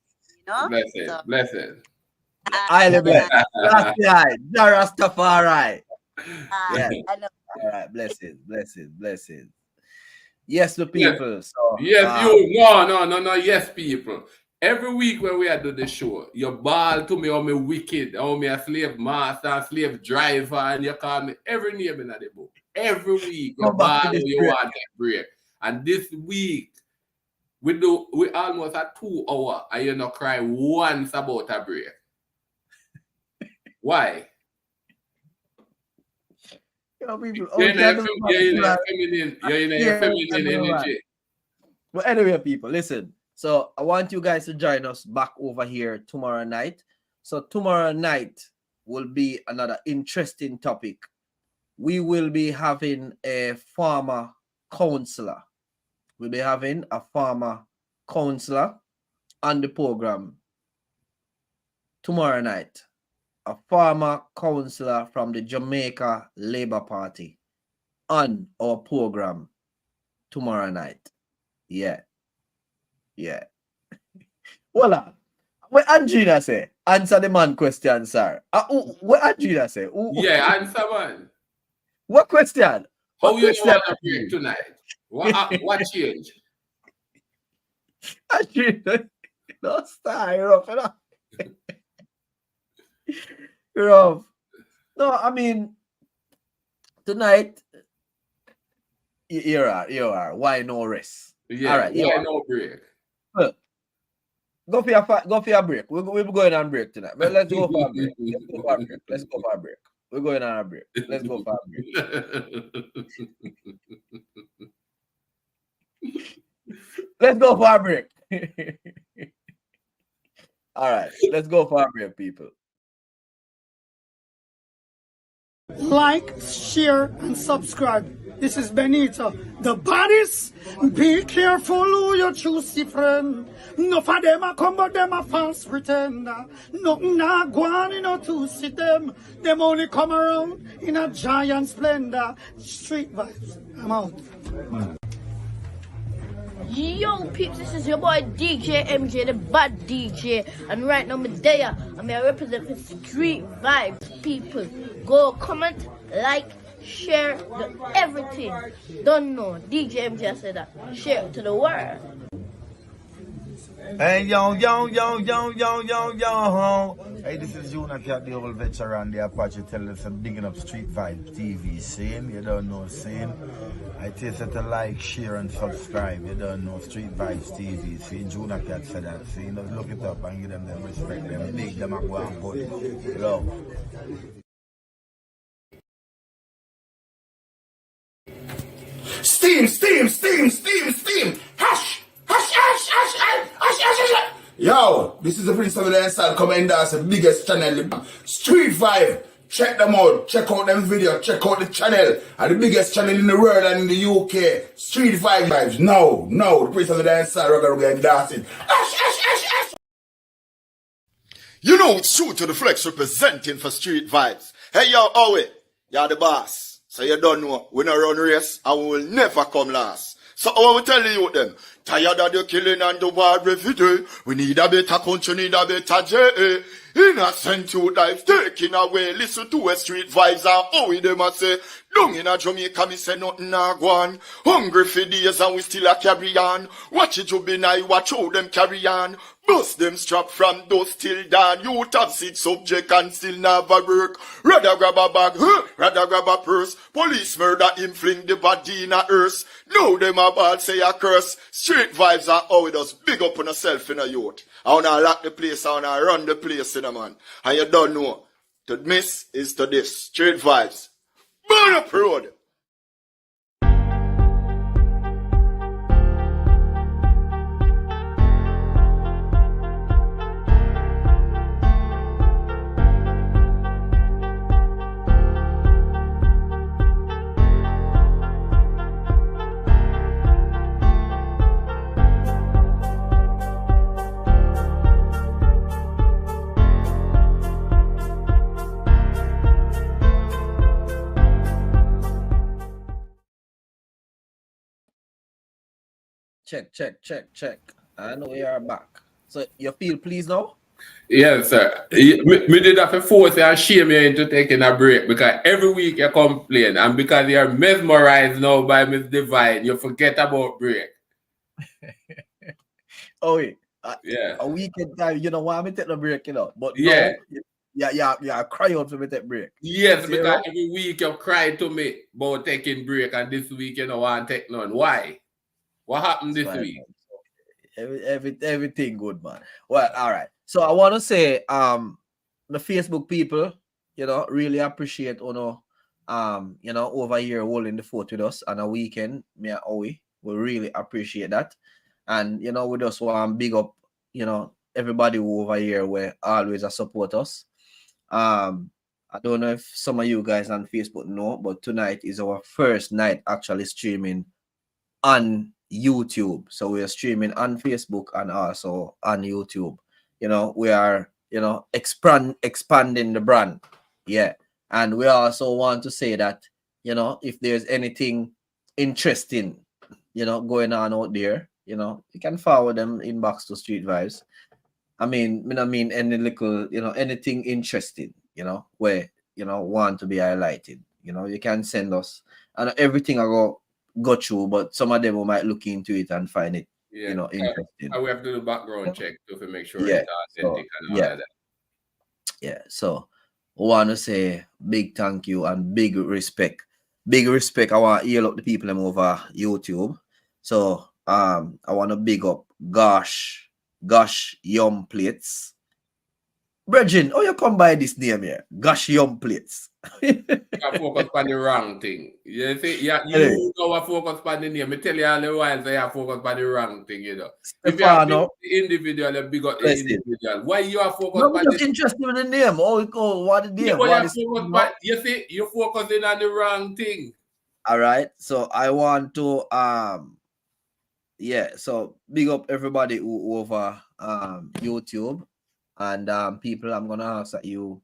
doing, you know? Blessed. I love it. That's right. Rastafari. Yeah. I know. All right. Blessings. Yes, the people. Yes. So Yes, you. No. Yes, people. Every week when we are do the show, you ball to me how me wicked, how me a slave master, slave driver, and you call me every name in the book. Every week you ball you want a break. And this week we almost at 2 hours and you not cry once about a break. Why? People, you're in a feminine energy. But anyway, people, listen. So I want you guys to join us back over here tomorrow night. So tomorrow night will be another interesting topic. We will be having a farmer counselor. We'll be having a farmer counselor on the program tomorrow night. A farmer counselor from the Jamaica Labour Party on our program tomorrow night. Yeah. Voila. What Andrina say? Answer the man question, sir. What Andrina say? Yeah, answer man. What question? How you want to break tonight? What change? Andrina, no style, rough. Rough. No, I mean, tonight, you are. Why no rest? Yeah, all right. Why no break? Go for a break. We'll be going on break tonight. But let's go for a break. Let's go for a break. We're going on a break. Let's go for a break. Let's go for a break. All right. Let's go for a break, people. Like, share, and subscribe. This is Benito, the baddest. Be careful who you choose, friend. No for them a come, but them a false pretender. Nothing not going, to see them. Them only come around in a giant splendor. Street vibes. I'm out. Yo peeps, this is your boy DJ MJ, the bad DJ, and right now I'm there. I'm here represent for Street Vibes. People, go comment, like, share, everything. Don't know, DJ MJ said that. Share it to the world. Hey, yo. Hey, this is Jonathan, the old veteran, the Apache telling us I'm bigging up Street Vibe TV. Saying, you don't know, saying. I tell you to like, share, and subscribe. You don't know, Street Vibes TV. See, Jonathan said that. See, you know, look it up and give them respect. Them big, them and go and good. Love. Steam. Hush. Yo, this is the Prince of the Inside Commanders, the biggest channel, Street Vibe. Check them out, check out them videos, check out the channel, and the biggest channel in the world and in the UK, Street Vibes. No, the Prince of the Inside, Rugger and dancing. You know it's true to the flex representing for Street Vibes. Hey yo, Owe, you're the boss, so you don't know, we not run race and we will never come last. So I will tell you them, tired of the killing and the war every day. We need a better country, need a better J.A. Innocent youth life taken away. Listen to a street vibes and how we them a say. Down in a Jamaica, me say nothing a go on. Hungry for days and we still a carry on. Watch it juvenile, watch how them carry on. Bust them strap from dusk till dawn. Youth have 6 subject and still never work. Rather grab a bag, rather grab a purse. Police murder him, fling the body in a hearse. Now them a ball say a curse. Street vibes are how it does. Big up on yourself in a youth. I wanna lock the place, I wanna run the place in a man. And you don't know. To miss is to this. Street vibes. Burn up road. Check. I know you are back. So you feel pleased now? Yes, sir. Me did have to force you and shame you into taking a break because every week you complain, and because you're mesmerized now by Miss Divine, you forget about break. Oh, yeah. Yeah. A weekend time, you know why me take the break, you know. But Yeah. yeah, cry out for me take break. Yes, See, because right? every week you cry to me about taking break, and this week you don't want to take none. Why? What happened this Fine, week? man. Everything good, man. Well, all right. So I want to say, the Facebook people, you know, really appreciate you know, over here holding the fort with us on a weekend. Me and Owie, we really appreciate that. And you know, we just want to big up, you know, everybody who over here will always support us. I don't know if some of you guys on Facebook know, but tonight is our first night actually streaming on YouTube. So we are streaming on Facebook and also on YouTube. You know, we are, you know, expanding the brand. Yeah. And we also want to say that, you know, if there's anything interesting, you know, going on out there, you know, you can forward them inbox to Street Vibes. I mean any little, you know, anything interesting, you know, where, you know, want to be highlighted, you know, you can send us, and everything I go through, but some of them we might look into it and find it, you know, interesting. We have to do background check to make sure Yeah, it's authentic and all yeah. of that. Yeah, so I want to say big thank you and big respect. Big respect. I want to heal up the people them over YouTube. So I want to big up Gosh Yum Plates. Brethren, how you come by this name here? Gosh Yum Plates. You focus on the wrong thing. You see, you know what focus on the name. I tell you all the while say you focus on the wrong thing, you know. Stefano, if you have the individual, you big up the individual. Why you are focused on on just interested in the name? What the name? Yeah, you see, you're focusing on the wrong thing. All right. So I want to yeah, so big up everybody who over YouTube, and people, I'm gonna ask that you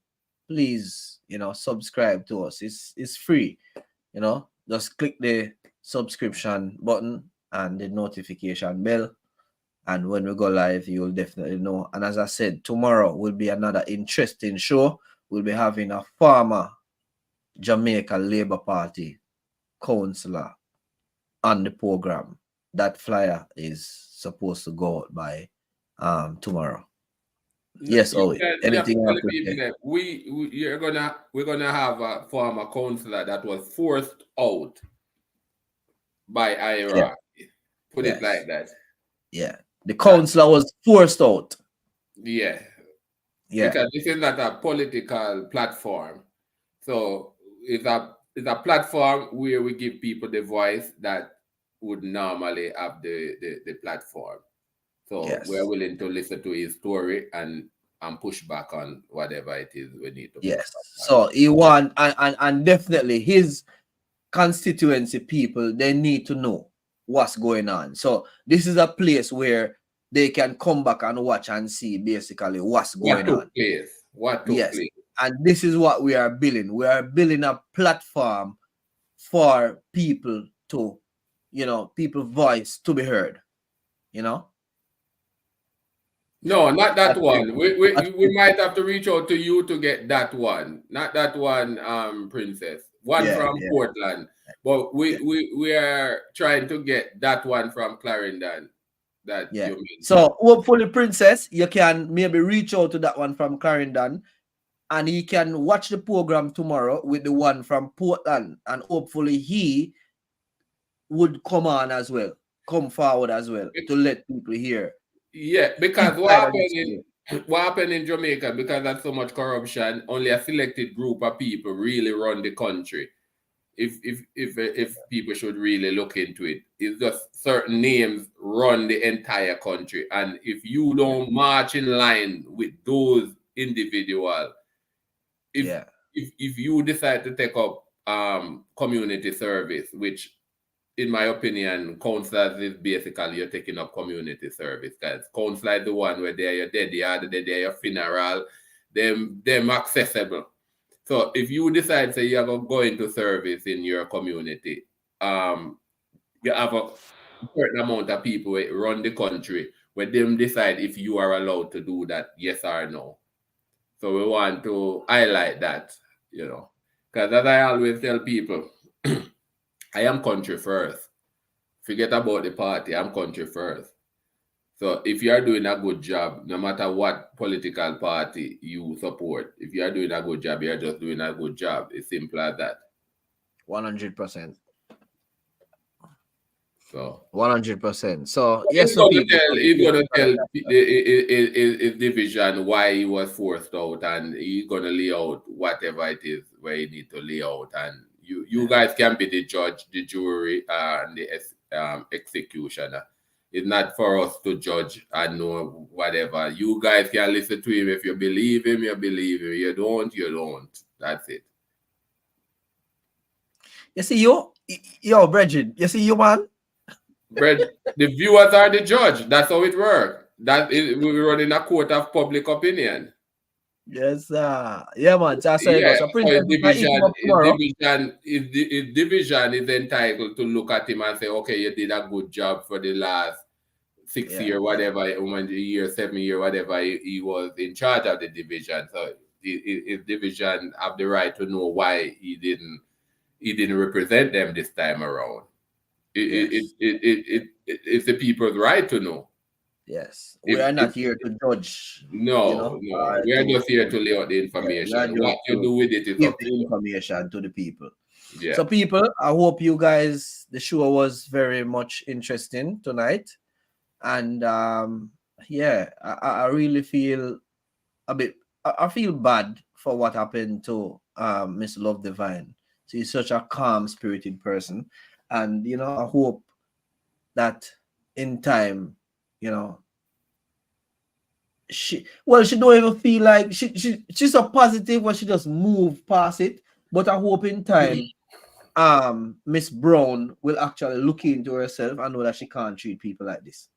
please, you know, subscribe to us. It's free, you know, just click the subscription button and the notification bell, and when we go live you'll definitely know. And as I said, tomorrow will be another interesting show. We'll be having a former Jamaica Labour Party councillor on the program. That flyer is supposed to go out by tomorrow. Yes, anything else? We're gonna have a former councillor that was forced out by Iraq. Put it like that. Yeah, the councillor was forced out. Yeah. Because this is not a political platform, so it's a platform where we give people the voice that would normally have the platform. So we're willing to listen to his story and push back on whatever it is we need to. Yes. So he want and definitely his constituency people, they need to know what's going on. So this is a place where they can come back and watch and see basically what's going on. What took place. And this is what we are building. We are building a platform for people to, people's voice to be heard. No, not that one. We might have to reach out to you to get that one. Not that one, Princess. One from Portland. But we are trying to get that one from Clarendon. That you mean. So hopefully, Princess, you can maybe reach out to that one from Clarendon, and he can watch the program tomorrow with the one from Portland, and hopefully he would come forward as well to let people hear. Yeah, because what happened in Jamaica, because there's so much corruption, only a selected group of people really run the country. If people should really look into it, it's just certain names run the entire country, and if you don't march in line with those individuals, if you decide to take up community service, which in my opinion, councillors is basically you're taking up community service, because council is the one where they're your dead yard, they're your funeral, them accessible. So if you decide say you're going to go into service in your community, you have a certain amount of people who run the country where them decide if you are allowed to do that, yes or no. So we want to highlight that, because as I always tell people, I am country first. Forget about the party. I'm country first. So if you are doing a good job, no matter what political party you support, if you are doing a good job, you're just doing a good job. It's simple as that. 100%. So 100%. So he's going to tell his division why he was forced out, and he's going to lay out whatever it is where he need to lay out, and you guys can be the judge, the jury, and the executioner. It's not for us to judge and know whatever. You guys can listen to him. If you believe him, you believe him. You don't. That's it. You see, Bridget, you see, man? The viewers are the judge. That's how it works. We run in a court of public opinion. Yes, sir. Yeah, man. That's so his division is entitled to look at him and say, okay, you did a good job for the last 6 years, whatever, 7 years, whatever he was in charge of the division. So his division have the right to know why he didn't represent them this time around. It's the people's right to know. Yes, we are not here to judge. No, we are just here to lay out the information. What you do with it is give the information to the people. Yeah. So, people, I hope you guys, the show was very much interesting tonight, and I really feel I feel bad for what happened to Miss Love Divine. She's such a calm spirited person, and I hope that in time, she don't even feel like she's so positive when she just move past it. But I hope in time, Miss Brown will actually look into herself and know that she can't treat people like this.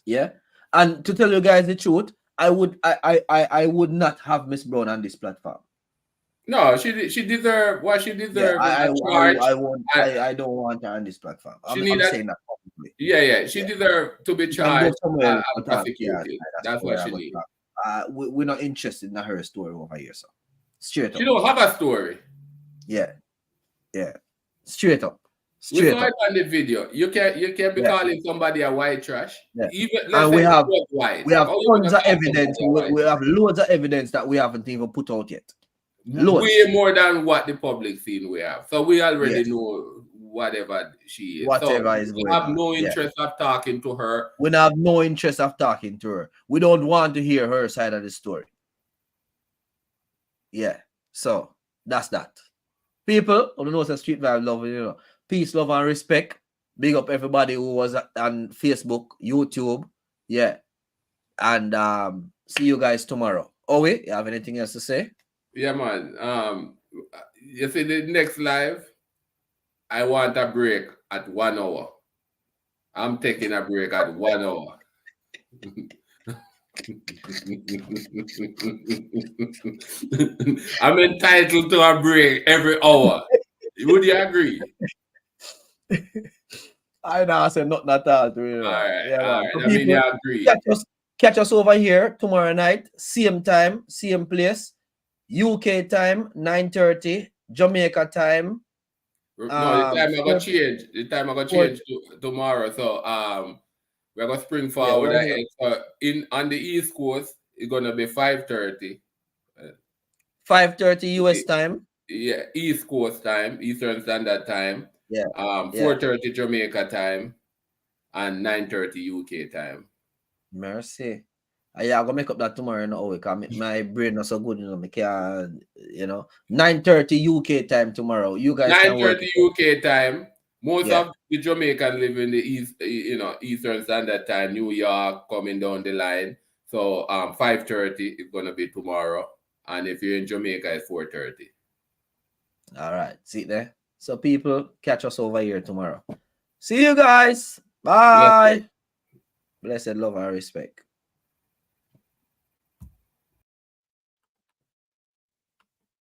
Yeah, and to tell you guys the truth, I would not have Miss Brown on this platform. No, she deserves what she deserves. I don't want her on this platform. I'm saying that publicly. Yeah. She deserves to be charged and prosecuted. That's what she needs. We're not interested in her story over here, so straight up. She don't have a story. Yeah. Straight up. We saw it on the video. You can't be calling somebody a white trash. Yeah. And we have tons of evidence. We have loads of evidence that we haven't even put out yet. Loads. Way more than what the public scene we have. So we already know whatever she is. Whatever is going on. We have no interest of talking to her. We have no interest of talking to her. We don't want to hear her side of the story. Yeah. So that's that. People on the North Street Vibe love, peace, love, and respect. Big up everybody who was on Facebook, YouTube. Yeah. And see you guys tomorrow. Owe, you have anything else to say? Yeah, man. You see the next live, I want a break at 1 hour. I'm taking a break at 1 hour. I'm entitled to a break every hour. Would you agree? I know I said nothing at all to you. All right, Yeah, all man. right. So I mean, people, you agree. catch us over here tomorrow night, same time, same place, UK time, 9:30, Jamaica time. No, the time I got change. The time I got change tomorrow. So we're gonna spring forward. On the East Coast, it's gonna be 5:30. 5:30 US time. Yeah, East Coast time, Eastern Standard Time. Yeah. 4:30 Jamaica time, and 9:30 UK time. Mercy. Yeah, I'm gonna make up that tomorrow, because my brain not so good, I can't, 9:30 UK time tomorrow. You guys can work. 9:30 UK time. Most of the Jamaican live in the East, Eastern Standard Time, New York coming down the line. So 5:30 is gonna be tomorrow. And if you're in Jamaica, it's 4:30. All right, see there. So people, catch us over here tomorrow. See you guys. Bye. Blessed love and respect.